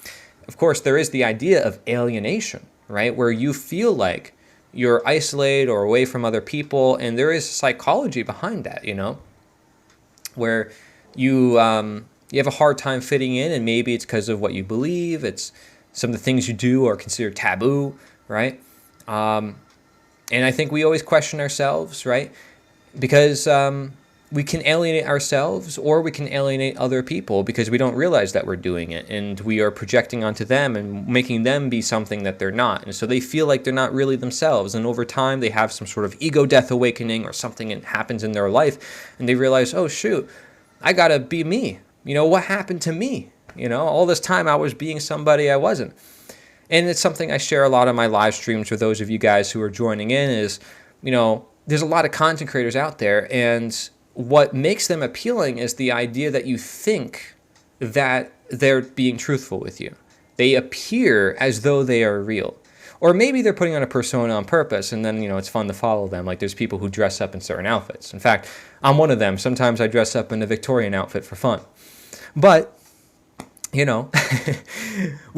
of course, there is the idea of alienation, right? Where you feel like you're isolated or away from other people. And there is psychology behind that, where you have a hard time fitting in, and maybe it's because of what you believe. It's some of the things you do are considered taboo, right? And I think we always question ourselves, right? Because we can alienate ourselves or we can alienate other people because we don't realize that we're doing it. And we are projecting onto them and making them be something that they're not. And so they feel like they're not really themselves. And over time, they have some sort of ego death awakening or something that happens in their life. And they realize, oh, shoot, I got to be me. What happened to me? All this time I was being somebody I wasn't. And it's something I share a lot on my live streams for those of you guys who are joining in is, there's a lot of content creators out there, and what makes them appealing is the idea that you think that they're being truthful with you. They appear as though they are real. Or maybe they're putting on a persona on purpose, and then, it's fun to follow them. Like there's people who dress up in certain outfits. In fact, I'm one of them. Sometimes I dress up in a Victorian outfit for fun. But we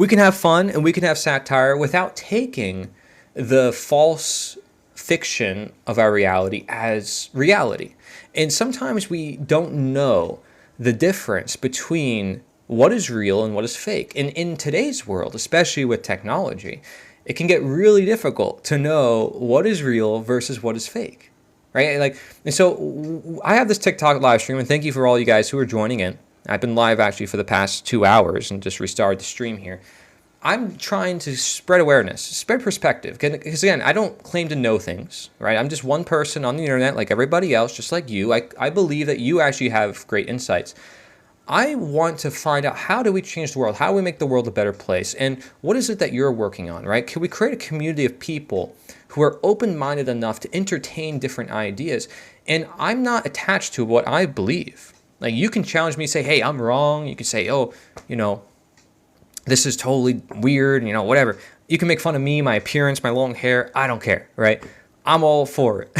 can have fun and we can have satire without taking the false fiction of our reality as reality. And sometimes we don't know the difference between what is real and what is fake. And in today's world, especially with technology, it can get really difficult to know what is real versus what is fake, right? And so I have this TikTok live stream, and thank you for all you guys who are joining in. I've been live actually for the past 2 hours and just restarted the stream here. I'm trying to spread awareness, spread perspective. Because again, I don't claim to know things, right? I'm just one person on the internet like everybody else, just like you. I believe that you actually have great insights. I want to find out, how do we change the world? How do we make the world a better place? And what is it that you're working on, right? Can we create a community of people who are open-minded enough to entertain different ideas? And I'm not attached to what I believe. Like, you can challenge me, say, hey, I'm wrong. You can say, oh, this is totally weird, whatever. You can make fun of me, my appearance, my long hair. I don't care, right? I'm all for it.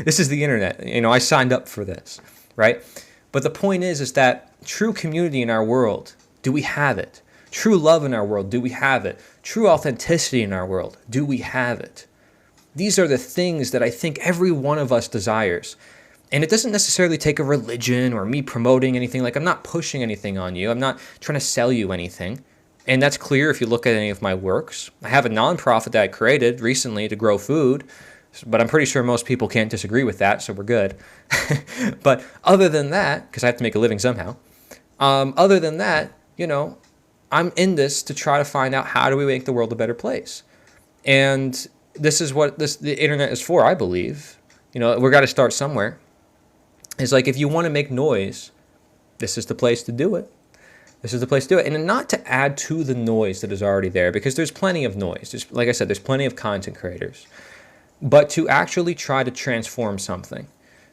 This is the internet. I signed up for this, right? But the point is that true community in our world, do we have it? True love in our world, do we have it? True authenticity in our world, do we have it? These are the things that I think every one of us desires. And it doesn't necessarily take a religion or me promoting anything. Like, I'm not pushing anything on you. I'm not trying to sell you anything. And that's clear if you look at any of my works. I have a nonprofit that I created recently to grow food, but I'm pretty sure most people can't disagree with that, so we're good. But other than that, because I have to make a living somehow, other than that, I'm in this to try to find out, how do we make the world a better place? And this is what the internet is for, I believe. We got to start somewhere. It's like, if you want to make noise, this is the place to do it. This is the place to do it. And not to add to the noise that is already there, because there's plenty of noise. Like I said, there's plenty of content creators. But to actually try to transform something.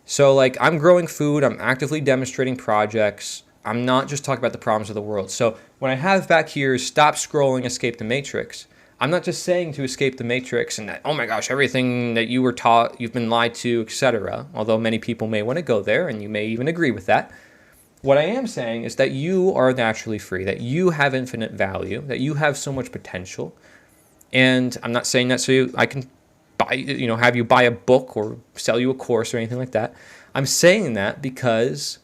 So like, I'm growing food, I'm actively demonstrating projects. I'm not just talking about the problems of the world. So when I have back here, stop scrolling, escape the matrix, I'm not just saying to escape the matrix and that, oh my gosh, everything that you were taught, you've been lied to, etc. Although many people may want to go there, and you may even agree with that. What I am saying is that you are naturally free, that you have infinite value, that you have so much potential. And I'm not saying that so I can have you buy a book or sell you a course or anything like that. I'm saying that because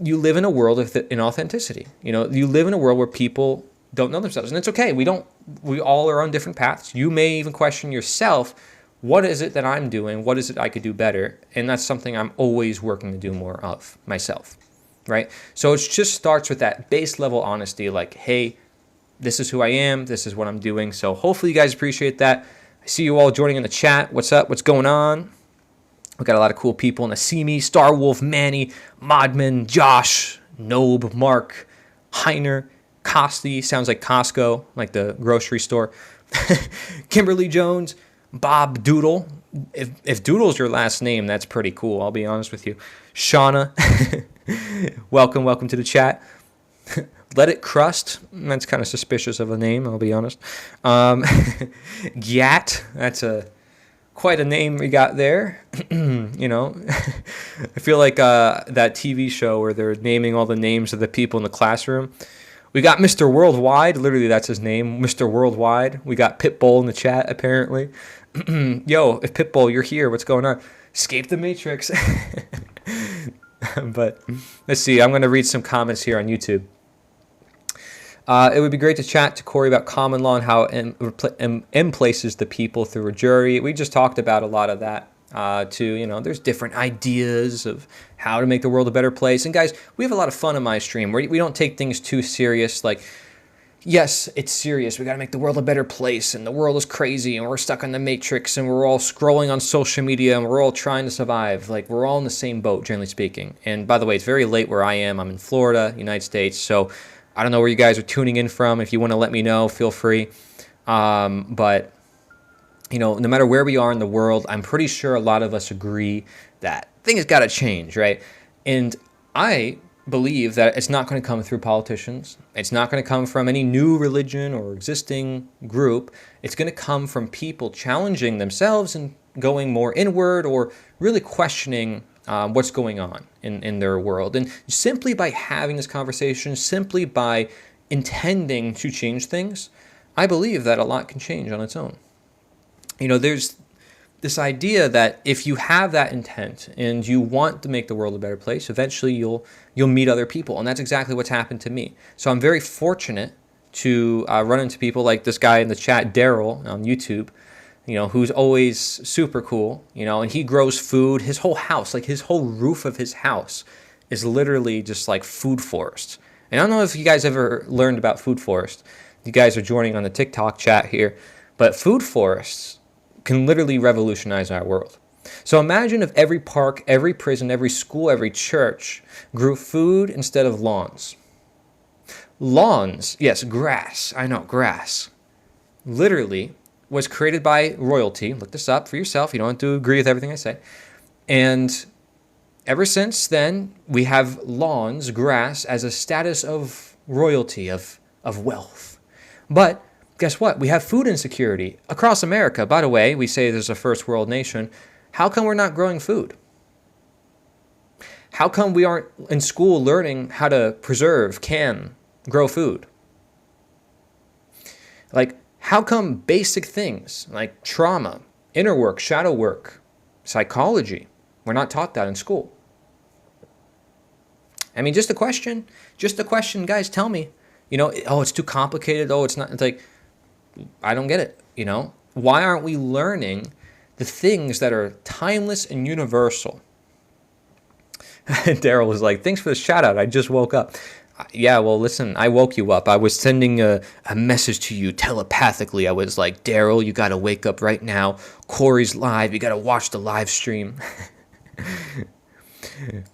you live in a world of inauthenticity. You live in a world where people don't know themselves, and it's okay. We all are on different paths. You may even question yourself, what is it that I'm doing? What is it I could do better? And that's something I'm always working to do more of myself, right? So it just starts with that base level honesty, like, hey, this is who I am. This is what I'm doing. So hopefully you guys appreciate that. I see you all joining in the chat. What's up? What's going on? We got a lot of cool people. Nasimi, Starwolf, Manny, Modman, Josh, Nobe, Mark, Heiner, Costi, sounds like Costco, like the grocery store. Kimberly Jones, Bob Doodle. If Doodle's your last name, that's pretty cool. I'll be honest with you. Shauna, welcome to the chat. Let It Crust, that's kind of suspicious of a name, I'll be honest. Gyat, that's quite a name we got there. I feel like that TV show where they're naming all the names of the people in the classroom. We got Mr. Worldwide, literally that's his name, Mr. Worldwide. We got Pitbull in the chat, apparently. Yo, if Pitbull, you're here, what's going on? Escape the Matrix. But let's see, I'm going to read some comments here on YouTube. It would be great to chat to Cory about common law and how it emplaces the people through a jury. We just talked about a lot of that. There's different ideas of how to make the world a better place. And guys, we have a lot of fun on my stream. We don't take things too serious. Like, yes, it's serious. We got to make the world a better place, and the world is crazy, and we're stuck in the matrix, and we're all scrolling on social media, and we're all trying to survive. Like, we're all in the same boat, generally speaking. And by the way, it's very late where I am. I'm in Florida, United States. So I don't know where you guys are tuning in from. If you want to let me know, feel free. But no matter where we are in the world, I'm pretty sure a lot of us agree that things got to change, right? And I believe that it's not going to come through politicians. It's not going to come from any new religion or existing group. It's going to come from people challenging themselves and going more inward, or really questioning what's going on in their world. And simply by having this conversation, simply by intending to change things, I believe that a lot can change on its own. There's this idea that if you have that intent and you want to make the world a better place, eventually you'll meet other people. And that's exactly what's happened to me. So I'm very fortunate to run into people like this guy in the chat, Daryl, on YouTube, who's always super cool, and he grows food. His whole house, like his whole roof of his house is literally just like food forest. And I don't know if you guys ever learned about food forest. You guys are joining on the TikTok chat here, but food forests can literally revolutionize our world. So imagine if every park, every prison, every school, every church grew food instead of lawns. Lawns, yes, grass, I know, grass, literally was created by royalty. Look this up for yourself. You don't have to agree with everything I say. And ever since then, we have lawns, grass, as a status of royalty, of wealth. But guess what? We have food insecurity across America. By the way, we say there's a first world nation. How come we're not growing food? How come we aren't in school learning how to preserve, can, grow food? Like, how come basic things like trauma, inner work, shadow work, psychology, we're not taught that in school? I mean, just a question, guys, tell me. Oh, it's too complicated. Oh, it's not. It's like, I don't get it. Why aren't we learning the things that are timeless and universal? Daryl was like, thanks for the shout out. I just woke up. Yeah, well, listen, I woke you up. I was sending a message to you telepathically. I was like, Daryl, you got to wake up right now. Cory's live. You got to watch the live stream.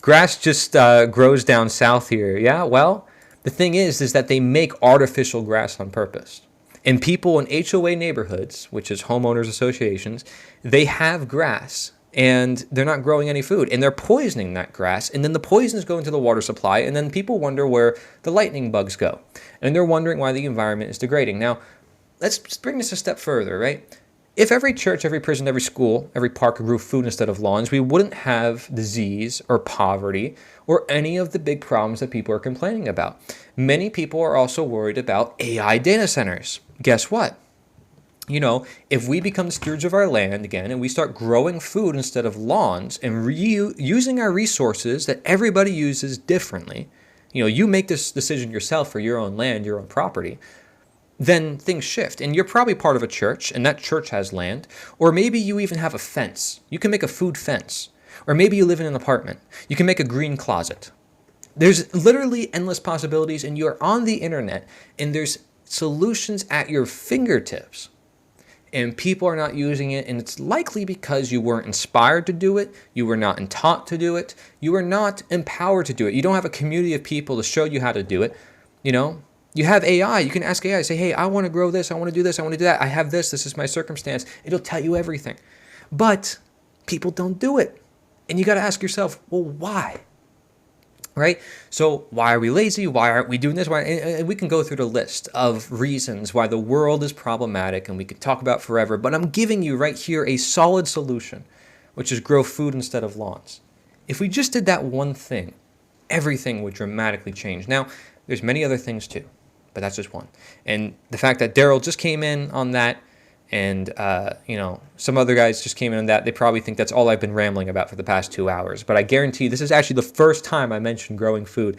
Grass just grows down south here. Yeah, well, the thing is that they make artificial grass on purpose. And people in HOA neighborhoods, which is homeowners associations, they have grass and they're not growing any food and they're poisoning that grass. And then the poisons go into the water supply. And then people wonder where the lightning bugs go. And they're wondering why the environment is degrading. Now, let's bring this a step further, right? If every church, every prison, every school, every park grew food instead of lawns, we wouldn't have disease or poverty or any of the big problems that people are complaining about. Many people are also worried about AI data centers. Guess what? If we become stewards of our land again and we start growing food instead of lawns and using our resources that everybody uses differently, you make this decision yourself for your own land, your own property, then things shift. And you're probably part of a church, and that church has land. Or maybe you even have a fence. You can make a food fence. Or maybe you live in an apartment. You can make a green closet. There's literally endless possibilities, and you're on the internet, and there's solutions at your fingertips. And people are not using it, and it's likely because you weren't inspired to do it, you were not taught to do it, you were not empowered to do it. You don't have a community of people to show you how to do it, You have AI. You can ask AI, say, hey, I want to grow this. I want to do this. I want to do that. I have this. This is my circumstance. It'll tell you everything. But people don't do it. And you got to ask yourself, well, why? Right? So why are we lazy? Why aren't we doing this? And we can go through the list of reasons why the world is problematic, and we could talk about forever. But I'm giving you right here a solid solution, which is grow food instead of lawns. If we just did that one thing, everything would dramatically change. Now, there's many other things too. But that's just one. And the fact that Daryl just came in on that and, some other guys just came in on that, they probably think that's all I've been rambling about for the past 2 hours. But I guarantee this is actually the first time I mentioned growing food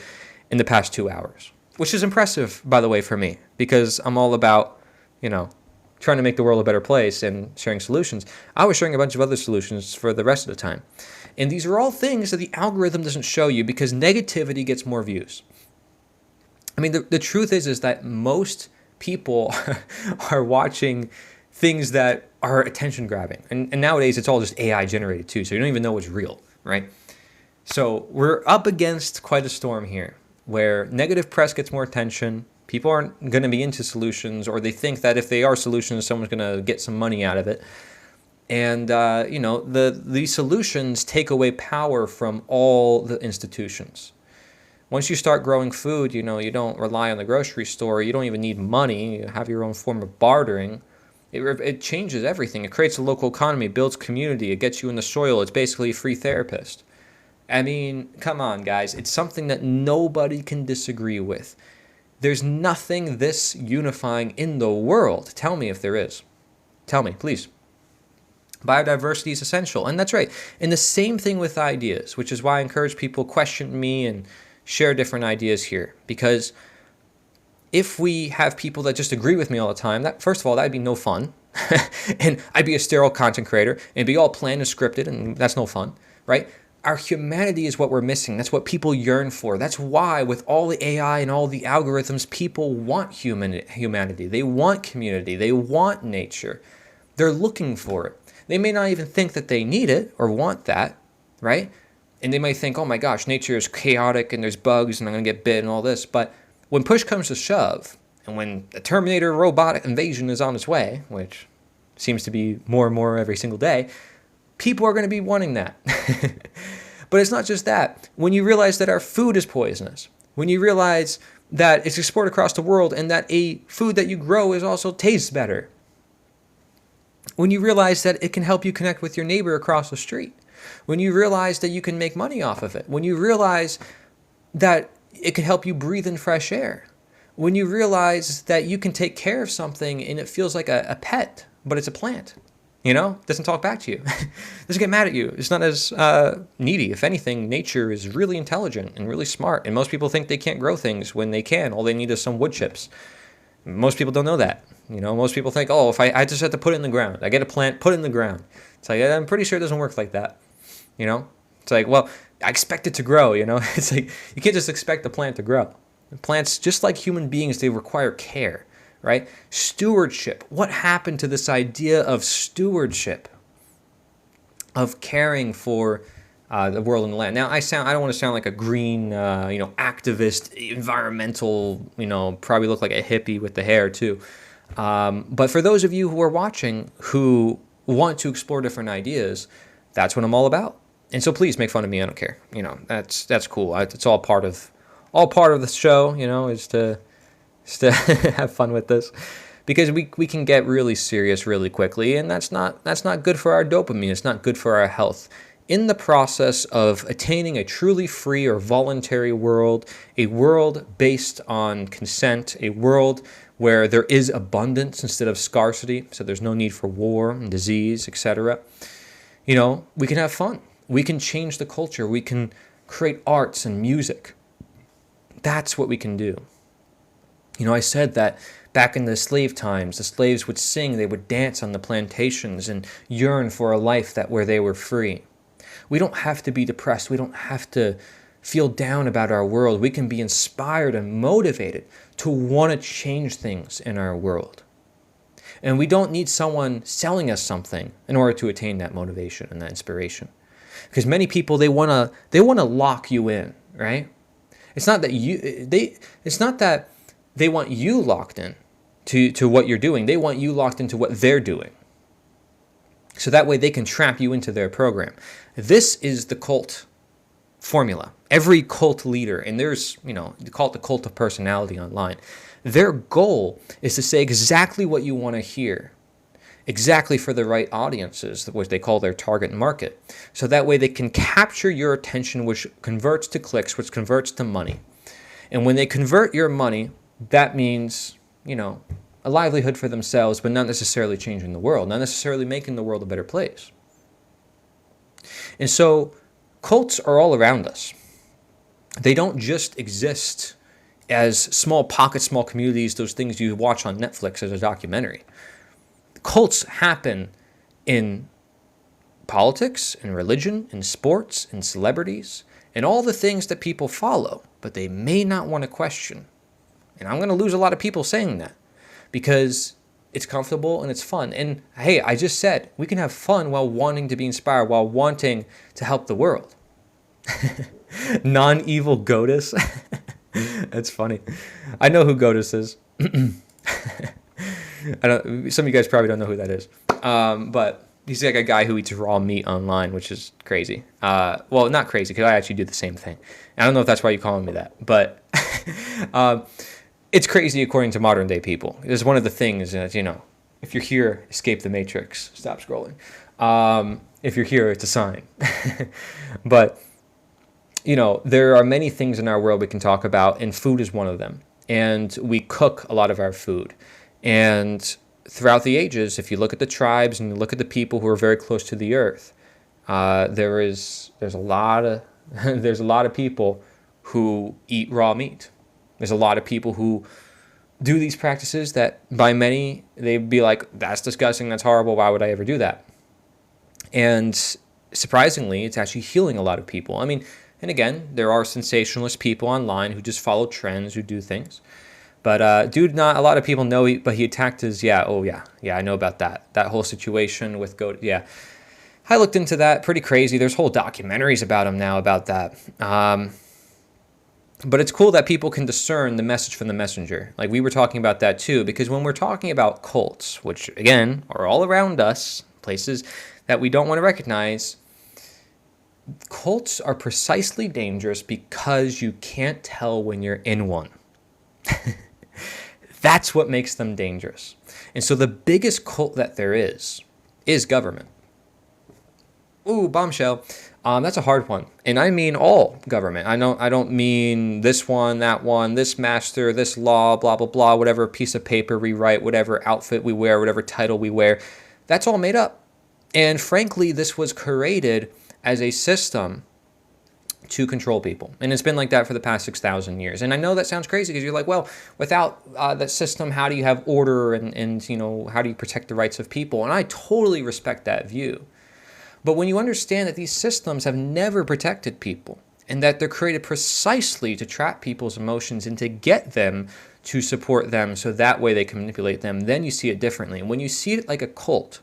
in the past 2 hours, which is impressive, by the way, for me, because I'm all about, trying to make the world a better place and sharing solutions. I was sharing a bunch of other solutions for the rest of the time. And these are all things that the algorithm doesn't show you because negativity gets more views. I mean, the truth is that most people are watching things that are attention grabbing. And nowadays, it's all just AI generated too, so you don't even know what's real, right? So we're up against quite a storm here where negative press gets more attention. People aren't going to be into solutions, or they think that if they are solutions, someone's going to get some money out of it. And, these solutions take away power from all the institutions. Once you start growing food, you don't rely on the grocery store. You don't even need money. You have your own form of bartering. It changes everything. It creates a local economy, builds community. It gets you in the soil. It's basically a free therapist. I mean, come on, guys. It's something that nobody can disagree with. There's nothing this unifying in the world. Tell me if there is. Tell me, please. Biodiversity is essential. And that's right. And the same thing with ideas, which is why I encourage people to question me and share different ideas here, because if we have people that just agree with me all the time, that first of all, that'd be no fun. And I'd be a sterile content creator and be all planned and scripted, and that's no fun, right? Our humanity is what we're missing. That's what people yearn for. That's why with all the AI and all the algorithms, people want humanity. They want community. They want nature. They're looking for it. They may not even think that they need it or want that, right? And they might think, oh my gosh, nature is chaotic and there's bugs and I'm going to get bit and all this. But when push comes to shove, and when the Terminator robotic invasion is on its way, which seems to be more and more every single day, people are going to be wanting that. But it's not just that. When you realize that our food is poisonous, when you realize that it's exported across the world and that a food that you grow is also tastes better, when you realize that it can help you connect with your neighbor across the street, when you realize that you can make money off of it, when you realize that it can help you breathe in fresh air, when you realize that you can take care of something and it feels like a pet, but it's a plant, doesn't talk back to you, doesn't get mad at you, it's not as needy. If anything, nature is really intelligent and really smart, and most people think they can't grow things when they can. All they need is some wood chips. Most people don't know that. Most people think, oh, if I just have to put it in the ground. I get a plant, put it in the ground. It's like, I'm pretty sure it doesn't work like that. It's like, well, I expect it to grow, It's like, you can't just expect the plant to grow. Plants, just like human beings, they require care, right? Stewardship. What happened to this idea of stewardship, of caring for the world and the land? Now, I don't want to sound like a green, activist, environmental, probably look like a hippie with the hair too. But for those of you who are watching who want to explore different ideas, that's what I'm all about. And so please make fun of me. I don't care. That's cool. It's all part of the show. Is to have fun with this, because we can get really serious really quickly, and that's not good for our dopamine. It's not good for our health. In the process of attaining a truly free or voluntary world, a world based on consent, a world where there is abundance instead of scarcity, so there's no need for war and disease, etc. We can have fun. We can change the culture. We can create arts and music. That's what we can do. I said that back in the slave times, the slaves would sing, they would dance on the plantations and yearn for a life where they were free. We don't have to be depressed. We don't have to feel down about our world. We can be inspired and motivated to want to change things in our world. And we don't need someone selling us something in order to attain that motivation and that inspiration. Because many people, they want to lock you in, right? It's not that they want you locked in to what you're doing. They want you locked into what they're doing. So that way they can trap you into their program. This is the cult formula. Every cult leader, and there's, they call it the cult of personality online. Their goal is to say exactly what you want to hear, exactly for the right audiences, which they call their target market. So that way they can capture your attention, which converts to clicks, which converts to money. And when they convert your money, that means, a livelihood for themselves, but not necessarily changing the world, not necessarily making the world a better place. And so cults are all around us. They don't just exist as small pockets, small communities, those things you watch on Netflix as a documentary. Cults happen in politics, in religion, in sports, in celebrities, and all the things that people follow, but they may not want to question. And I'm going to lose a lot of people saying that because it's comfortable and it's fun. And hey, I just said we can have fun while wanting to be inspired, while wanting to help the world. Non-evil goddess. That's funny. I know who goddess is. Some of you guys probably don't know who that is. But he's like a guy who eats raw meat online, which is crazy. Well, not crazy, because I actually do the same thing. I don't know if that's why you're calling me that, but it's crazy according to modern day people. It's one of the things that, if you're here, escape the matrix, stop scrolling. If you're here, it's a sign. But, there are many things in our world we can talk about, and food is one of them. And we cook a lot of our food. And throughout the ages, if you look at the tribes and you look at the people who are very close to the earth, there's a lot of people who eat raw meat. There's a lot of people who do these practices that by many, they'd be like, that's disgusting, that's horrible, why would I ever do that? And surprisingly, it's actually healing a lot of people. I mean, and again, there are sensationalist people online who just follow trends, who do things. But not a lot of people know, but he attacked his, I know about that. That whole situation with goat, I looked into that, pretty crazy. There's whole documentaries about him now about that. But it's cool that people can discern the message from the messenger. Like we were talking about that too, because when we're talking about cults, which again are all around us, places that we don't want to recognize, cults are precisely dangerous because you can't tell when you're in one. That's what makes them dangerous. And so the biggest cult that there is government. Ooh, bombshell. That's a hard one. And I mean all government. I don't mean this one, that one, this master, this law, blah, blah, blah, whatever piece of paper we write, whatever outfit we wear, whatever title we wear. That's all made up. And frankly, this was created as a system to control people. And it's been like that for the past 6,000 years. And I know that sounds crazy because you're like, well, without that system, how do you have order and how do you protect the rights of people? And I totally respect that view. But when you understand that these systems have never protected people, and that they're created precisely to trap people's emotions and to get them to support them so that way they can manipulate them, then you see it differently. And when you see it like a cult,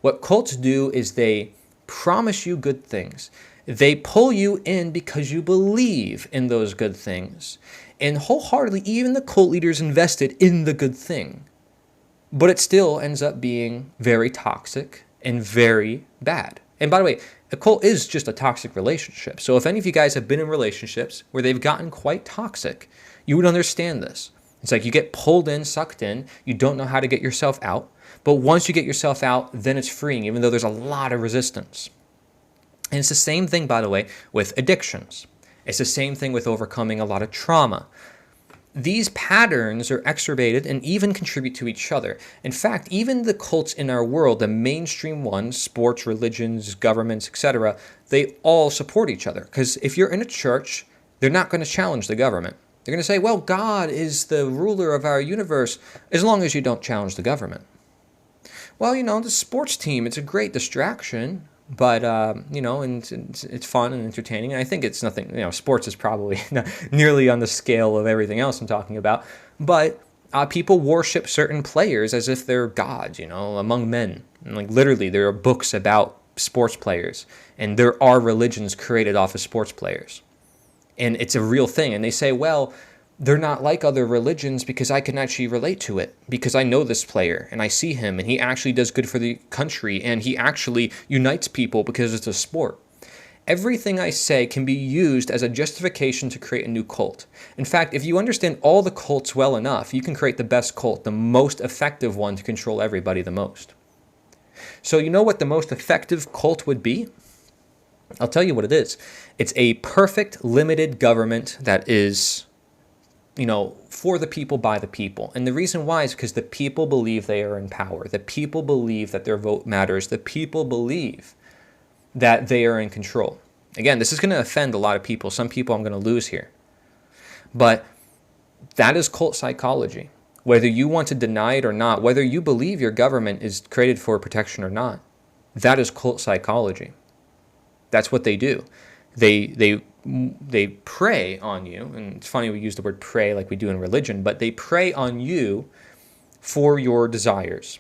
what cults do is they promise you good things. They pull you in because you believe in those good things. And wholeheartedly, even the cult leaders invested in the good thing. But it still ends up being very toxic and very bad. And by the way, a cult is just a toxic relationship. So if any of you guys have been in relationships where they've gotten quite toxic, you would understand this. It's like you get pulled in, sucked in, you don't know how to get yourself out. But once you get yourself out, then it's freeing, even though there's a lot of resistance. And it's the same thing, by the way, with addictions. It's the same thing with overcoming a lot of trauma. These patterns are exacerbated and even contribute to each other. In fact, even the cults in our world, the mainstream ones, sports, religions, governments, etc., they all support each other. Because if you're in a church, they're not going to challenge the government. They're going to say, well, God is the ruler of our universe, as long as you don't challenge the government. Well, the sports team, it's a great distraction. But, and it's fun and entertaining. And I think it's nothing, sports is probably not nearly on the scale of everything else I'm talking about. But people worship certain players as if they're gods, among men. And like literally, there are books about sports players. And there are religions created off of sports players. And it's a real thing. And they say, well, they're not like other religions because I can actually relate to it, because I know this player and I see him and he actually does good for the country and he actually unites people because it's a sport. Everything I say can be used as a justification to create a new cult. In fact, if you understand all the cults well enough, you can create the best cult, the most effective one to control everybody the most. So you know what the most effective cult would be? I'll tell you what it is. It's a perfect, limited government that is for the people, by the people. And the reason why is because the people believe they are in power. The people believe that their vote matters. The people believe that they are in control. Again, this is going to offend a lot of people. Some people I'm going to lose here. But that is cult psychology. Whether you want to deny it or not, whether you believe your government is created for protection or not, that is cult psychology. That's what they do. They prey on you, and it's funny we use the word prey like we do in religion, but they prey on you for your desires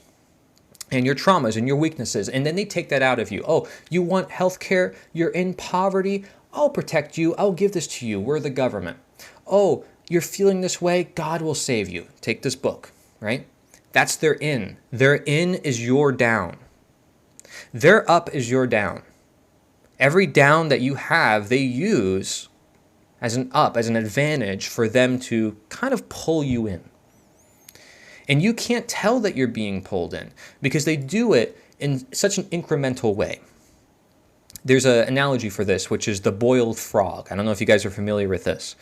and your traumas and your weaknesses, and then they take that out of you. Oh, you want healthcare? You're in poverty? I'll protect you. I'll give this to you. We're the government. Oh, you're feeling this way? God will save you. Take this book, right? That's their in. Their in is your down. Their up is your down. Every down that you have, they use as an up, as an advantage for them to kind of pull you in. And you can't tell that you're being pulled in because they do it in such an incremental way. There's an analogy for this, which is the boiled frog. I don't know if you guys are familiar with this,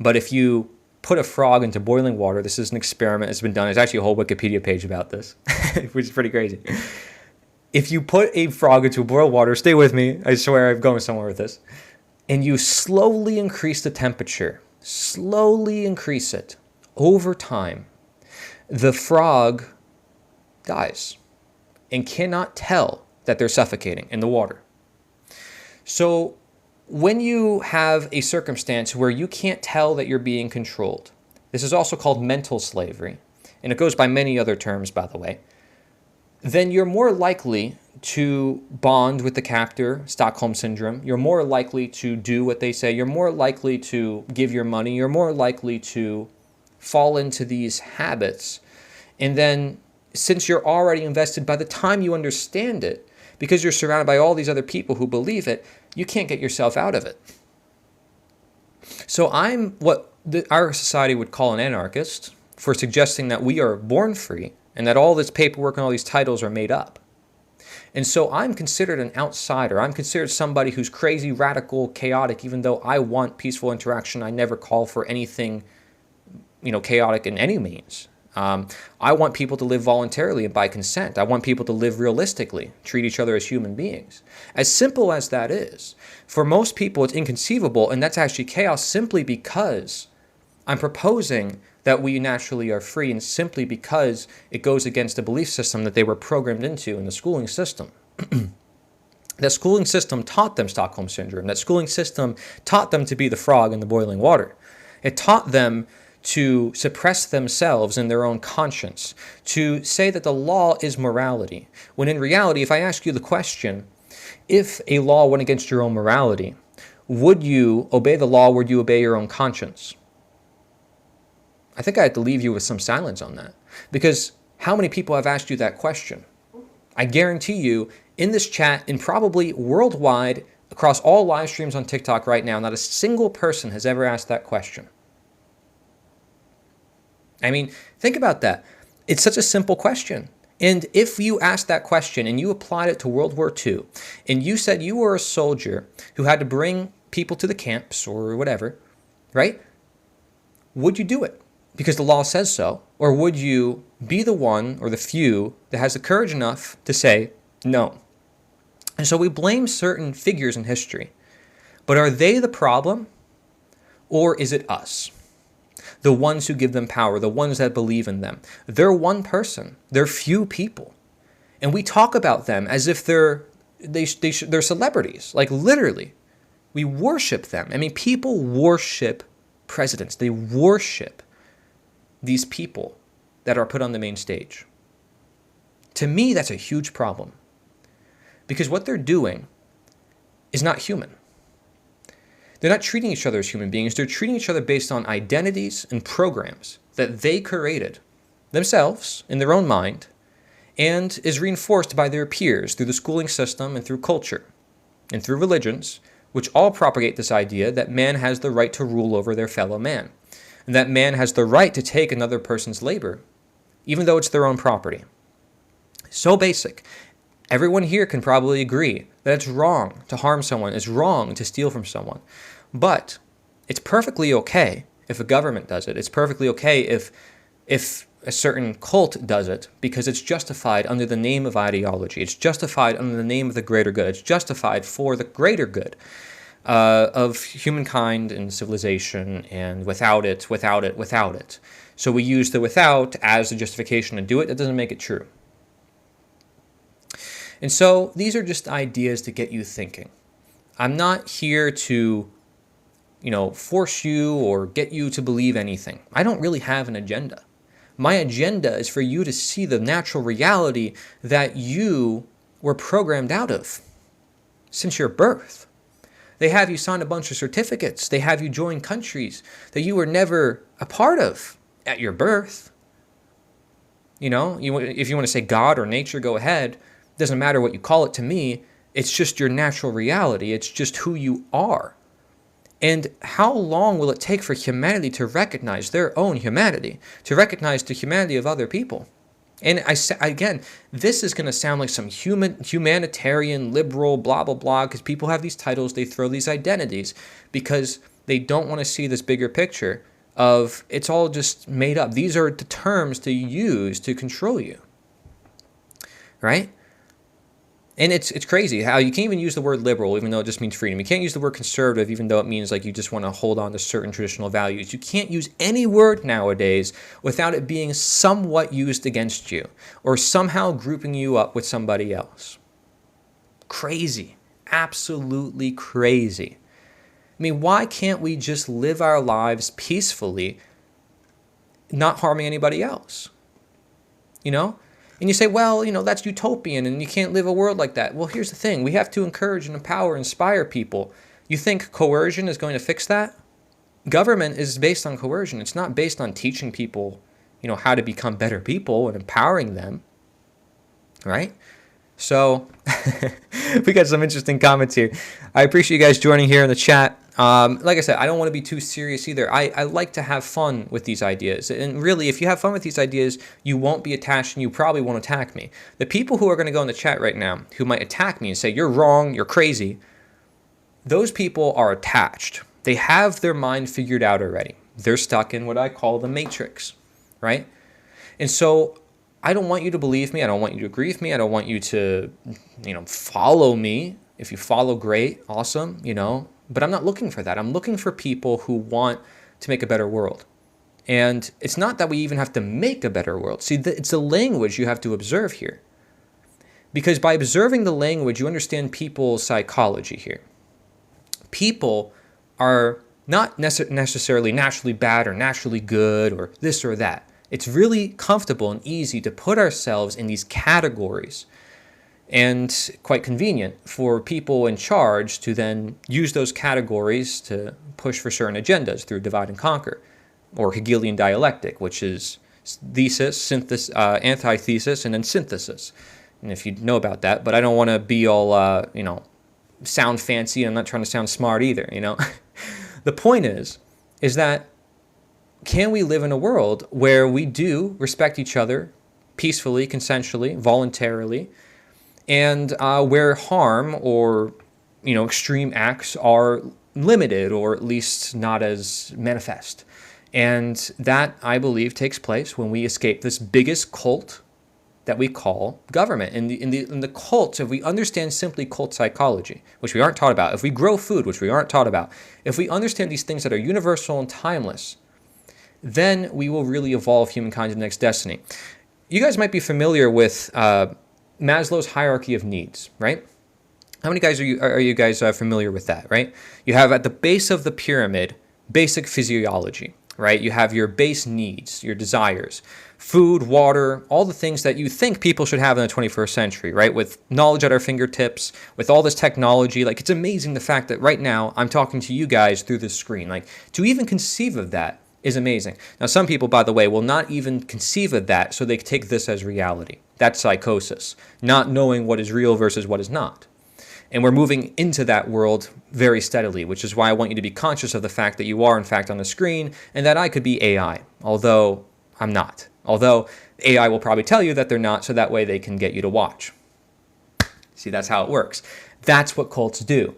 but if you put a frog into boiling water, this is an experiment that's been done. There's actually a whole Wikipedia page about this, which is pretty crazy. If you put a frog into boiled water, stay with me, I swear I'm going somewhere with this, and you slowly increase the temperature, slowly increase it over time, the frog dies and cannot tell that they're suffocating in the water. So when you have a circumstance where you can't tell that you're being controlled, this is also called mental slavery, and it goes by many other terms, by the way, then you're more likely to bond with the captor, Stockholm Syndrome. You're more likely to do what they say. You're more likely to give your money. You're more likely to fall into these habits. And then since you're already invested, by the time you understand it, because you're surrounded by all these other people who believe it, you can't get yourself out of it. So I'm what our society would call an anarchist for suggesting that we are born free and that all this paperwork and all these titles are made up. And so I'm considered an outsider. I'm considered somebody who's crazy, radical, chaotic, even though I want peaceful interaction. I never call for anything, chaotic in any means. I want people to live voluntarily and by consent. I want people to live realistically, treat each other as human beings. As simple as that is, for most people it's inconceivable, and that's actually chaos simply because I'm proposing that we naturally are free, and simply because it goes against the belief system that they were programmed into in the schooling system. That schooling system taught them Stockholm Syndrome. That schooling system taught them to be the frog in the boiling water. It taught them to suppress themselves in their own conscience, to say that the law is morality. When in reality, if I ask you the question, if a law went against your own morality, would you obey the law? Would you obey your own conscience? I think I have to leave you with some silence on that. Because how many people have asked you that question? I guarantee you, in this chat, and probably worldwide, across all live streams on TikTok right now, not a single person has ever asked that question. I mean, think about that. It's such a simple question. And if you asked that question and you applied it to World War II, and you said you were a soldier who had to bring people to the camps or whatever, right? Would you do it because the law says so? Or would you be the one or the few that has the courage enough to say no? And so we blame certain figures in history. But are they the problem? Or is it us? The ones who give them power, the ones that believe in them. They're one person. They're few people. And we talk about them as if they're celebrities. Like literally. We worship them. I mean, people worship presidents. They worship these people that are put on the main stage. To me, that's a huge problem. Because what they're doing is not human. They're not treating each other as human beings. They're treating each other based on identities and programs that they created themselves in their own mind and is reinforced by their peers through the schooling system and through culture and through religions, which all propagate this idea that man has the right to rule over their fellow man and that man has the right to take another person's labor, even though it's their own property. So basic. Everyone here can probably agree that it's wrong to harm someone, it's wrong to steal from someone. But it's perfectly okay if a government does it. It's perfectly okay if a certain cult does it because it's justified under the name of ideology. It's justified under the name of the greater good. It's justified for the greater good of humankind and civilization, and without it. So we use the without as the justification to do it. That doesn't make it true. And so these are just ideas to get you thinking. I'm not here to, force you or get you to believe anything. I don't really have an agenda. My agenda is for you to see the natural reality that you were programmed out of since your birth. They have you sign a bunch of certificates. They have you join countries that you were never a part of at your birth. If you want to say God or nature, go ahead. Doesn't matter what you call it to me. It's just your natural reality. It's just who you are. And how long will it take for humanity to recognize their own humanity, to recognize the humanity of other people? And again, this is going to sound like some humanitarian, liberal, blah, blah, blah, because people have these titles, they throw these identities because they don't want to see this bigger picture of it's all just made up. These are the terms to use to control you, right? And it's crazy how you can't even use the word liberal, even though it just means freedom. You can't use the word conservative, even though it means like you just want to hold on to certain traditional values. You can't use any word nowadays without it being somewhat used against you or somehow grouping you up with somebody else. Crazy. Absolutely crazy. I mean, why can't we just live our lives peacefully, not harming anybody else? And you say, well, that's utopian and you can't live a world like that. Well, here's the thing. We have to encourage and empower, inspire people. You think coercion is going to fix that? Government is based on coercion. It's not based on teaching people, how to become better people and empowering them, right? So we got some interesting comments here. I appreciate you guys joining here in the chat. Like I said, I don't want to be too serious either. I like to have fun with these ideas. And really, if you have fun with these ideas, you won't be attached and you probably won't attack me. The people who are going to go in the chat right now, who might attack me and say, you're wrong, you're crazy, those people are attached. They have their mind figured out already. They're stuck in what I call the matrix, right? And so I don't want you to believe me. I don't want you to agree with me. I don't want you to, follow me. If you follow, great, awesome, But I'm not looking for that. I'm looking for people who want to make a better world. And it's not that we even have to make a better world. See, it's the language you have to observe here. Because by observing the language, you understand people's psychology here. People are not necessarily naturally bad or naturally good or this or that. It's really comfortable and easy to put ourselves in these categories, and quite convenient for people in charge to then use those categories to push for certain agendas through divide and conquer, or Hegelian dialectic, which is thesis, synthesis, antithesis, and then synthesis. And if you know about that, but I don't want to be all, sound fancy. I'm not trying to sound smart either, The point is that can we live in a world where we do respect each other peacefully, consensually, voluntarily, and where harm or, extreme acts are limited or at least not as manifest? And that, I believe, takes place when we escape this biggest cult that we call government. In the cults, if we understand simply cult psychology, which we aren't taught about, if we grow food, which we aren't taught about, if we understand these things that are universal and timeless, then we will really evolve humankind to the next destiny. You guys might be familiar with Maslow's hierarchy of needs, right? How many guys are you guys familiar with that, right? You have at the base of the pyramid, basic physiology, right? You have your base needs, your desires, food, water, all the things that you think people should have in the 21st century, right? With knowledge at our fingertips, with all this technology. Like, it's amazing the fact that right now I'm talking to you guys through this screen. Like, to even conceive of that is amazing. Now, some people, by the way, will not even conceive of that, so they take this as reality. That's psychosis, not knowing what is real versus what is not. And we're moving into that world very steadily, which is why I want you to be conscious of the fact that you are, in fact, on the screen, and that I could be AI, although I'm not. Although AI will probably tell you that they're not, so that way they can get you to watch. See, that's how it works. That's what cults do.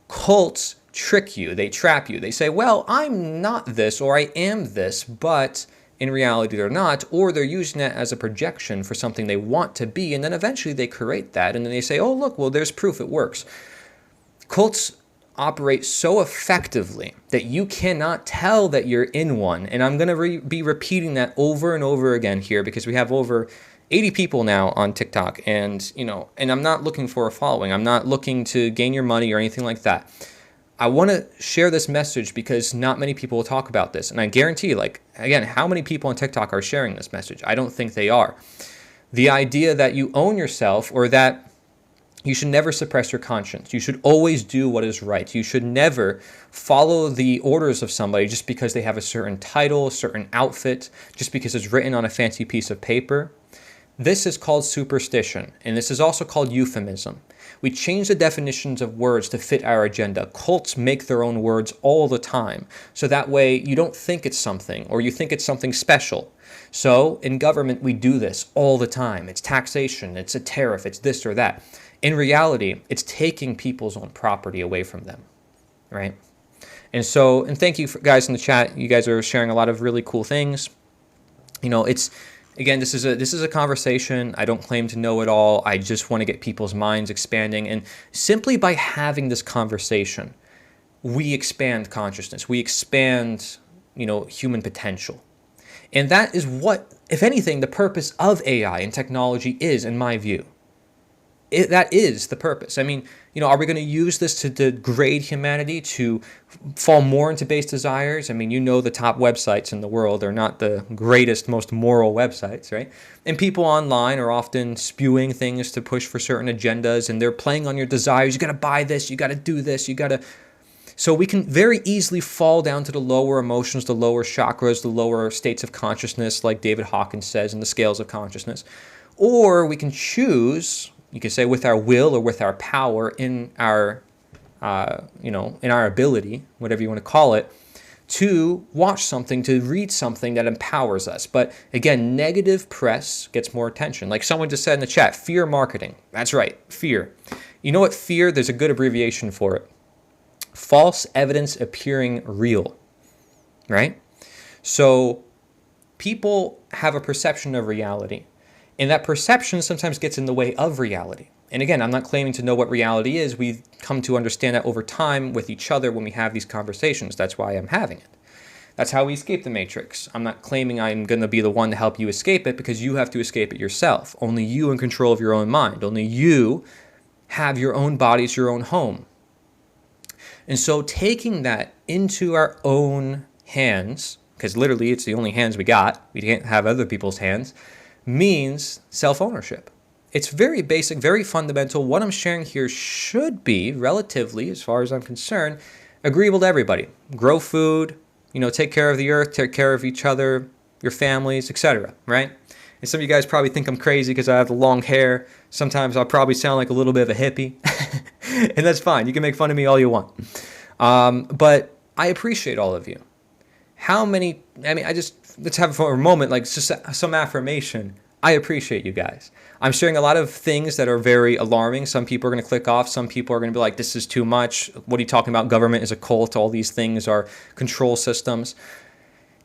Cults trick you. They trap you. They say, well, I'm not this, or I am this, but in reality they're not, or they're using that as a projection for something they want to be, and then eventually they create that, and then they say, oh, look, well, there's proof it works. Cults operate so effectively that you cannot tell that you're in one, and I'm going to be repeating that over and over again here, because we have over 80 people now on TikTok, and I'm not looking for a following. I'm not looking to gain your money or anything like that. I want to share this message because not many people will talk about this. And I guarantee, again, how many people on TikTok are sharing this message? I don't think they are. The idea that you own yourself, or that you should never suppress your conscience. You should always do what is right. You should never follow the orders of somebody just because they have a certain title, a certain outfit, just because it's written on a fancy piece of paper. This is called superstition, and this is also called euphemism. We change the definitions of words to fit our agenda. Cults make their own words all the time, so that way you don't think it's something, or you think it's something special. So in government, we do this all the time. It's taxation, it's a tariff, it's this or that. In reality, it's taking people's own property away from them, right? And thank you guys in the chat. You guys are sharing a lot of really cool things. Again, this is a conversation. I don't claim to know it all. I just want to get people's minds expanding. And simply by having this conversation, we expand consciousness. We expand, human potential. And that is what, if anything, the purpose of AI and technology is, in my view. That is the purpose. I mean, are we going to use this to degrade humanity, to fall more into base desires? I mean, the top websites in the world are not the greatest, most moral websites, right? And people online are often spewing things to push for certain agendas, and they're playing on your desires. You got to buy this, you got to do this, you got to... So we can very easily fall down to the lower emotions, the lower chakras, the lower states of consciousness, like David Hawkins says in the scales of consciousness. Or we can choose... You can say with our will or with our power in our, in our ability, whatever you want to call it, to watch something, to read something that empowers us. But again, negative press gets more attention. Like someone just said in the chat, fear marketing. That's right, fear. You know what fear? There's a good abbreviation for it. False evidence appearing real, right? So people have a perception of reality. And that perception sometimes gets in the way of reality. And again, I'm not claiming to know what reality is. We've come to understand that over time with each other when we have these conversations. That's why I'm having it. That's how we escape the matrix. I'm not claiming I'm going to be the one to help you escape it, because you have to escape it yourself. Only you in control of your own mind. Only you have your own body. It's your own home. And so taking that into our own hands, because literally it's the only hands we got, we can't have other people's hands, means self-ownership. It's very basic, very fundamental. What I'm sharing here should be, relatively, as far as I'm concerned, agreeable to everybody. Grow food, take care of the earth, take care of each other, your families, etc., right? And some of you guys probably think I'm crazy because I have the long hair. Sometimes I'll probably sound like a little bit of a hippie. And that's fine. You can make fun of me all you want. But I appreciate all of you. Let's have for a moment, like just some affirmation. I appreciate you guys. I'm sharing a lot of things that are very alarming. Some people are going to click off. Some people are going to be like, this is too much. What are you talking about? Government is a cult. All these things are control systems.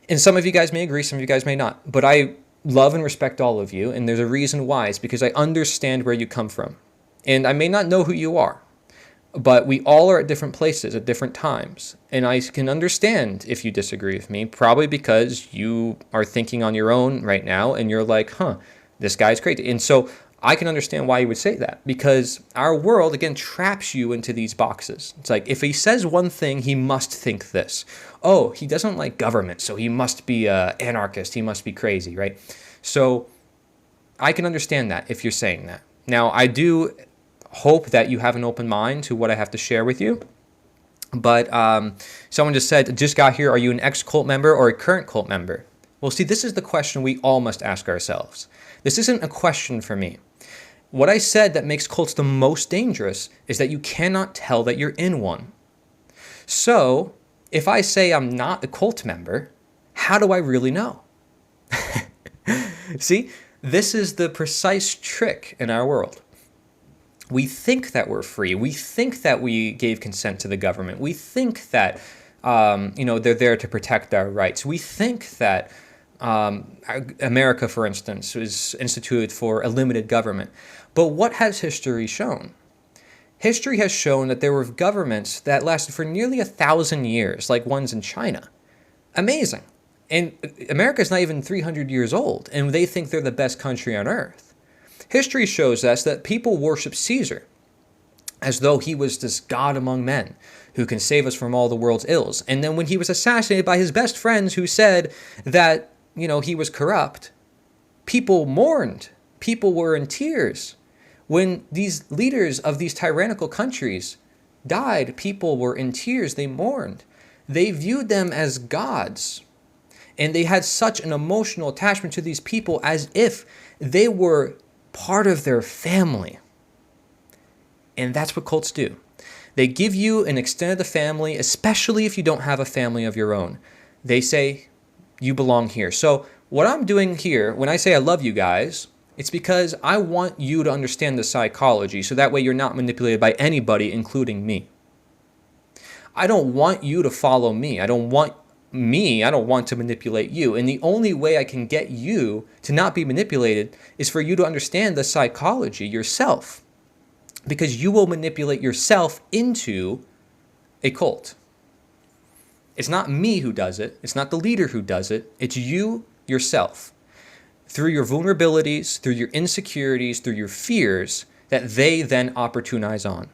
And some of you guys may agree. Some of you guys may not. But I love and respect all of you. And there's a reason why. It's because I understand where you come from. And I may not know who you are, but we all are at different places at different times. And I can understand if you disagree with me, probably because you are thinking on your own right now and you're like, this guy's crazy. And so I can understand why you would say that, because our world, again, traps you into these boxes. It's like, if he says one thing, he must think this. Oh, he doesn't like government, so he must be an anarchist. He must be crazy, right? So I can understand that if you're saying that. Now, I do hope that you have an open mind to what I have to share with you. But someone just said, just got here, are you an ex-cult member or a current cult member? Well, see, this is the question we all must ask ourselves. This isn't a question for me. What I said that makes cults the most dangerous is that you cannot tell that you're in one. So if I say I'm not a cult member, how do I really know? See, this is the precise trick in our world. We think that we're free. We think that we gave consent to the government. We think that, they're there to protect our rights. We think that America, for instance, was instituted for a limited government. But what has history shown? History has shown that there were governments that lasted for nearly 1,000 years, like ones in China. Amazing. And America is not even 300 years old, and they think they're the best country on earth. History shows us that people worship Caesar as though he was this god among men who can save us from all the world's ills. And then when he was assassinated by his best friends who said that, he was corrupt, people mourned. People were in tears. When these leaders of these tyrannical countries died, people were in tears. They mourned. They viewed them as gods. And they had such an emotional attachment to these people as if they were part of their family. And that's what cults do. They give you an extended family, especially if you don't have a family of your own. They say, you belong here. So what I'm doing here, when I say I love you guys, it's because I want you to understand the psychology, so that way you're not manipulated by anybody, including me. I don't want you to follow me. I don't want to manipulate you. And the only way I can get you to not be manipulated is for you to understand the psychology yourself. Because you will manipulate yourself into a cult. It's not me who does it. It's not the leader who does it. It's you yourself. Through your vulnerabilities, through your insecurities, through your fears, that they then opportunize on.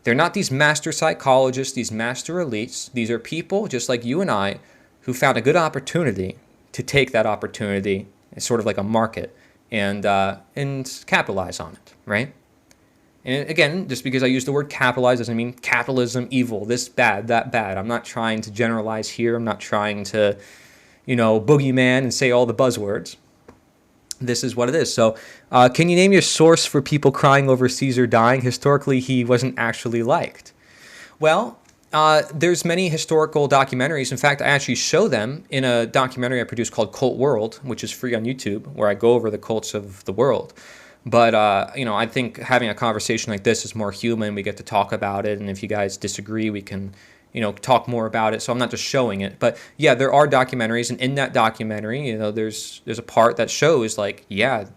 They're not these master psychologists, these master elites. These are people just like you and I who found a good opportunity to take that opportunity, it's sort of like a market, and capitalize on it, right? And again, just because I use the word capitalize doesn't mean capitalism, evil, this bad, that bad. I'm not trying to generalize here. I'm not trying to, boogeyman and say all the buzzwords. This is what it is. So can you name your source for people crying over Caesar dying? Historically, he wasn't actually liked. Well, there's many historical documentaries. In fact, I actually show them in a documentary I produced called Cult World, which is free on YouTube, where I go over the cults of the world. But, I think having a conversation like this is more human. We get to talk about it. And if you guys disagree, we can, talk more about it. So I'm not just showing it. But, yeah, there are documentaries. And in that documentary, there's a part that shows,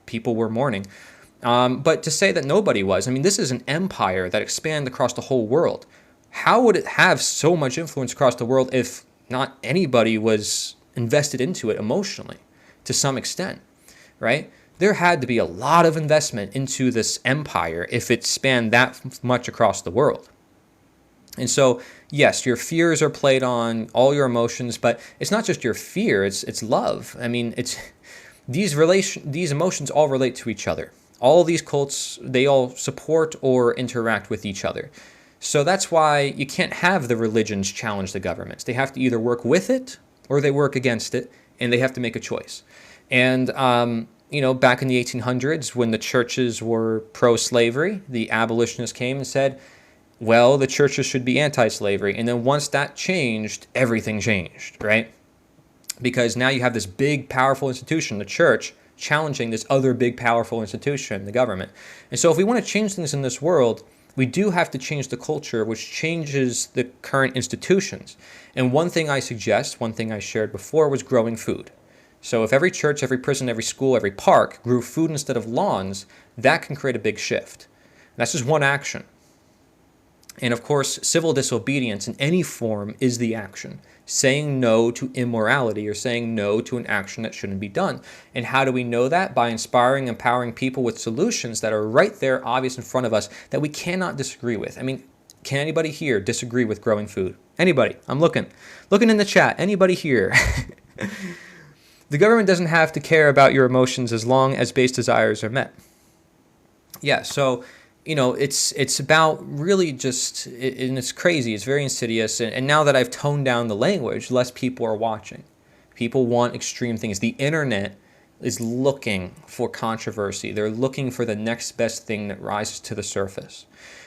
people were mourning. But to say that nobody was, this is an empire that expanded across the whole world. How would it have so much influence across the world if not anybody was invested into it emotionally to some extent, right? There had to be a lot of investment into this empire if it spanned that much across the world. And so, yes, your fears are played on, all your emotions, but it's not just your fear, it's love. I mean, it's these emotions all relate to each other. All these cults, they all support or interact with each other. So that's why you can't have the religions challenge the governments. They have to either work with it or they work against it, and they have to make a choice. And back in the 1800s, when the churches were pro-slavery, the abolitionists came and said, well, the churches should be anti-slavery. And then once that changed, everything changed, right? Because now you have this big, powerful institution, the church, challenging this other big, powerful institution, the government. And so if we want to change things in this world, we do have to change the culture, which changes the current institutions. And one thing I suggest, one thing I shared before, was growing food. So if every church, every prison, every school, every park grew food instead of lawns, that can create a big shift. And that's just one action. And of course, civil disobedience in any form is the action. Saying no to immorality or saying no to an action that shouldn't be done. And how do we know that? By inspiring, empowering people with solutions that are right there, obvious in front of us, that we cannot disagree with. I mean, can anybody here disagree with growing food? Anybody? I'm looking in the chat. Anybody here? The government doesn't have to care about your emotions as long as base desires are met. Yeah, so it's about really just, and it's crazy, it's very insidious, and now that I've toned down the language, less people are watching. People want extreme things. The internet is looking for controversy. They're looking for the next best thing that rises to the surface,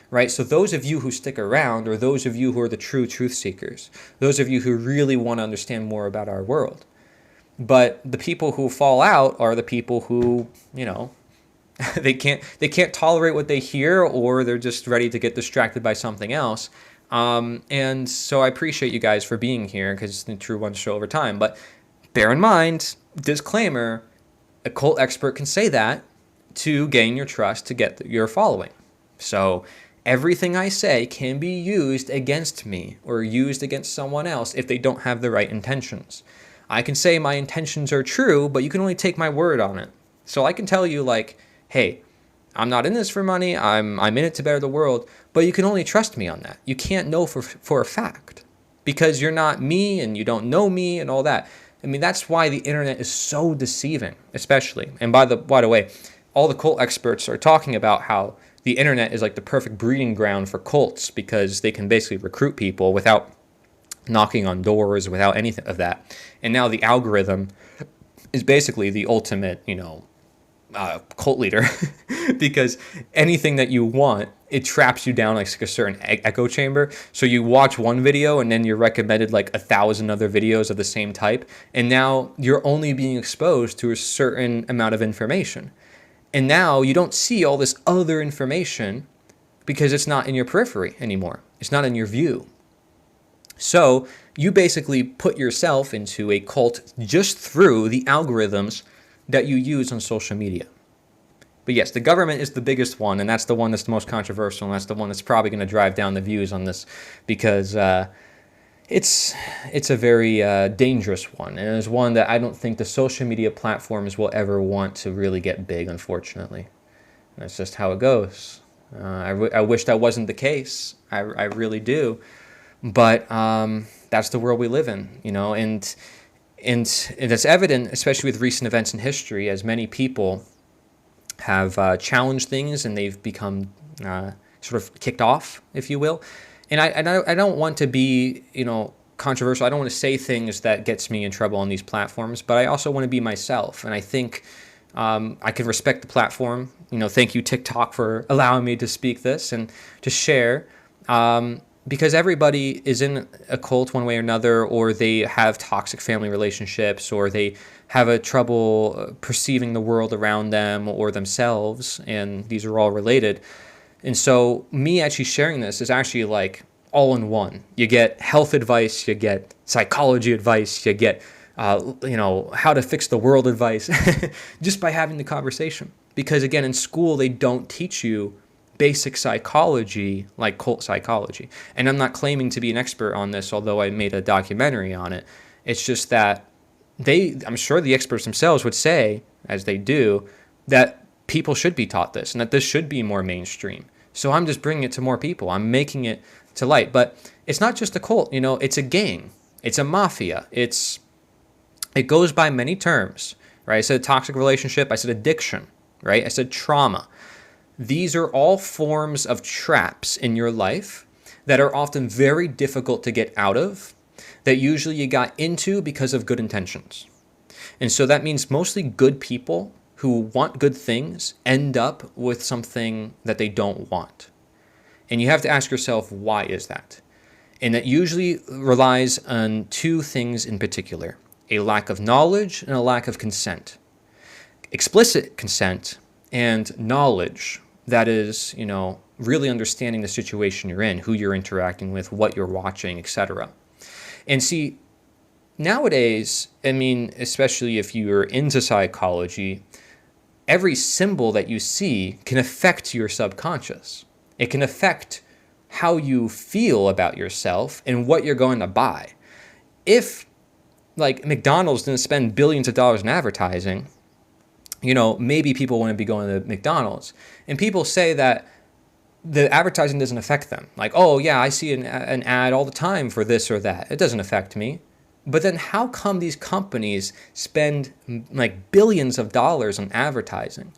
right? So those of you who stick around, or those of you who are the true truth seekers, those of you who really want to understand more about our world. But the people who fall out are the people who, they can't tolerate what they hear, or they're just ready to get distracted by something else. And so I appreciate you guys for being here, because the true ones show over time. But bear in mind, disclaimer, a cult expert can say that to gain your trust, to get your following. So everything I say can be used against me or used against someone else if they don't have the right intentions. I can say my intentions are true, but you can only take my word on it. So I can tell you, like, hey, I'm not in this for money, I'm in it to better the world, but you can only trust me on that. You can't know for a fact, because you're not me and you don't know me and all that. I mean, that's why the internet is so deceiving, especially. And by the way, all the cult experts are talking about how the internet is like the perfect breeding ground for cults, because they can basically recruit people without knocking on doors, without anything of that. And now the algorithm is basically the ultimate, cult leader, because anything that you want, it traps you down like a certain echo chamber. So you watch one video and then you're recommended like 1,000 other videos of the same type. And now you're only being exposed to a certain amount of information. And now you don't see all this other information because it's not in your periphery anymore. It's not in your view. So you basically put yourself into a cult just through the algorithms that you use on social media. But yes, the government is the biggest one, and that's the one that's the most controversial, and that's the one that's probably going to drive down the views on this, because it's a very dangerous one, and it's one that I don't think the social media platforms will ever want to really get big, unfortunately. That's just how it goes. I wish that wasn't the case. I really do. But that's the world we live in, and that's evident, especially with recent events in history, as many people have challenged things and they've become sort of kicked off, if you will. And I don't want to be, controversial. I don't want to say things that gets me in trouble on these platforms, but I also want to be myself. And I think I can respect the platform. Thank you, TikTok, for allowing me to speak this and to share. Because everybody is in a cult one way or another, or they have toxic family relationships, or they have a trouble perceiving the world around them or themselves, and these are all related. And so me actually sharing this is actually like all in one. You get health advice, you get psychology advice, you get how to fix the world advice just by having the conversation. Because again, in school they don't teach you basic psychology, like cult psychology. And I'm not claiming to be an expert on this, although I made a documentary on it. It's just that I'm sure the experts themselves would say, as they do, that people should be taught this and that this should be more mainstream. So I'm just bringing it to more people. I'm making it to light. But it's not just a cult, it's a gang. It's a mafia. It goes by many terms, right? I said toxic relationship. I said addiction, right? I said trauma. These are all forms of traps in your life that are often very difficult to get out of, that usually you got into because of good intentions. And so that means mostly good people who want good things end up with something that they don't want. And you have to ask yourself, why is that? And that usually relies on two things in particular: a lack of knowledge and a lack of consent. Explicit consent and knowledge, that is, really understanding the situation you're in, who you're interacting with, what you're watching, etc. And see, nowadays, especially if you're into psychology, every symbol that you see can affect your subconscious. It can affect how you feel about yourself and what you're going to buy. If, like, McDonald's didn't spend billions of dollars in advertising, maybe people wouldn't be going to McDonald's. And people say that the advertising doesn't affect them. Like, oh yeah, I see an ad all the time for this or that. It doesn't affect me. But then how come these companies spend like billions of dollars on advertising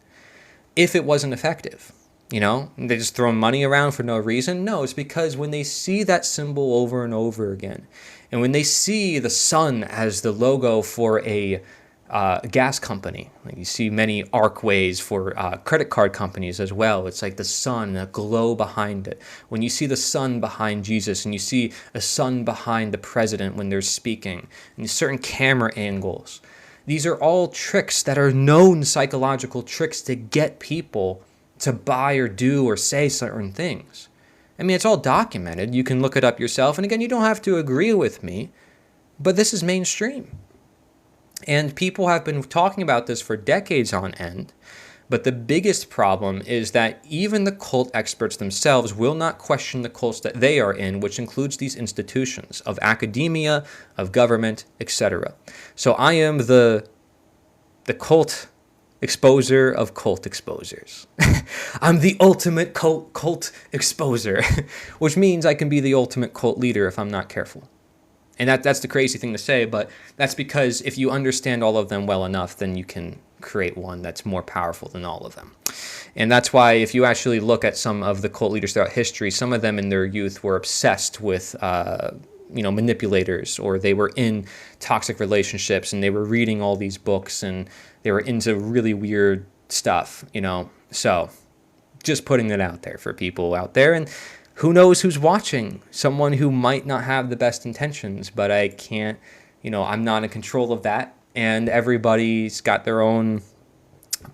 if it wasn't effective? They just throw money around for no reason? No, it's because when they see that symbol over and over again, and when they see the sun as the logo for a gas company, like you see many arcways for credit card companies as well. It's like the sun, a glow behind it. When you see the sun behind Jesus, and you see a sun behind the president when they're speaking, and certain camera angles, these are all tricks that are known psychological tricks to get people to buy or do or say certain things. It's all documented. You can look it up yourself. And again, you don't have to agree with me, but this is mainstream. And people have been talking about this for decades on end. But the biggest problem is that even the cult experts themselves will not question the cults that they are in, which includes these institutions of academia, of government, etc. So I am the cult exposer of cult exposers. I'm the ultimate cult exposer, which means I can be the ultimate cult leader if I'm not careful. And that's the crazy thing to say, but that's because if you understand all of them well enough, then you can create one that's more powerful than all of them. And that's why if you actually look at some of the cult leaders throughout history, some of them in their youth were obsessed with manipulators, or they were in toxic relationships, and they were reading all these books, and they were into really weird stuff, So just putting it out there for people out there. And who knows who's watching? Someone who might not have the best intentions, but I can't, I'm not in control of that. And everybody's got their own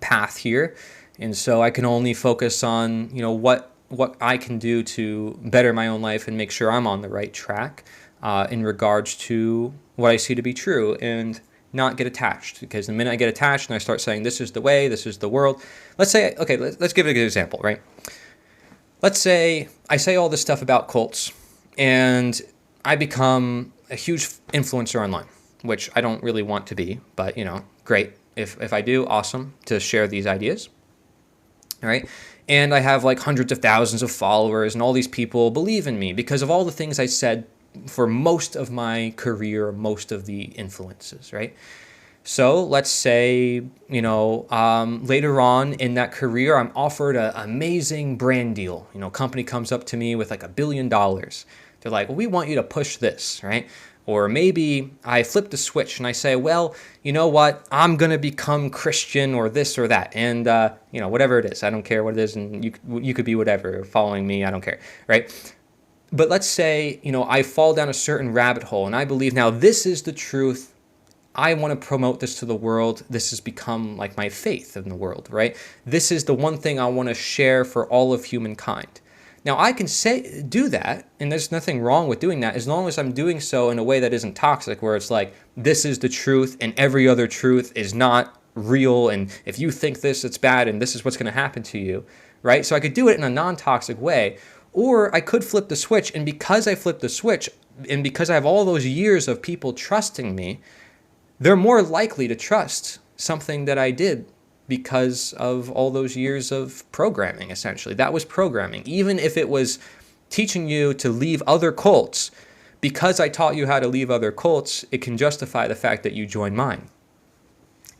path here. And so I can only focus on, what I can do to better my own life and make sure I'm on the right track in regards to what I see to be true, and not get attached. Because the minute I get attached and I start saying, this is the way, this is the world. Let's say, okay, let's give it a good example, right? Let's say I say all this stuff about cults, and I become a huge influencer online, which I don't really want to be, but, great. If I do, awesome to share these ideas. All right. And I have like hundreds of thousands of followers, and all these people believe in me because of all the things I said for most of my career, most of the influences, right? So let's say, later on in that career, I'm offered an amazing brand deal. Company comes up to me with like $1 billion. They're like, well, we want you to push this, right? Or maybe I flip the switch and I say, well, you know what? I'm going to become Christian or this or that. And, whatever it is, I don't care what it is. And you could be whatever, following me, I don't care, right? But let's say, I fall down a certain rabbit hole and I believe now this is the truth. I want to promote this to the world. This has become like my faith in the world, right? This is the one thing I want to share for all of humankind. Now, I can do that, and there's nothing wrong with doing that as long as I'm doing so in a way that isn't toxic, where it's like, this is the truth and every other truth is not real, and if you think this, it's bad, and this is what's going to happen to you, right? So I could do it in a non-toxic way, or I could flip the switch, and because I flipped the switch, and because I have all those years of people trusting me, they're more likely to trust something that I did because of all those years of programming, essentially. That was programming. Even if it was teaching you to leave other cults, because I taught you how to leave other cults, it can justify the fact that you join mine.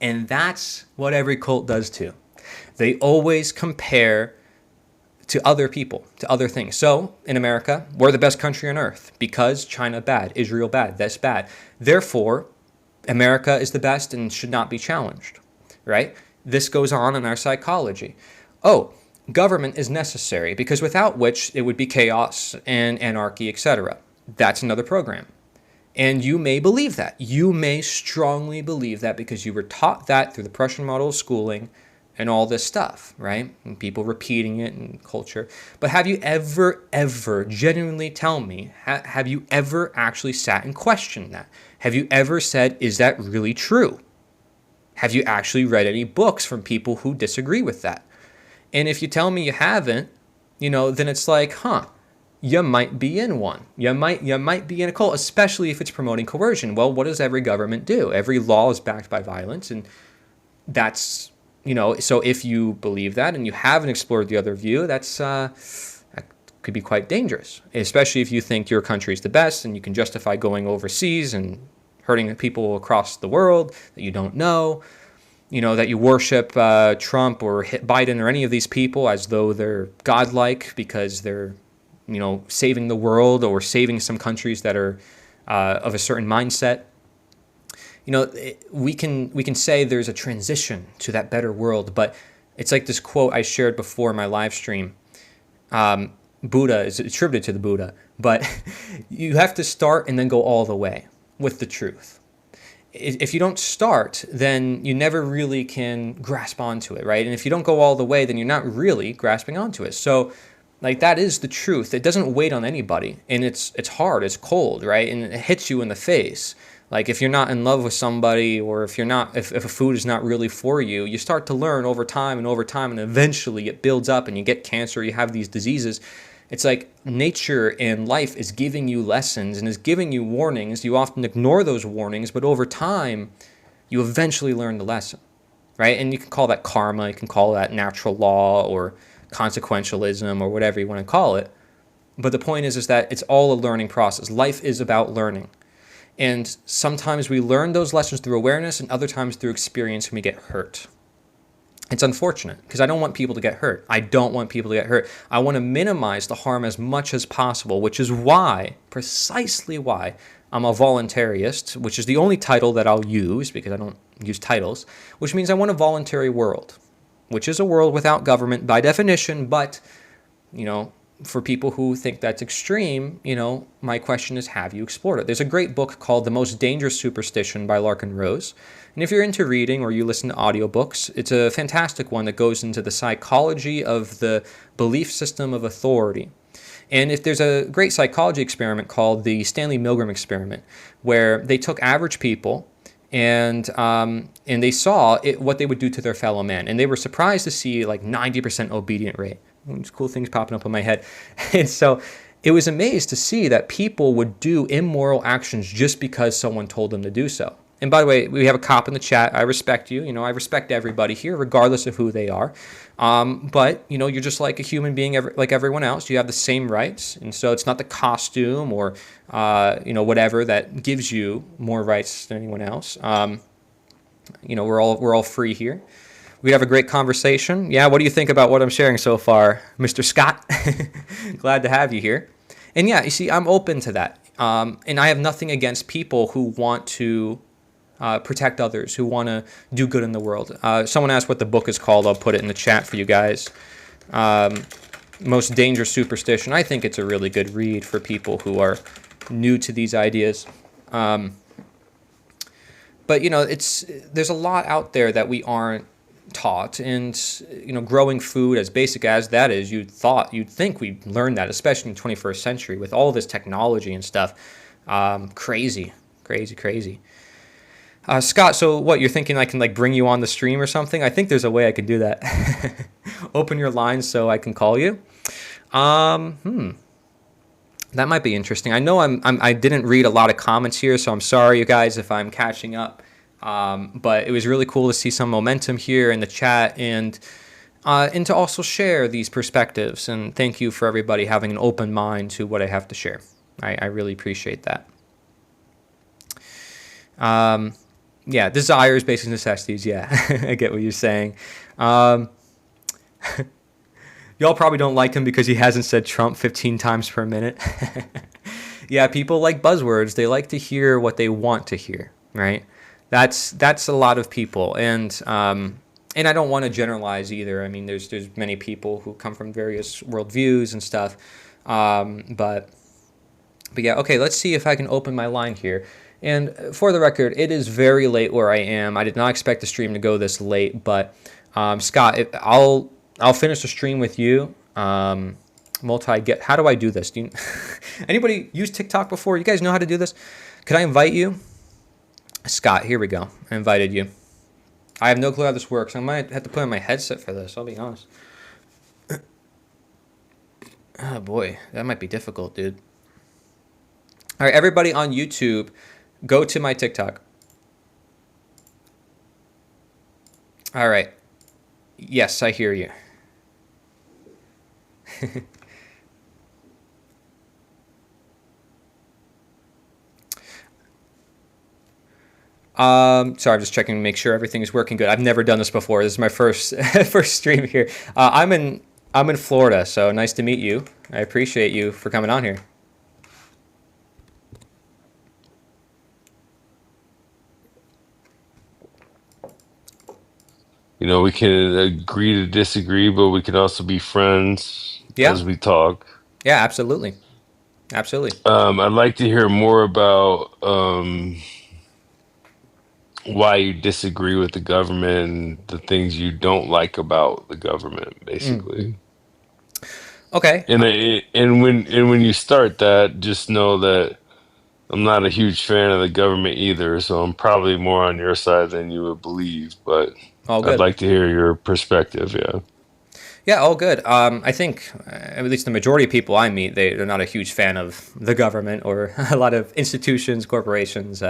And that's what every cult does too. They always compare to other people, to other things. So in America, we're the best country on earth because China bad, Israel bad, that's bad. Therefore, America is the best and should not be challenged, right? This goes on in our psychology. Oh, government is necessary because without which it would be chaos and anarchy, etc. That's another program. And you may believe that. You may strongly believe that because you were taught that through the Prussian model of schooling and all this stuff, right? And people repeating it in culture. But have you ever genuinely tell me, have you ever actually sat and questioned that? Have you ever said, is that really true? Have you actually read any books from people who disagree with that? And if you tell me you haven't, then it's like, you might be in one. You might be in a cult, especially if it's promoting coercion. Well, what does every government do? Every law is backed by violence, and that's, so if you believe that and you haven't explored the other view, that could be quite dangerous, especially if you think your country is the best and you can justify going overseas and hurting people across the world that you don't know, that you worship Trump or Biden or any of these people as though they're godlike because they're, saving the world or saving some countries that are of a certain mindset. We can say there's a transition to that better world, but it's like this quote I shared before in my live stream. Buddha is attributed to the Buddha, but you have to start and then go all the way with the truth. If you don't start, then you never really can grasp onto it, right? And if you don't go all the way, then you're not really grasping onto it. So, that is the truth. It doesn't wait on anybody, and it's hard, it's cold, right? And it hits you in the face. Like if you're not in love with somebody, or if a food is not really for you, you start to learn over time, and eventually it builds up and you get cancer, you have these diseases. It's like nature and life is giving you lessons and is giving you warnings. You often ignore those warnings, but over time, you eventually learn the lesson, right? And you can call that karma, you can call that natural law or consequentialism or whatever you want to call it. But the point is that it's all a learning process. Life is about learning. And sometimes we learn those lessons through awareness and other times through experience when we get hurt. It's unfortunate because I don't want people to get hurt. I don't want people to get hurt. I want to minimize the harm as much as possible, which is precisely why I'm a voluntarist, which is the only title that I'll use because I don't use titles, which means I want a voluntary world, which is a world without government by definition. But, for people who think that's extreme, my question is, have you explored it? There's a great book called The Most Dangerous Superstition by Larkin Rose. And if you're into reading or you listen to audiobooks, it's a fantastic one that goes into the psychology of the belief system of authority. And if there's a great psychology experiment called the Stanley Milgram experiment, where they took average people and they saw what they would do to their fellow man. And they were surprised to see 90% obedient rate. These cool things popping up in my head. And so it was amazed to see that people would do immoral actions just because someone told them to do so. And by the way, we have a cop in the chat. I respect you. I respect everybody here, regardless of who they are. But, you're just like a human being like everyone else. You have the same rights. And so it's not the costume or, whatever that gives you more rights than anyone else. We're all free here. We have a great conversation. Yeah, what do you think about what I'm sharing so far, Mr. Scott? Glad to have you here. And yeah, you see, I'm open to that. And I have nothing against people who want to protect others, who want to do good in the world. Someone asked what the book is called. I'll put it in the chat for you guys. Most Dangerous Superstition. I think it's a really good read for people who are new to these ideas. But, there's a lot out there that we aren't taught, and growing food, as basic as that is, you'd think we learned that, especially in the 21st century with all this technology and stuff. Crazy. Scott, so what, you're thinking I can like bring you on the stream or something? I think there's a way I could do that. Open your line so I can call you. That might be interesting. I know I didn't read a lot of comments here, so I'm sorry, you guys, if I'm catching up. But it was really cool to see some momentum here in the chat and to also share these perspectives. And thank you for everybody having an open mind to what I have to share. I really appreciate that. Yeah, desires, basic necessities. Yeah, I get what you're saying. Y'all probably don't like him because he hasn't said Trump 15 times per minute. Yeah, people like buzzwords. They like to hear what they want to hear, right? That's a lot of people, and I don't want to generalize either. I mean, there's many people who come from various worldviews and stuff, but yeah, okay. Let's see if I can open my line here. And for the record, it is very late where I am. I did not expect the stream to go this late, but Scott, I'll finish the stream with you. How do I do this? Anybody use TikTok before? You guys know how to do this? Could I invite you? Scott, here we go. I invited you. I have no clue how this works. I might have to put on my headset for this, I'll be honest. Oh boy, that might be difficult, dude. All right, everybody on YouTube, go to my TikTok. All right. Yes, I hear you. Sorry, I'm just checking to make sure everything is working good. I've never done this before. This is my first first stream here. I'm in Florida, so nice to meet you. I appreciate you for coming on here. You know, we can agree to disagree, but we can also be friends as we talk. Yeah, absolutely. Absolutely. I'd like to hear more about why you disagree with the government and the things you don't like about the government, basically. Okay. And when you start that, just know that I'm not a huge fan of the government either, so I'm probably more on your side than you would believe, but I'd like to hear your perspective, yeah. Yeah, all good. I think, at least the majority of people I meet, they're not a huge fan of the government or a lot of institutions, corporations,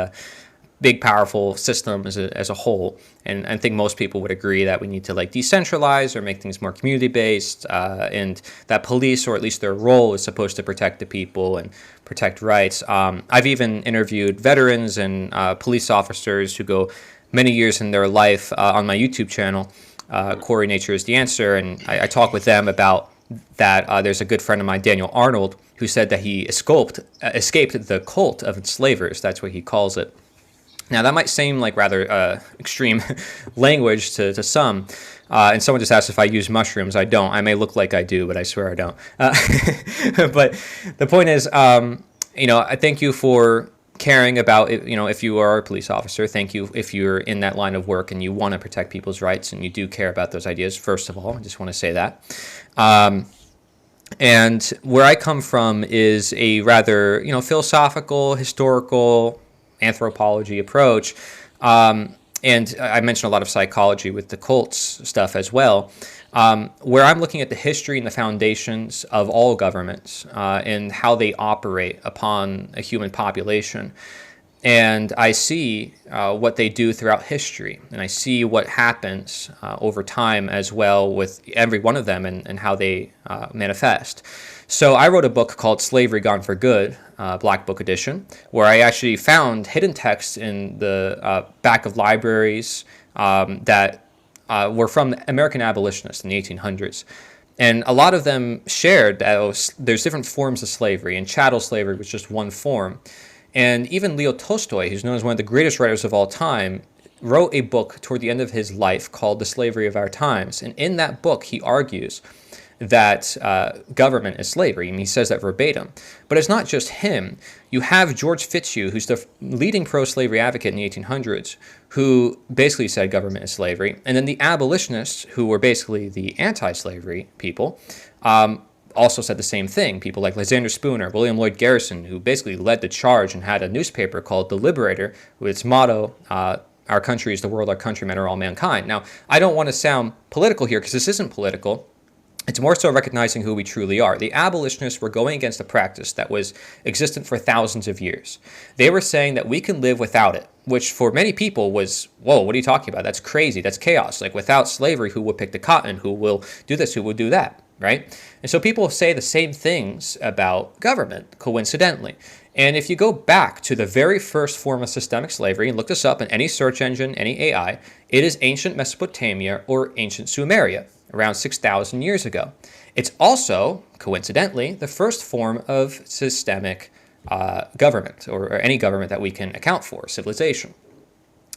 big, powerful systems as a whole. And I think most people would agree that we need to like decentralize or make things more community-based, and that police, or at least their role, is supposed to protect the people and protect rights. I've even interviewed veterans and police officers who go many years in their life on my YouTube channel, Cory, Nature is the Answer, and I talk with them about that. There's a good friend of mine, Daniel Arnold, who said that he escaped the cult of enslavers. That's what he calls it. Now, that might seem like rather extreme language to some. And someone just asked if I use mushrooms. I don't. I may look like I do, but I swear I don't. But the point is, I thank you for caring about it. If you are a police officer, thank you if you're in that line of work and you want to protect people's rights and you do care about those ideas. First of all, I just want to say that. And where I come from is a rather, philosophical, historical, anthropology approach. And I mentioned a lot of psychology with the cults stuff as well, where I'm looking at the history and the foundations of all governments and how they operate upon a human population. And I see what they do throughout history, and I see what happens over time as well with every one of them and how they manifest. So I wrote a book called Slavery Gone for Good, Black Book Edition, where I actually found hidden texts in the back of libraries that were from American abolitionists in the 1800s. And a lot of them shared that there's different forms of slavery, and chattel slavery was just one form. And even Leo Tolstoy, who's known as one of the greatest writers of all time, wrote a book toward the end of his life called The Slavery of Our Times. And in that book, he argues that government is slavery, and he says that verbatim. But it's not just him. You have George Fitzhugh, who's the leading pro-slavery advocate in the 1800s, who basically said government is slavery. And then the abolitionists, who were basically the anti-slavery people, also said the same thing. People like Lysander Spooner, William Lloyd Garrison, who basically led the charge and had a newspaper called The Liberator, with its motto, our country is the world, our countrymen are all mankind. Now, I don't want to sound political here because this isn't political. It's more so recognizing who we truly are. The abolitionists were going against a practice that was existent for thousands of years. They were saying that we can live without it, which for many people was, whoa, what are you talking about? That's crazy. That's chaos. Like without slavery, who would pick the cotton? Who will do this? Who will do that? Right? And so people say the same things about government, coincidentally. And if you go back to the very first form of systemic slavery and look this up in any search engine, any AI, it is ancient Mesopotamia or ancient Sumeria, around 6,000 years ago. It's also, coincidentally, the first form of systemic government, or any government that we can account for, civilization.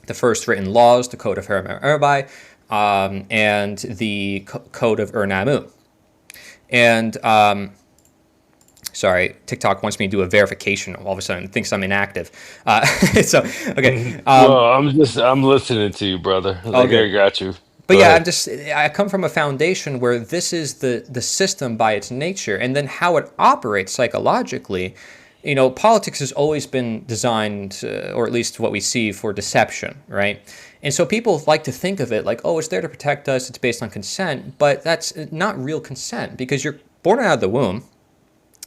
The first written laws, the Code of Hammurabi, and the Code of Ur-Nammu. And, sorry, TikTok wants me to do a verification. All of a sudden, thinks I'm inactive. So, okay. Well, I'm listening to you, brother. Like, okay. I got you. But yeah, I come from a foundation where this is the system by its nature, and then how it operates psychologically. You know, politics has always been designed, or at least what we see, for deception, right? And so people like to think of it like, oh, it's there to protect us, it's based on consent, but that's not real consent because you're born out of the womb,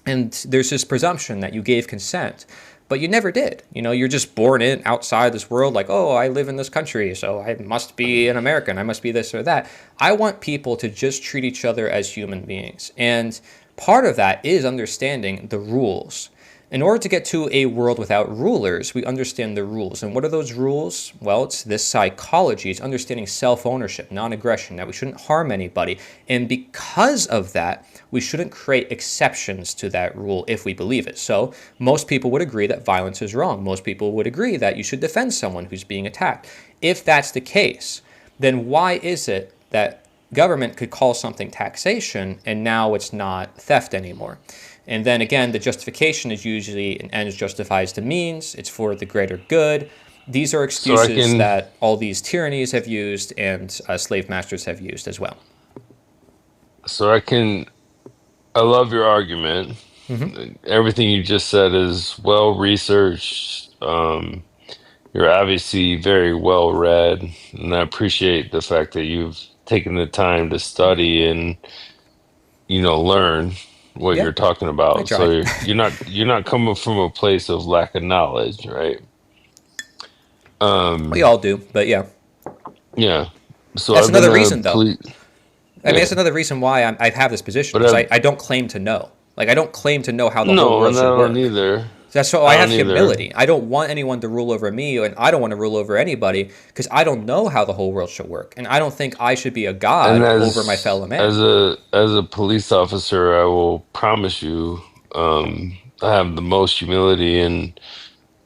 and there's this presumption that you gave consent. But you never did. You know, you're just born in outside this world like, oh, I live in this country, so I must be an American. I must be this or that. I want people to just treat each other as human beings. And part of that is understanding the rules. In order to get to a world without rulers, we understand the rules. And what are those rules? Well, it's this psychology. It's understanding self-ownership, non-aggression, that we shouldn't harm anybody. And because of that, we shouldn't create exceptions to that rule if we believe it. So most people would agree that violence is wrong. Most people would agree that you should defend someone who's being attacked. If that's the case, then why is it that government could call something taxation and now it's not theft anymore? And then again, the justification is usually an ends justifies the means. It's for the greater good. These are excuses that all these tyrannies have used and slave masters have used as well. So I love your argument. Mm-hmm. Everything you just said is well researched. You're obviously very well read, and I appreciate the fact that you've taken the time to study and learn what you're talking about. So you're not coming from a place of lack of knowledge, right? We all do, but yeah. Yeah. So that's another reason, though. I mean, that's another reason why I have this position, because I don't claim to know. Like, I don't claim to know how the whole world should work. No, neither. That's so I have humility. I don't want anyone to rule over me, and I don't want to rule over anybody because I don't know how the whole world should work, and I don't think I should be a god over my fellow man. As a police officer, I will promise you, I have the most humility, and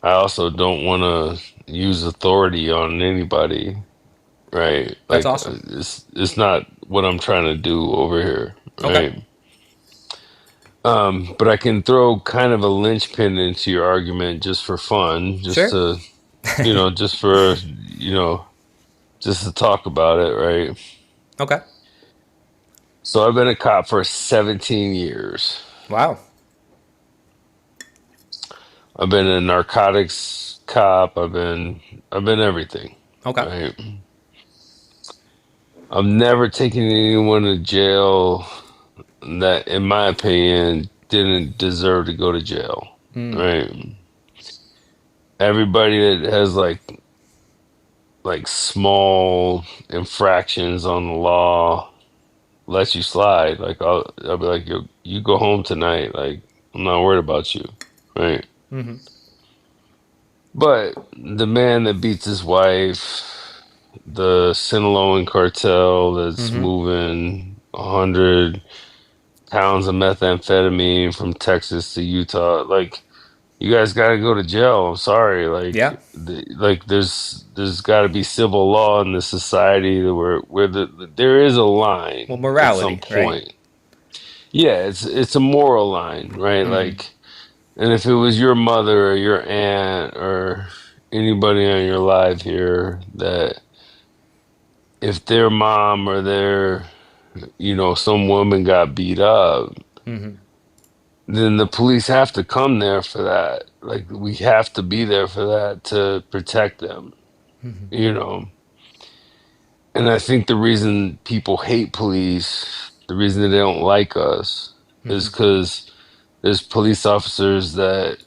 I also don't want to use authority on anybody. Right? That's awesome. It's not what I'm trying to do over here. Right? Okay. But I can throw kind of a linchpin into your argument just for fun, just to, just to talk about it, right? Okay. So I've been a cop for 17 years. Wow. I've been a narcotics cop. I've been everything. Okay. Right? I've never taken anyone to jail that, in my opinion, didn't deserve to go to jail. Right? Everybody that has like small infractions on the law lets you slide. Like I'll be like, you go home tonight. Like, I'm not worried about you, right? Mm-hmm. But the man that beats his wife, the Sinaloan cartel that's moving 100 pounds of methamphetamine from Texas to Utah, like, you guys got to go to jail. I'm sorry. Like, there's got to be civil law in this society where there is a line. Well, morality, at some point. Right? Yeah, it's a moral line, right? Like, and if it was your mother or your aunt or anybody on your life here, that if their mom or their, some woman got beat up, then the police have to come there for that. Like, we have to be there for that to protect them. you know. And I think the reason people hate police, the reason that they don't like us, is because there's police officers that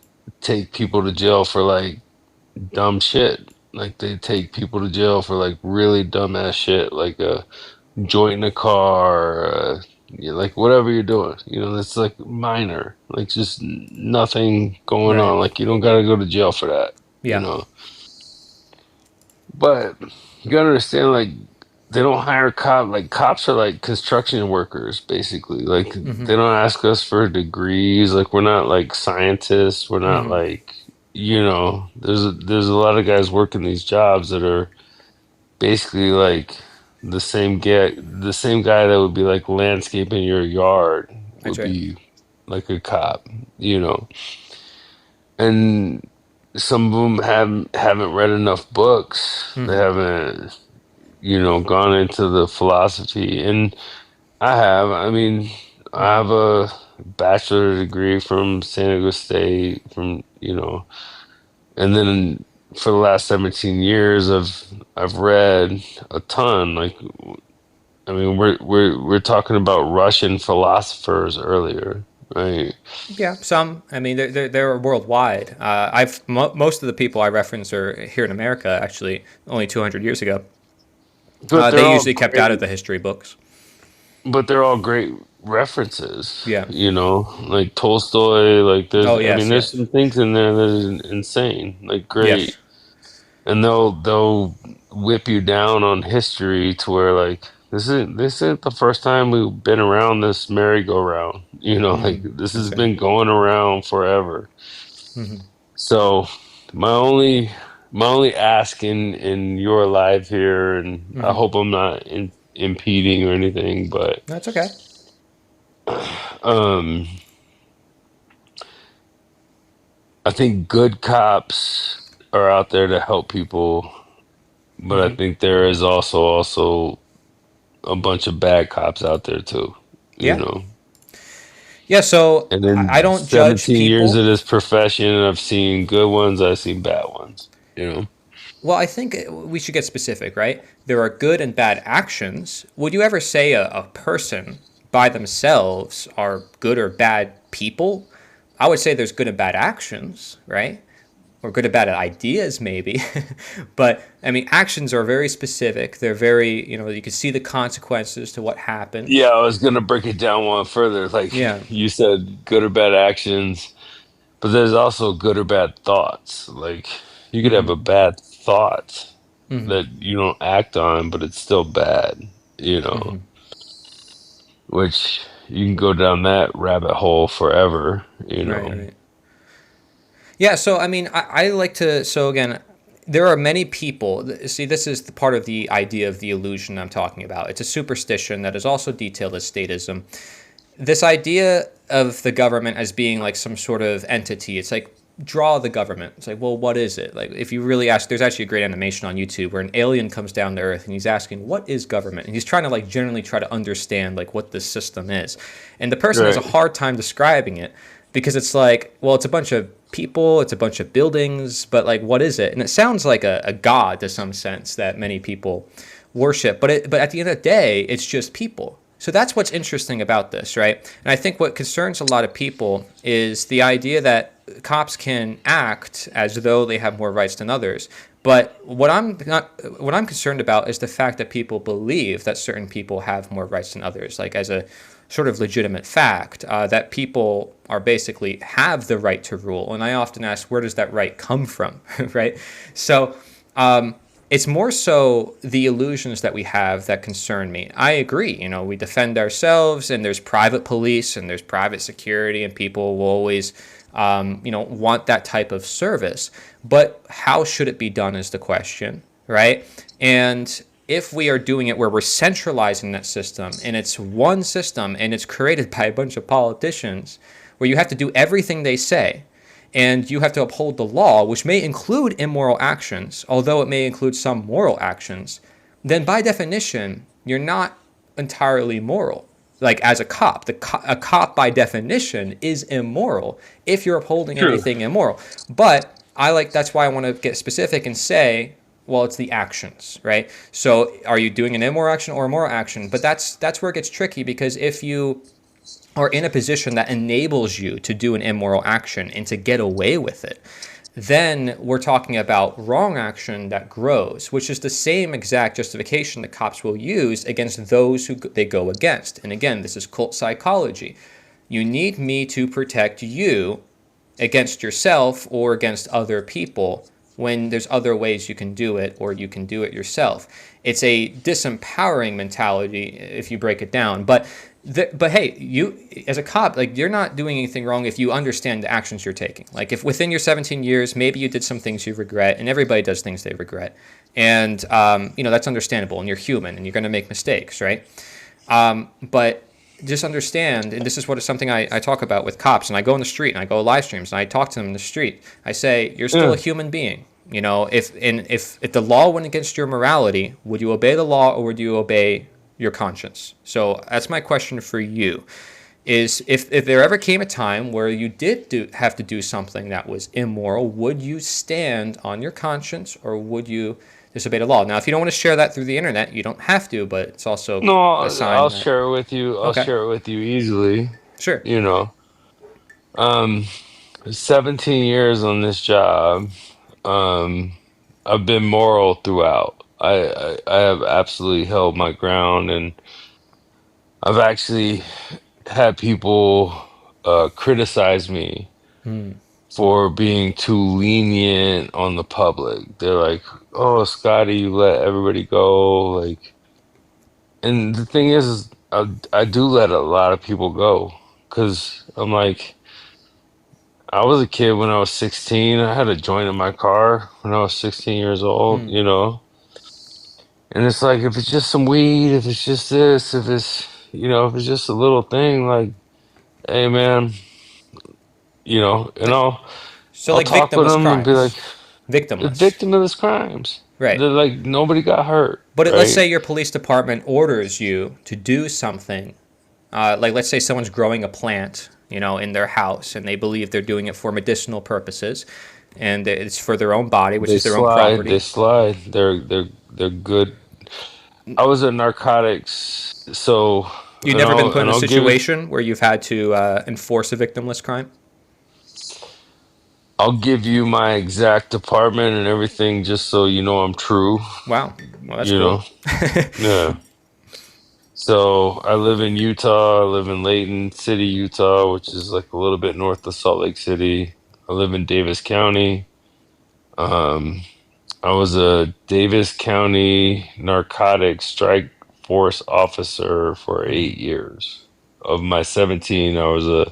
take people to jail for like dumb shit. Like they take people to jail for like really dumbass shit, like a joint in a car, like whatever you're doing. You know, that's like minor, like just nothing going Right. on. Like you don't gotta go to jail for that. You Yeah. know, but you gotta understand, like they don't hire like cops are like construction workers basically. Like they don't ask us for degrees. Like we're not like scientists. We're not like, you know, there's a lot of guys working these jobs that are basically like the same guy that would be like landscaping your yard That's would right. be like a cop, you know. And some of them haven't read enough books. They haven't, you know, gone into the philosophy. And I have. I mean, I have a bachelor degree from San Diego State, from, you know, and then for the last 17 years, I've read a ton. Like, I mean, we're talking about Russian philosophers earlier, right? Yeah, some. I mean, they're worldwide. Most of the people I reference are here in America. Actually, only 200 years ago. But they're They all usually kept out of great. the history books. But they're all great references, Yeah. you know, like Tolstoy. Like, Oh I mean, yes, there's some yes, things in there that is insane, like great. yes. And they'll whip you down on history to where like this isn't the first time we've been around this merry-go-round. You know, like this has That's right. been going around forever. So my only my only ask in your live here, and I hope I'm not impeding or anything, but That's okay. um, I think good cops are out there to help people, but I think there is also a bunch of bad cops out there too, you Yeah, know. yeah. So And I in don't judge 17 years people. of this profession, I've seen good ones, I've seen bad ones, you know. Well, I think we should get specific, right? There are good and bad actions. Would you ever say a person by themselves are good or bad people? I would say there's good and bad actions, right? Or good and bad ideas, maybe. But I mean, actions are very specific. They're very, you can see the consequences to what Yeah, happens. I was gonna break it down one further. Like Yeah. you said, good or bad actions, but there's also good or bad thoughts. Like you could have a bad thought that you don't act on, but it's still bad, you know, which you can go down that rabbit hole forever, you Right, know. right. Yeah, so I mean, I like to. So again, there are many people. See, this is the part of the idea of the illusion I'm talking about. It's a superstition that is also detailed as statism. This idea of the government as being like some sort of entity. It's like draw the government. It's like, well, what is it? Like, if you really ask, there's actually a great animation on YouTube where an alien comes down to Earth and he's asking, what is government? And he's trying to like generally try to understand like what this system is. And the person has a Right. hard time describing it because it's like, well, it's a bunch of people, it's a bunch of buildings, but like, what is it? And it sounds like a god to some sense that many people worship, but at the end of the day, it's just people. So that's what's interesting about this, right? And I think what concerns a lot of people is the idea that cops can act as though they have more rights than others. But what I'm concerned about is the fact that people believe that certain people have more rights than others, like as a sort of legitimate fact that people are basically have the right to rule. And I often ask, where does that right come from, right? So it's more so the illusions that we have that concern me. I agree. We defend ourselves, and there's private police, and there's private security, and people will always, want that type of service. But how should it be done is the question, right? And if we are doing it where we're centralizing that system, and it's one system, and it's created by a bunch of politicians, where you have to do everything they say, and you have to uphold the law, which may include immoral actions, although it may include some moral actions, then by definition, you're not entirely moral. Like as a cop, a cop by definition is immoral if you're upholding True. everything immoral. But that's why I want to get specific and say Well, it's the actions, right? So are you doing an immoral action or a moral action? But that's where it gets tricky, because if you are in a position that enables you to do an immoral action and to get away with it, then we're talking about wrong action that grows, which is the same exact justification that cops will use against those who they go against. And again, this is cult psychology. You need me to protect you against yourself or against other people, when there's other ways you can do it, or you can do it yourself. It's a disempowering mentality if you break it down. But hey, you as a cop, like, you're not doing anything wrong if you understand the actions you're taking. Like, if within your 17 years, maybe you did some things you regret, and everybody does things they regret, and that's understandable, and you're human, and you're going to make mistakes, right? But just understand, and this is something I talk about with cops, and I go on the street and I go live streams and I talk to them in the street. I say, you're still a human being. If the law went against your morality, would you obey the law, or would you obey your conscience? So that's my question for you, is if there ever came a time where you did have to do something that was immoral, would you stand on your conscience, or would you disobey the law? Now, if you don't want to share that through the internet, you don't have to, but it's also No, a sign I'll that, share it with you. I'll okay, share it with you easily. sure. You know, um, 17 years on this job. Um, I've been moral throughout. I have absolutely held my ground, and I've actually had people criticize me Hmm. for being too lenient on the public. They're like, "Oh, Scotty, you let everybody go." Like, and the thing is I do let a lot of people go, because I'm like, I was a kid when I was 16. I had a joint in my car when I was 16 years old, Hmm. And it's like, if it's just some weed, if it's just this, if it's just a little thing, like, hey man, and So, I'll like, talk with victimless them and be like, crimes. the Victimless. victim of this crimes. Right. They're like, nobody got hurt, But let's right? say your police department orders you to do something. Like, let's say someone's growing a plant, in their house, and they believe they're doing it for medicinal purposes, and it's for their own body, which They is their own slide, they property. slide. They're good. I was a narcotics, so You've and never been I'll put in and a I'll give it. situation where you've had to enforce a victimless crime? I'll give you my exact department and everything, just so you know I'm true. Wow. Well, that's You cool. know, yeah. So I live in Utah. I live in Layton City, Utah, which is like a little bit north of Salt Lake City. I live in Davis County. Um, I was a Davis County narcotics strike force officer for Hmm. 8 years. Of my 17, I was a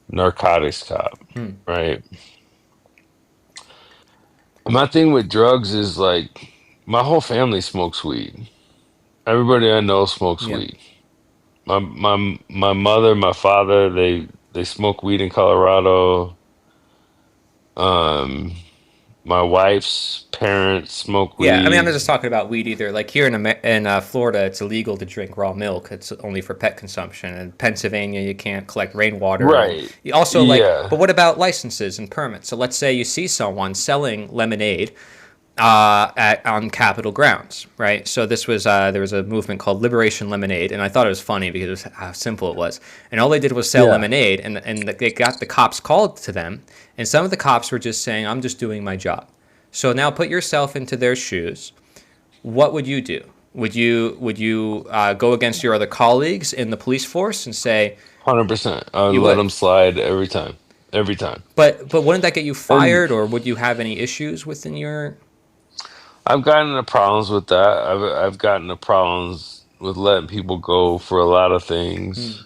narcotics cop, Hmm. right? My thing with drugs is like, my whole family smokes weed. Everybody I know smokes Yeah. weed. My mother, my father, they smoke weed in Colorado. Um, my wife's parents smoke Yeah, I mean, I'm not weed. just talking about weed either. Like, here in Florida, it's illegal to drink raw milk. It's only for pet consumption. In Pennsylvania, you can't collect rainwater, and Right. you also, like. Yeah. But what about licenses and permits? So let's say you see someone selling lemonade on Capitol grounds, right? So there was a movement called Liberation Lemonade, and I thought it was funny because of how simple it was. And all they did was sell Yeah. lemonade, and they got the cops called to them, and some of the cops were just saying, "I'm just doing my job." So now put yourself into their shoes. What would you do? Would you go against your other colleagues in the police force and say 100%. I would you let would? them slide every time. Every time. But wouldn't that get you And fired, or would you have any issues within your? I've gotten into problems with that. I've gotten into problems with letting people go for a lot of Hmm. things.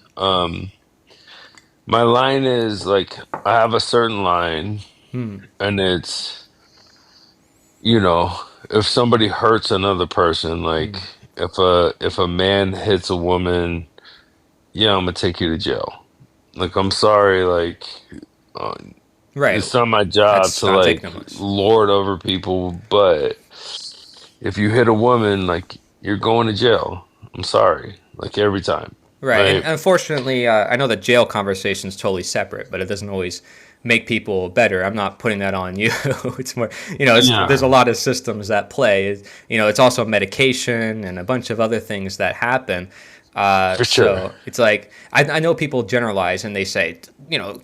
My line is like, I have a certain line, Hmm. and it's, if somebody hurts another person, like, Hmm. if a man hits a woman, yeah, I'm gonna take you to jail. Like, I'm sorry, like, uh, Right. it's not my job That's to not like victimless. lord over people, but if you hit a woman, like, you're going to jail. I'm sorry, like, every time, Right. And right? unfortunately, I know the jail conversation is totally separate, but it doesn't always make people better. I'm not putting that on you. It's more, there's a Yeah, lot of systems that play. It's also medication and a bunch of other things that happen. for sure. So it's like I know people generalize and they say,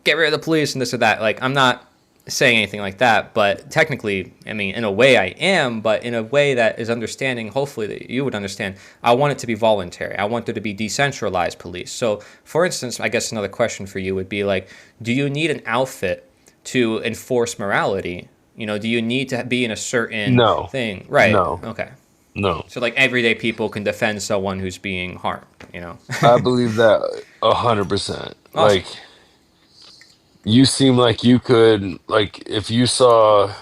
get rid of the police and this or that. Like I'm not saying anything like that, but technically, I mean, in a way I am, but in a way that is understanding, hopefully that you would understand, I want it to be voluntary. I want there to be decentralized police. So, for instance, I guess another question for you would be like, do you need an outfit to enforce morality? Do you need to be in a certain No, thing? Right. no, Okay. no. So, like, everyday people can defend someone who's being harmed? I believe that 100%. Awesome. Like, you seem like you could, like, if you saw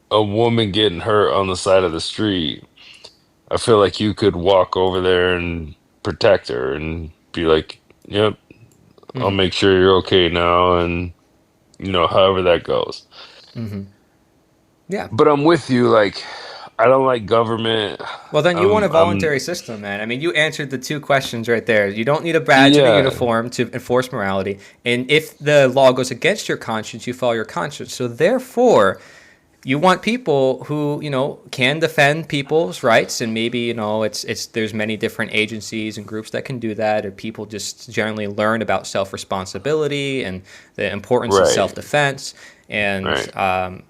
a woman getting hurt on the side of the street, I feel like you could walk over there and protect her and be like, "Yep, I'll Mm-hmm. make sure you're okay now," and however that goes. Mm-hmm. Yeah. But I'm with you. Like, I don't like government. Well, then you want a I'm voluntary system, man. I mean, you answered the two questions right there. You don't need a badge and a Yeah, uniform to enforce morality. And if the law goes against your conscience, you follow your conscience. So, therefore, you want people who, can defend people's rights. And maybe, there's many different agencies and groups that can do that. Or people just generally learn about self responsibility and the importance of right, self defense. And, right.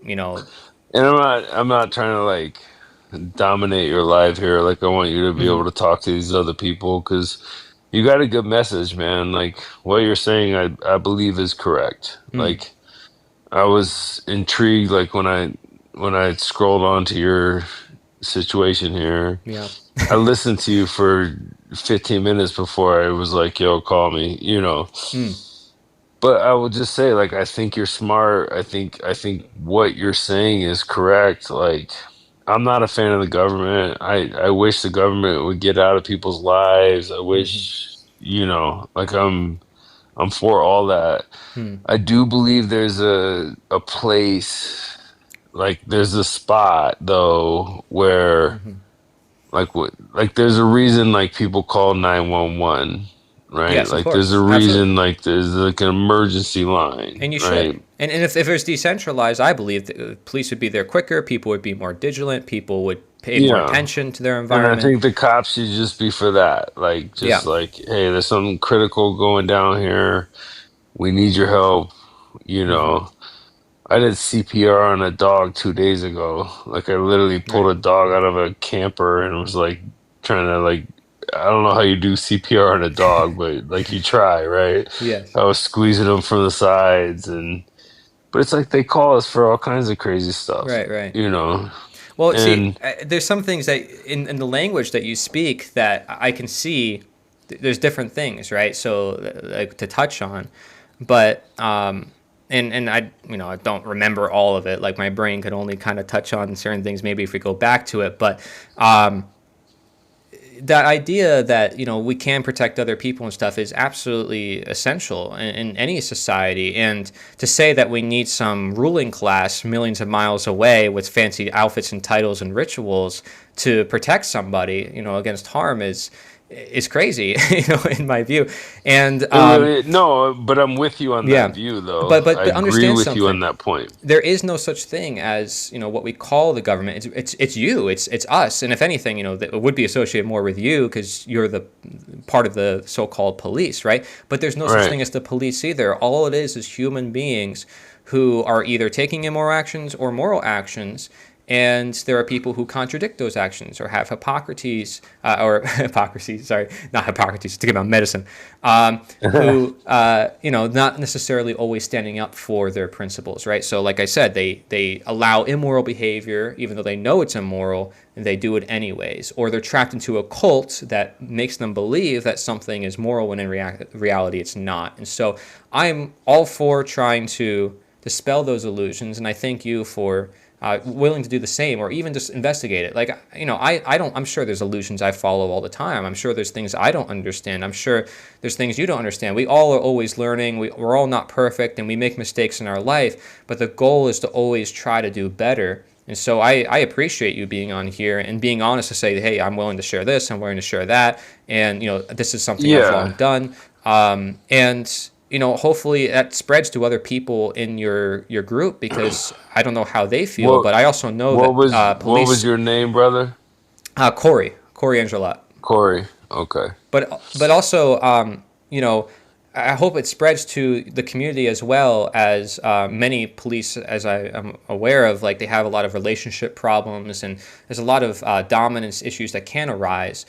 you know, And I'm not trying to like dominate your life here. Like, I want you to be mhm, able to talk to these other people because you got a good message, man. Like, what you're saying, I believe is correct. mhm, Like, I was intrigued, like when I scrolled onto your situation here. yeah. I listened to you for 15 minutes before I was like, "Yo, call me," Mm, But I will just say, like, I think you're smart. I think what you're saying is correct. Like, I'm not a fan of the government. I wish the government would get out of people's lives. I mhm, wish, like, I'm for all that. mm, I do believe there's a place, like there's a spot though where mhm. like there's a reason like people call 911, right? Yes, of Like there's a course. Absolutely. reason like there's like an emergency line, And you should. right? And if it was decentralized, I believe the police would be there quicker, people would be more vigilant, people would pay more Yeah. attention to their And I environment. think the cops should just be for that. Like Yeah. just like, hey, there's something critical going down here. We need your help, you Hmm. know. I did CPR on a dog 2 days ago. Like I literally Right. pulled a dog out of a camper and was like trying to like I don't know how you do CPR on a dog, but like you try, right? Yes. I was squeezing them from the sides but it's like they call us for all kinds of crazy stuff, Right, right. you know. Well, see, And there's some things that in the language that you speak that I can see there's different things, right? So, like to touch on, but and I don't remember all of it. Like my brain could only kind of touch on certain things. Maybe if we go back to it, but um, that idea that we can protect other people and stuff is absolutely essential in any society. And to say that we need some ruling class millions of miles away with fancy outfits and titles and rituals to protect somebody against harm is crazy, in my view. And it really no, but I'm with you on that yeah, view though. but I but agree understand with you something. on that point. There is no such thing as what we call the government. It's you. It's us. And if anything, it would be associated more with you because you're the part of the so-called police, right? But there's no such Right. thing as the police either. All it is human beings who are either taking immoral actions or moral actions. And there are people who contradict those actions or have hypocrisies, or hypocrisy, sorry, not hypocrisies, to about medicine, who, not necessarily always standing up for their principles, right? So, like I said, they allow immoral behavior, even though they know it's immoral, and they do it anyways. Or they're trapped into a cult that makes them believe that something is moral when in reality it's not. And so I'm all for trying to dispel those illusions, and I thank you for willing to do the same or even just investigate it. Like, I don't, I'm sure there's illusions I follow all the time. I'm sure there's things I don't understand. I'm sure there's things you don't understand. We all are always learning. We're all not perfect and we make mistakes in our life, but the goal is to always try to do better. And so I appreciate you being on here and being honest to say, hey, I'm willing to share this, I'm willing to share that. And, this is something I've long Yeah. done. And hopefully that spreads to other people in your group, because I don't know how they feel, What but I also know what that was what was police, your name, brother? Cory Endrulat. Corey. Okay. But also, I hope it spreads to the community as well, as many police, as I am aware of, like they have a lot of relationship problems, and there's a lot of dominance issues that can arise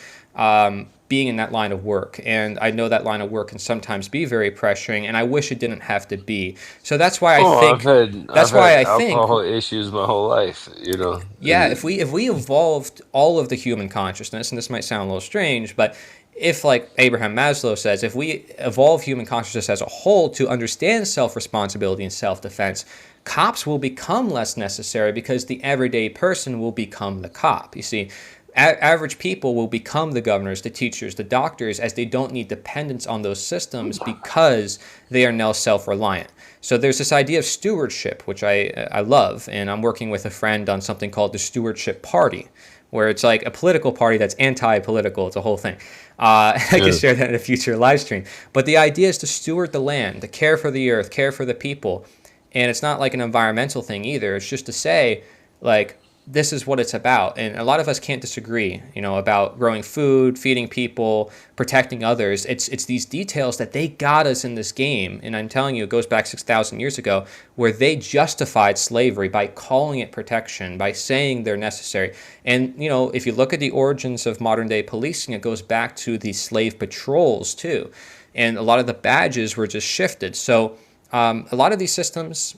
being in that line of work. And I know that line of work can sometimes be very pressuring, and I wish it didn't have to be. So that's why I Oh, think I've that's why had I think alcohol issues my whole life, you know. yeah, if we evolved all of the human consciousness, and this might sound a little strange, but if, like Abraham Maslow says, if we evolve human consciousness as a whole to understand self-responsibility and self-defense, cops will become less necessary, because the everyday person will become the cop. You see, average people will become the governors, the teachers, the doctors, as they don't need dependence on those systems, because they are now self-reliant. So there's this idea of stewardship, which I love, and I'm working with a friend on something called the Stewardship Party, where it's like a political party that's anti-political. It's a whole thing. I can share that in a future live stream. But the idea is to steward the land, to care for the earth, care for the people. And it's not like an environmental thing either. It's just to say, like, this is what it's about. And a lot of us can't disagree, about growing food, feeding people, protecting others. It's these details that they got us in this game. And I'm telling you, it goes back 6,000 years ago, where they justified slavery by calling it protection, by saying they're necessary. And, if you look at the origins of modern day policing, it goes back to the slave patrols too. And a lot of the badges were just shifted. So a lot of these systems,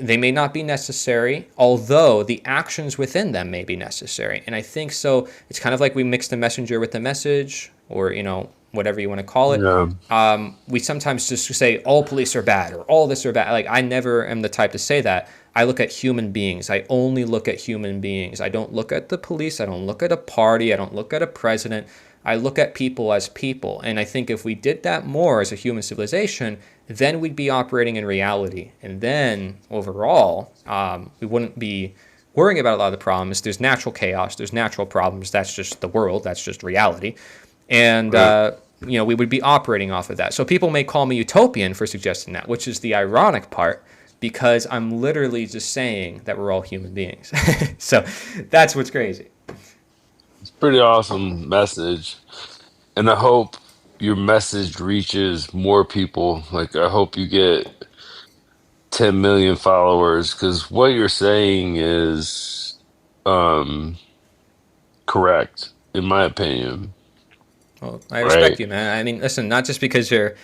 they may not be necessary, although the actions within them may be necessary. And I think so. It's kind of like we mix the messenger with the message, or, whatever you want to call it. Yeah. We sometimes just say all police are bad, or all this are bad. Like, I never am the type to say that. I look at human beings. I only look at human beings. I don't look at the police. I don't look at a party. I don't look at a president. I look at people as people. And I think if we did that more as a human civilization, then we'd be operating in reality. And then overall, we wouldn't be worrying about a lot of the problems. There's natural chaos. There's natural problems. That's just the world. That's just reality. And, we would be operating off of that. So people may call me utopian for suggesting that, which is the ironic part, because I'm literally just saying that we're all human beings. So that's what's crazy. It's a pretty awesome message. And I hope your message reaches more people. Like, I hope you get 10 million followers, because what you're saying is um, correct, in my opinion. Well, I respect Right? you, man. I mean, listen, not just because you're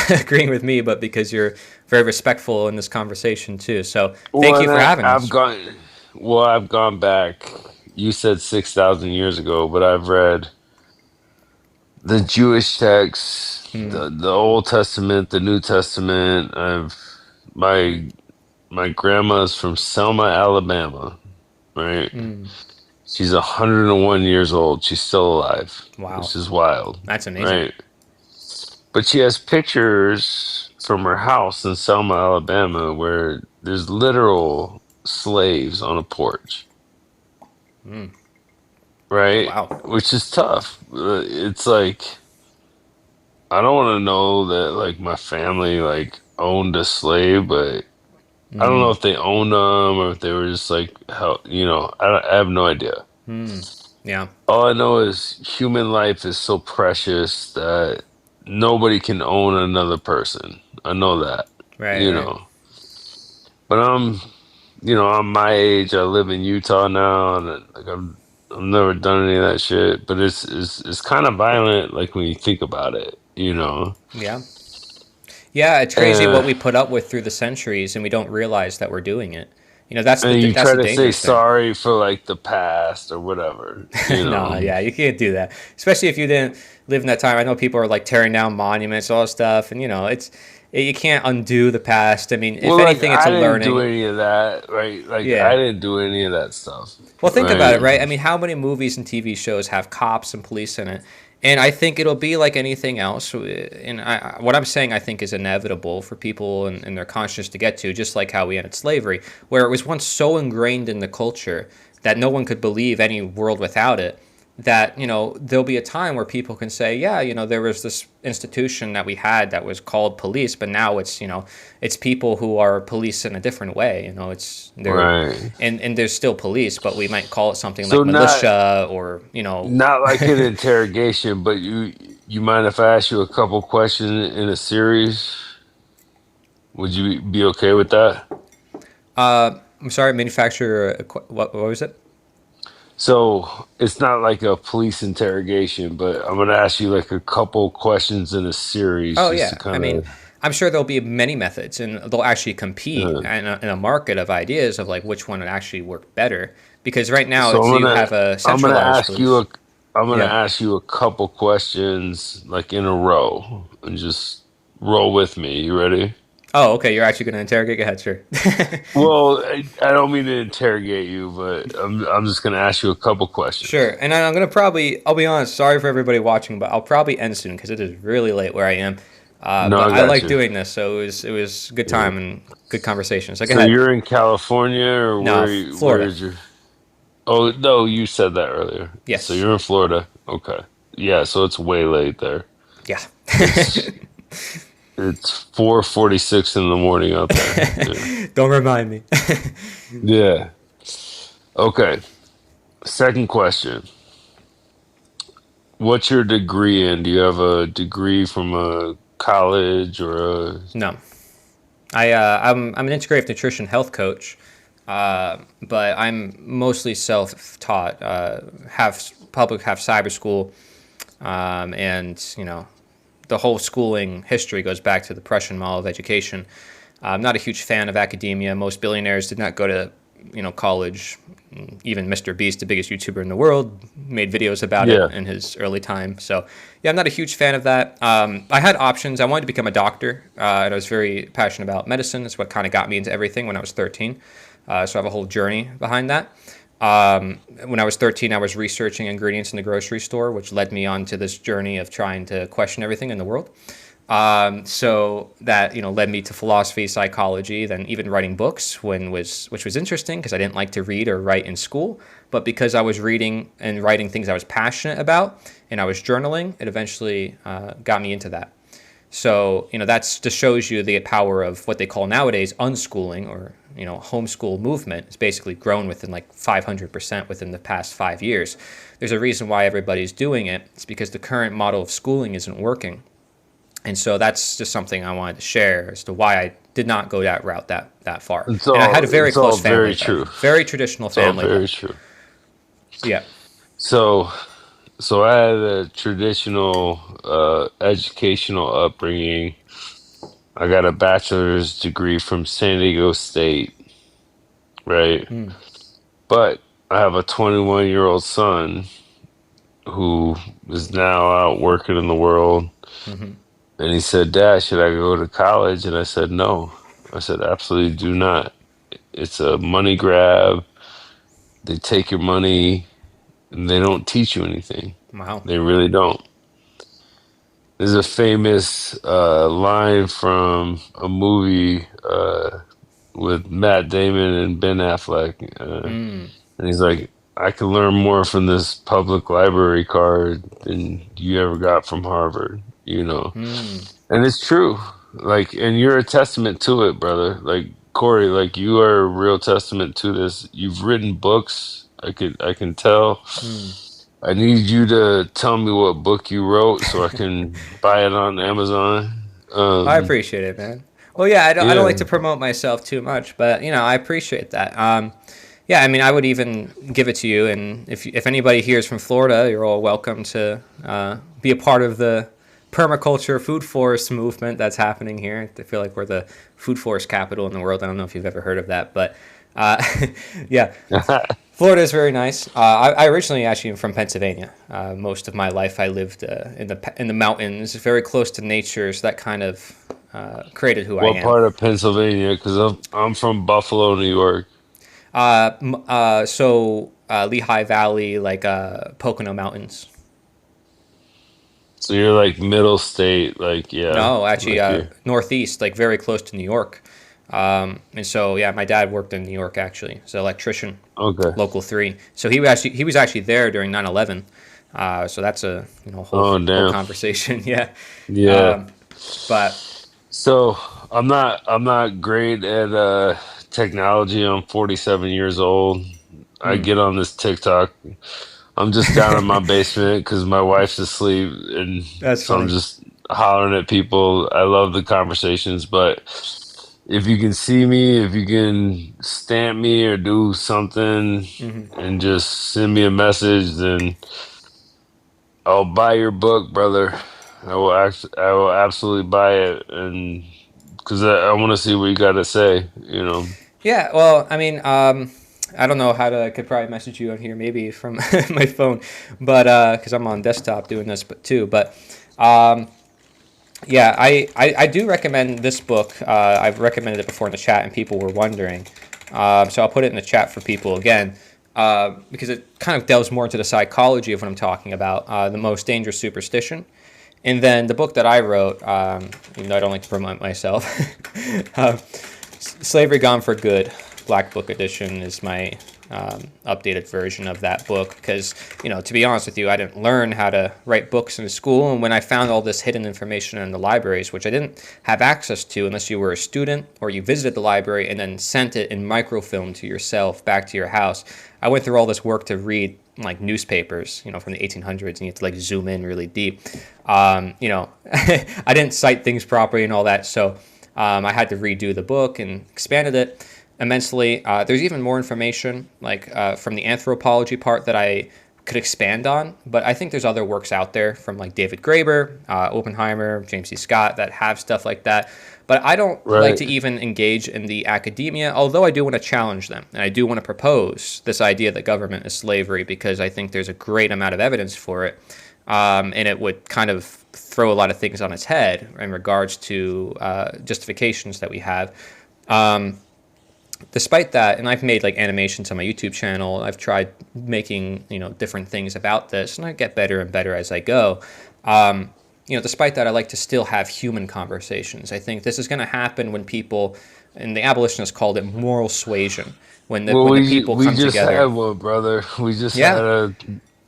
agreeing with me, but because you're very respectful in this conversation too. So thank Well, you and for having I've this. gone, well, I've gone back. You said 6,000 years ago, but I've read the Jewish texts, Hmm. the Old Testament, the New Testament. My my grandma's from Selma, Alabama, right? Hmm. She's 101 years old. She's still alive, Wow, which is wild, that's amazing. right? But she has pictures from her house in Selma, Alabama, where there's literal slaves on a porch, Hmm. right? Wow. Which is tough. It's like, I don't want to know that like my family like owned a slave, but I don't Hmm. know if they owned them or if they were just like how, I have no idea. Hmm. Yeah. All I know is human life is so precious that nobody can own another person. I know that, Right. you Right. know. But I'm my age. I live in Utah now, and like I've never done any of that shit. But it's kind of violent, like when you think about it, you know. Yeah. Yeah. It's crazy And what we put up with through the centuries, and we don't realize that we're doing it. That's and you that's try the to say dangerous thing. sorry for like the past or whatever, you No, know. yeah, you can't do that. Especially if you didn't live in that time. I know people are like tearing down monuments, all this stuff, and you can't undo the past. I mean, if Well, like anything, it's I a didn't do learning. any of that, right? Like I Yeah. didn't do any of that stuff, Well, think about it, right? right? I mean, how many movies and TV shows have cops and police in it? And I think it'll be like anything else. And what I'm saying, I think, is inevitable for people and their conscience to get to, just like how we ended slavery, where it was once so ingrained in the culture that no one could believe any world without it. that, there'll be a time where people can say, yeah, there was this institution that we had that was called police, but now it's people who are police in a different way. It's they're Right. and there's still police, but we might call it something So like not militia or not like an interrogation, but you mind if I ask you a couple questions in a series? Would you be okay with that? I'm sorry, manufacturer. What was it? So it's not like a police interrogation, but I'm gonna ask you like a couple questions in a series Oh just to yeah, I kind mean, of. I'm sure there'll be many methods, and they'll actually compete in a market of ideas of like which one would actually work better. Because right now, So it's you have a I'm gonna centralized ask you police. a I'm gonna Yeah. ask you a couple questions like in a row and just roll with me. You ready? Oh, okay. You're actually going to interrogate. Go ahead, sure. Well, I don't mean to interrogate you, but I'm just gonna ask you a couple Sure. questions. And I'm going to probably, I'll be honest, sorry for everybody watching, but I'll probably end soon because it is really late where I am. No, But I I got like you. doing this, so it was good Yeah. time and good conversation. So go So ahead. you're in California, or No, where Florida. is your? Oh no, you said that earlier. So Yes. you're in Florida. Okay. Yeah, so it's way late there. Yeah. It's it's 4:46 in the morning out there. Yeah. Don't remind me. Yeah. Okay. Second question. What's your degree in? Do you have a degree from a college or a No. I'm an integrative nutrition health coach, but I'm mostly self-taught. Half public, half cyber school, and the whole schooling history goes back to the Prussian model of education. I'm not a huge fan of academia. Most billionaires did not go to college. Even Mr. Beast, the biggest YouTuber in the world, made videos about it yeah. in his early time. So yeah, I'm not a huge fan of that. I had options. I wanted to become a doctor, and I was very passionate about medicine. That's what kind of got me into everything when I was 13. So I have a whole journey behind that. When I was 13, I was researching ingredients in the grocery store, which led me on to this journey of trying to question everything in the world. So that led me to philosophy, psychology, then even writing books which was interesting because I didn't like to read or write in school, but because I was reading and writing things I was passionate about and I was journaling, it eventually got me into that. So that's just shows you the power of what they call nowadays unschooling or homeschool movement. It's basically grown within like 500% within the past 5 years. There's a reason why everybody's doing it. It's because the current model of schooling isn't working. And so that's just something I wanted to share as to why I did not go that route that far. And I had a very It's all close very family, a true. very traditional It's all family. very true. Yeah. So so I had a traditional educational upbringing. I got a bachelor's degree from San Diego State, right? Mm. But I have a 21-year-old son who is now out working in the world. Mm-hmm. And he said, Dad, should I go to college? And I said, no. I said, absolutely do not. It's a money grab. They take your money and they don't teach you anything. Wow. They really don't. There's a famous line from a movie with Matt Damon and Ben Affleck. Mm. And he's like, I can learn more from this public library card than you ever got from Harvard, you know? Mm. And it's true. Like, and you're a testament to it, brother. Like, Cory, like you are a real testament to this. You've written books. I can tell. Mm. I need you to tell me what book you wrote so I can buy it on Amazon. I appreciate it, man. Well, yeah, I don't like Yeah. to promote myself too much, but I appreciate that. Yeah, I mean, I would even give it to you, and if anybody here is from Florida, you're all welcome to be a part of the permaculture food forest movement that's happening here. I feel like we're the food forest capital in the world. I don't know if you've ever heard of that, but uh, yeah, Florida is very nice. I originally actually am from Pennsylvania. Most of my life I lived in the mountains, very close to nature. So that kind of created who I What am. part of Pennsylvania? Because I'm from Buffalo, New York. Lehigh Valley, like Pocono Mountains. So you're like middle state, like yeah, No, actually, like you. northeast, like very close to New York. And so yeah, my dad worked in New York actually, as an electrician, Okay. local 3. So he was actually there during 9/11. So that's a Oh, whole damn. conversation. Yeah. Yeah. Um, but So I'm not great at technology. I'm 47 years old. I mm, get on this TikTok. I'm just down in my basement because my wife's asleep, and that's so I'm funny. just hollering at people. I love the conversations, but if you can see me, if you can stamp me or do something Hmm. and just send me a message, then I'll buy your book, brother. I will absolutely buy it, and because I want to see what you got to say. You know. Yeah. Well, I mean, I don't know how to. I could probably message you on here, maybe from my phone, but because I'm on desktop doing this, but too. But um, yeah, I do recommend this book. I've recommended it before in the chat, and people were wondering. So I'll put it in the chat for people again, because it kind of delves more into the psychology of what I'm talking about, the most dangerous superstition. And then the book that I wrote, even though I don't like to promote myself, uh, Slavery Gone for Good, Black Book Edition is my updated version of that book. Because, to be honest with you, I didn't learn how to write books in school. And when I found all this hidden information in the libraries, which I didn't have access to unless you were a student or you visited the library and then sent it in microfilm to yourself back to your house, I went through all this work to read like newspapers, from the 1800s, and you have to like zoom in really deep. I didn't cite things properly and all that, so I had to redo the book and expanded it immensely. There's even more information, like from the anthropology part, that I could expand on, but I think there's other works out there from like David Graeber, Oppenheimer, James C. Scott that have stuff like that. But I don't like Right. to even engage in the academia, although I do want to challenge them. And I do want to propose this idea that government is slavery because I think there's a great amount of evidence for it. And it would kind of throw a lot of things on its head in regards to justifications that we have. Um, Despite that, and I've made like animations on my YouTube channel. I've tried making different things about this, and I get better and better as I go. Despite that, I like to still have human conversations. I think this is going to happen when people, and the abolitionists called it moral suasion, when the Well, when the we people we come just had together. one, brother. We just had Yeah, a.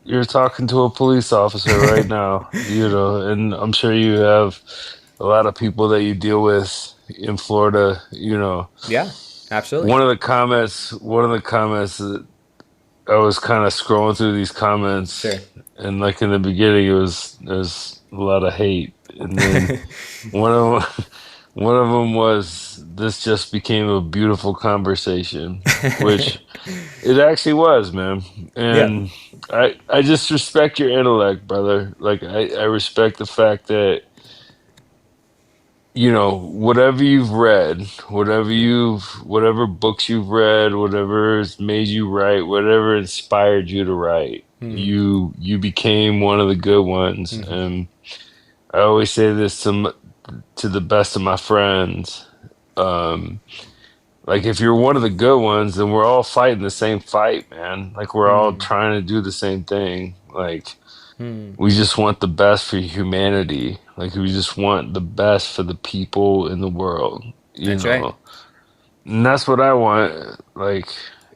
You're talking to a police officer right now, and I'm sure you have a lot of people that you deal with in Florida. yeah, absolutely. One of the comments that I was kind of scrolling through these comments, Sure. and like in the beginning, there's a lot of hate, and then one of 'em- one of them was, "This just became a beautiful conversation," which it actually was, man. Yeah. And I just respect your intellect, brother. Like I respect the fact that, whatever you've read, whatever books you've read, whatever has made you write, whatever inspired you to write, Hmm. you became one of the good ones. Hmm. And I always say this to the best of my friends. Um, like if you're one of the good ones, then we're all fighting the same fight, man. Like we're all Hmm. trying to do the same thing. Like Hmm. we just want the best for humanity. Like we just want the best for the people in the world, you That's right. know. And that's what I want. Like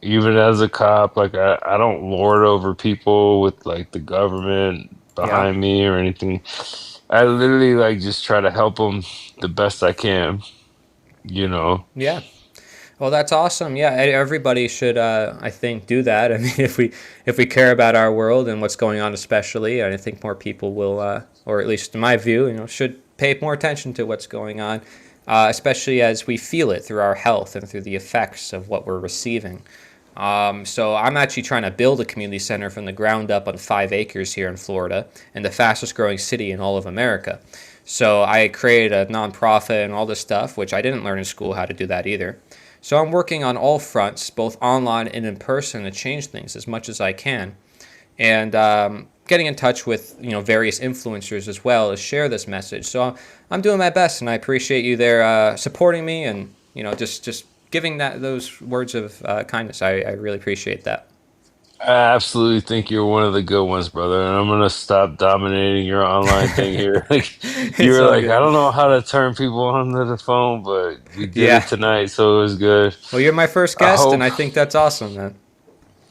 even as a cop, like I don't lord over people with like the government Yeah. behind me or anything. I literally like just try to help them the best I can, you know. Yeah. Well, that's awesome. Yeah, everybody should, I think, do that. I mean, if we care about our world and what's going on, especially, I think more people will, or at least in my view, should pay more attention to what's going on, especially as we feel it through our health and through the effects of what we're receiving. So I'm actually trying to build a community center from the ground up on 5 acres here in Florida, and the fastest growing city in all of America. So I created a nonprofit and all this stuff, which I didn't learn in school how to do that either. So I'm working on all fronts, both online and in person, to change things as much as I can, and getting in touch with various influencers as well to share this message. So I'm doing my best, and I appreciate you there supporting me, and just giving those words of kindness. I really appreciate that. I absolutely think you're one of the good ones, brother. And I'm gonna stop dominating your online thing here. Like you It's were all like, I good. don't know how to turn people onto the phone, but we did it Yeah. tonight, so it was good. Well, you're my first I guest, and hope, I think that's awesome, man.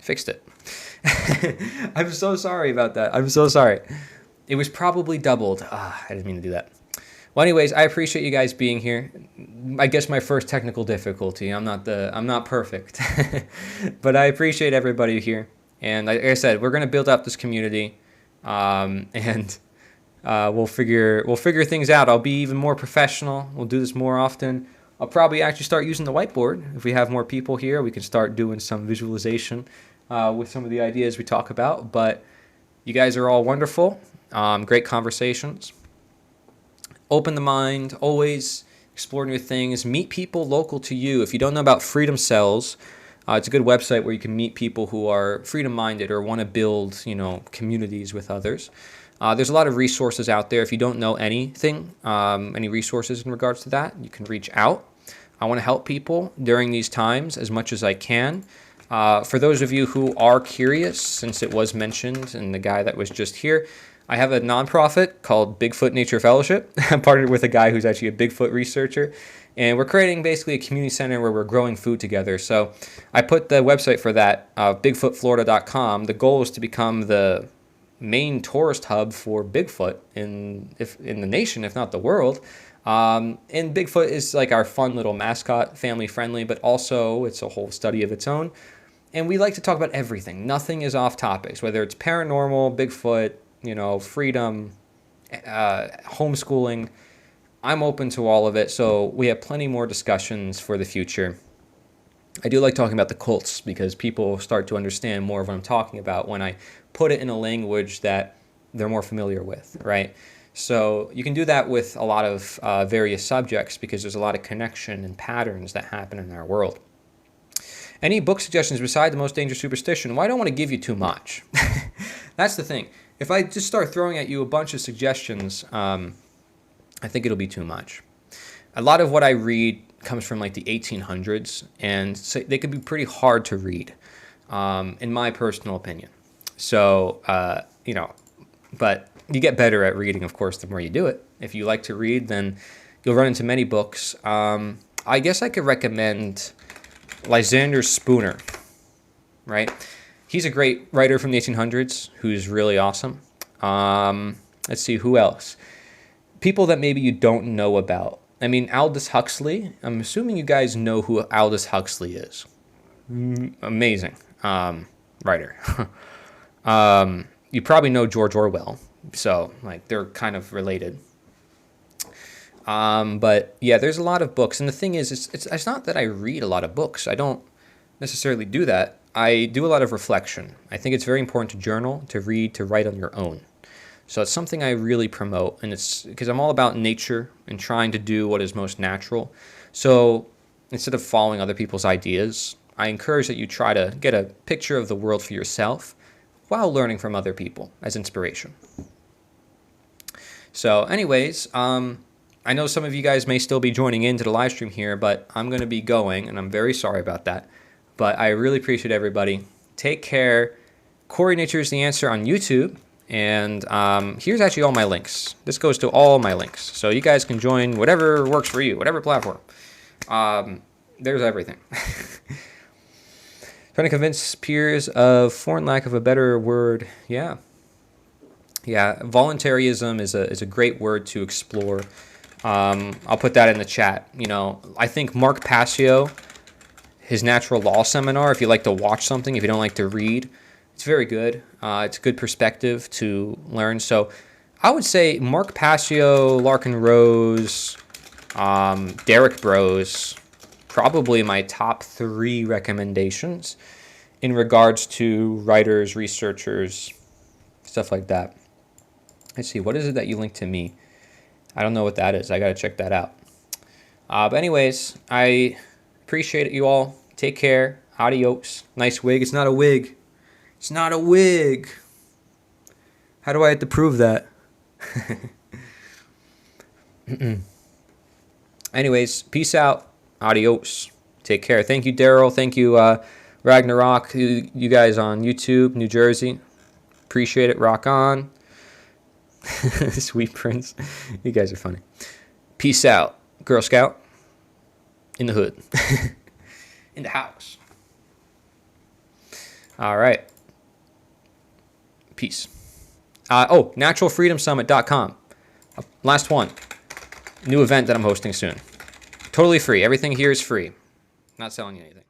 Fixed it. I'm so sorry about that. I'm so sorry. It was probably doubled. I didn't mean to do that. Well, anyways, I appreciate you guys being here. I guess my first technical difficulty. I'm not perfect, but I appreciate everybody here. And like I said, we're gonna build up this community, and we'll figure things out. I'll be even more professional. We'll do this more often. I'll probably actually start using the whiteboard. If we have more people here, we can start doing some visualization with some of the ideas we talk about. But you guys are all wonderful. Great conversations. Open the mind, always explore new things. Meet people local to you. If you don't know about Freedom Cells, It's a good website where you can meet people who are freedom-minded or want to build, communities with others. There's a lot of resources out there. If you don't know anything, any resources in regards to that, you can reach out. I want to help people during these times as much as I can. For those of you who are curious, since it was mentioned and the guy that was just here, I have a nonprofit called Bigfoot Nature Fellowship. I'm partnered with a guy who's actually a Bigfoot researcher. And we're creating basically a community center where we're growing food together. So I put the website for that, bigfootflorida.com. The goal is to become the main tourist hub for Bigfoot in the nation, if not the world. And Bigfoot is like our fun little mascot, family friendly, but also it's a whole study of its own. And we like to talk about everything. Nothing is off topics, whether it's paranormal, Bigfoot, freedom, homeschooling. I'm open to all of it, so we have plenty more discussions for the future. I do like talking about the cults because people start to understand more of what I'm talking about when I put it in a language that they're more familiar with, right? So you can do that with a lot of various subjects because there's a lot of connection and patterns that happen in our world. Any book suggestions beside The Most Dangerous Superstition? Well, I don't want to give you too much. That's the thing. If I just start throwing at you a bunch of suggestions, I think it'll be too much. A lot of what I read comes from like the 1800s, and so they could be pretty hard to read, in my personal opinion. So, but you get better at reading, of course, the more you do it. If you like to read, then you'll run into many books. I guess I could recommend Lysander Spooner, right? He's a great writer from the 1800s who's really awesome. Let's see, who else? People that maybe you don't know about. I mean, Aldous Huxley. I'm assuming you guys know who Aldous Huxley is. Amazing writer. You probably know George Orwell. So, like, they're kind of related. But, yeah, there's a lot of books. And the thing is, it's not that I read a lot of books. I don't necessarily do that. I do a lot of reflection. I think it's very important to journal, to read, to write on your own. So it's something I really promote, and it's because I'm all about nature and trying to do what is most natural. So instead of following other people's ideas, I encourage that you try to get a picture of the world for yourself while learning from other people as inspiration. So anyways, I know some of you guys may still be joining into the live stream here, but I'm going to be going, and I'm very sorry about that. But I really appreciate everybody. Take care. Cory Nature is the Answer on YouTube. And here's actually all my links. This goes to all my links. So you guys can join whatever works for you, whatever platform. There's everything. Trying to convince peers of foreign lack of a better word. Yeah. Voluntarism is a great word to explore. I'll put that in the chat. I think Mark Passio, his natural law seminar, if you like to watch something, if you don't like to read, it's very good. It's a good perspective to learn. So I would say Mark Passio, Larkin Rose, Derek Bros, probably my top 3 recommendations in regards to writers, researchers, stuff like that. Let's see, what is it that you linked to me? I don't know what that is. I got to check that out. But anyways, I appreciate it, you all. Take care. Adios. Nice wig. It's not a wig. It's not a wig. How do I have to prove that? Anyways, peace out. Adios. Take care. Thank you, Daryl. Thank you, Ragnarok. You guys on YouTube, New Jersey. Appreciate it. Rock on. Sweet Prince. You guys are funny. Peace out. Girl Scout. In the hood. In the house. All right. Peace. naturalfreedomsummit.com. Last one. New event that I'm hosting soon. Totally free. Everything here is free. Not selling you anything.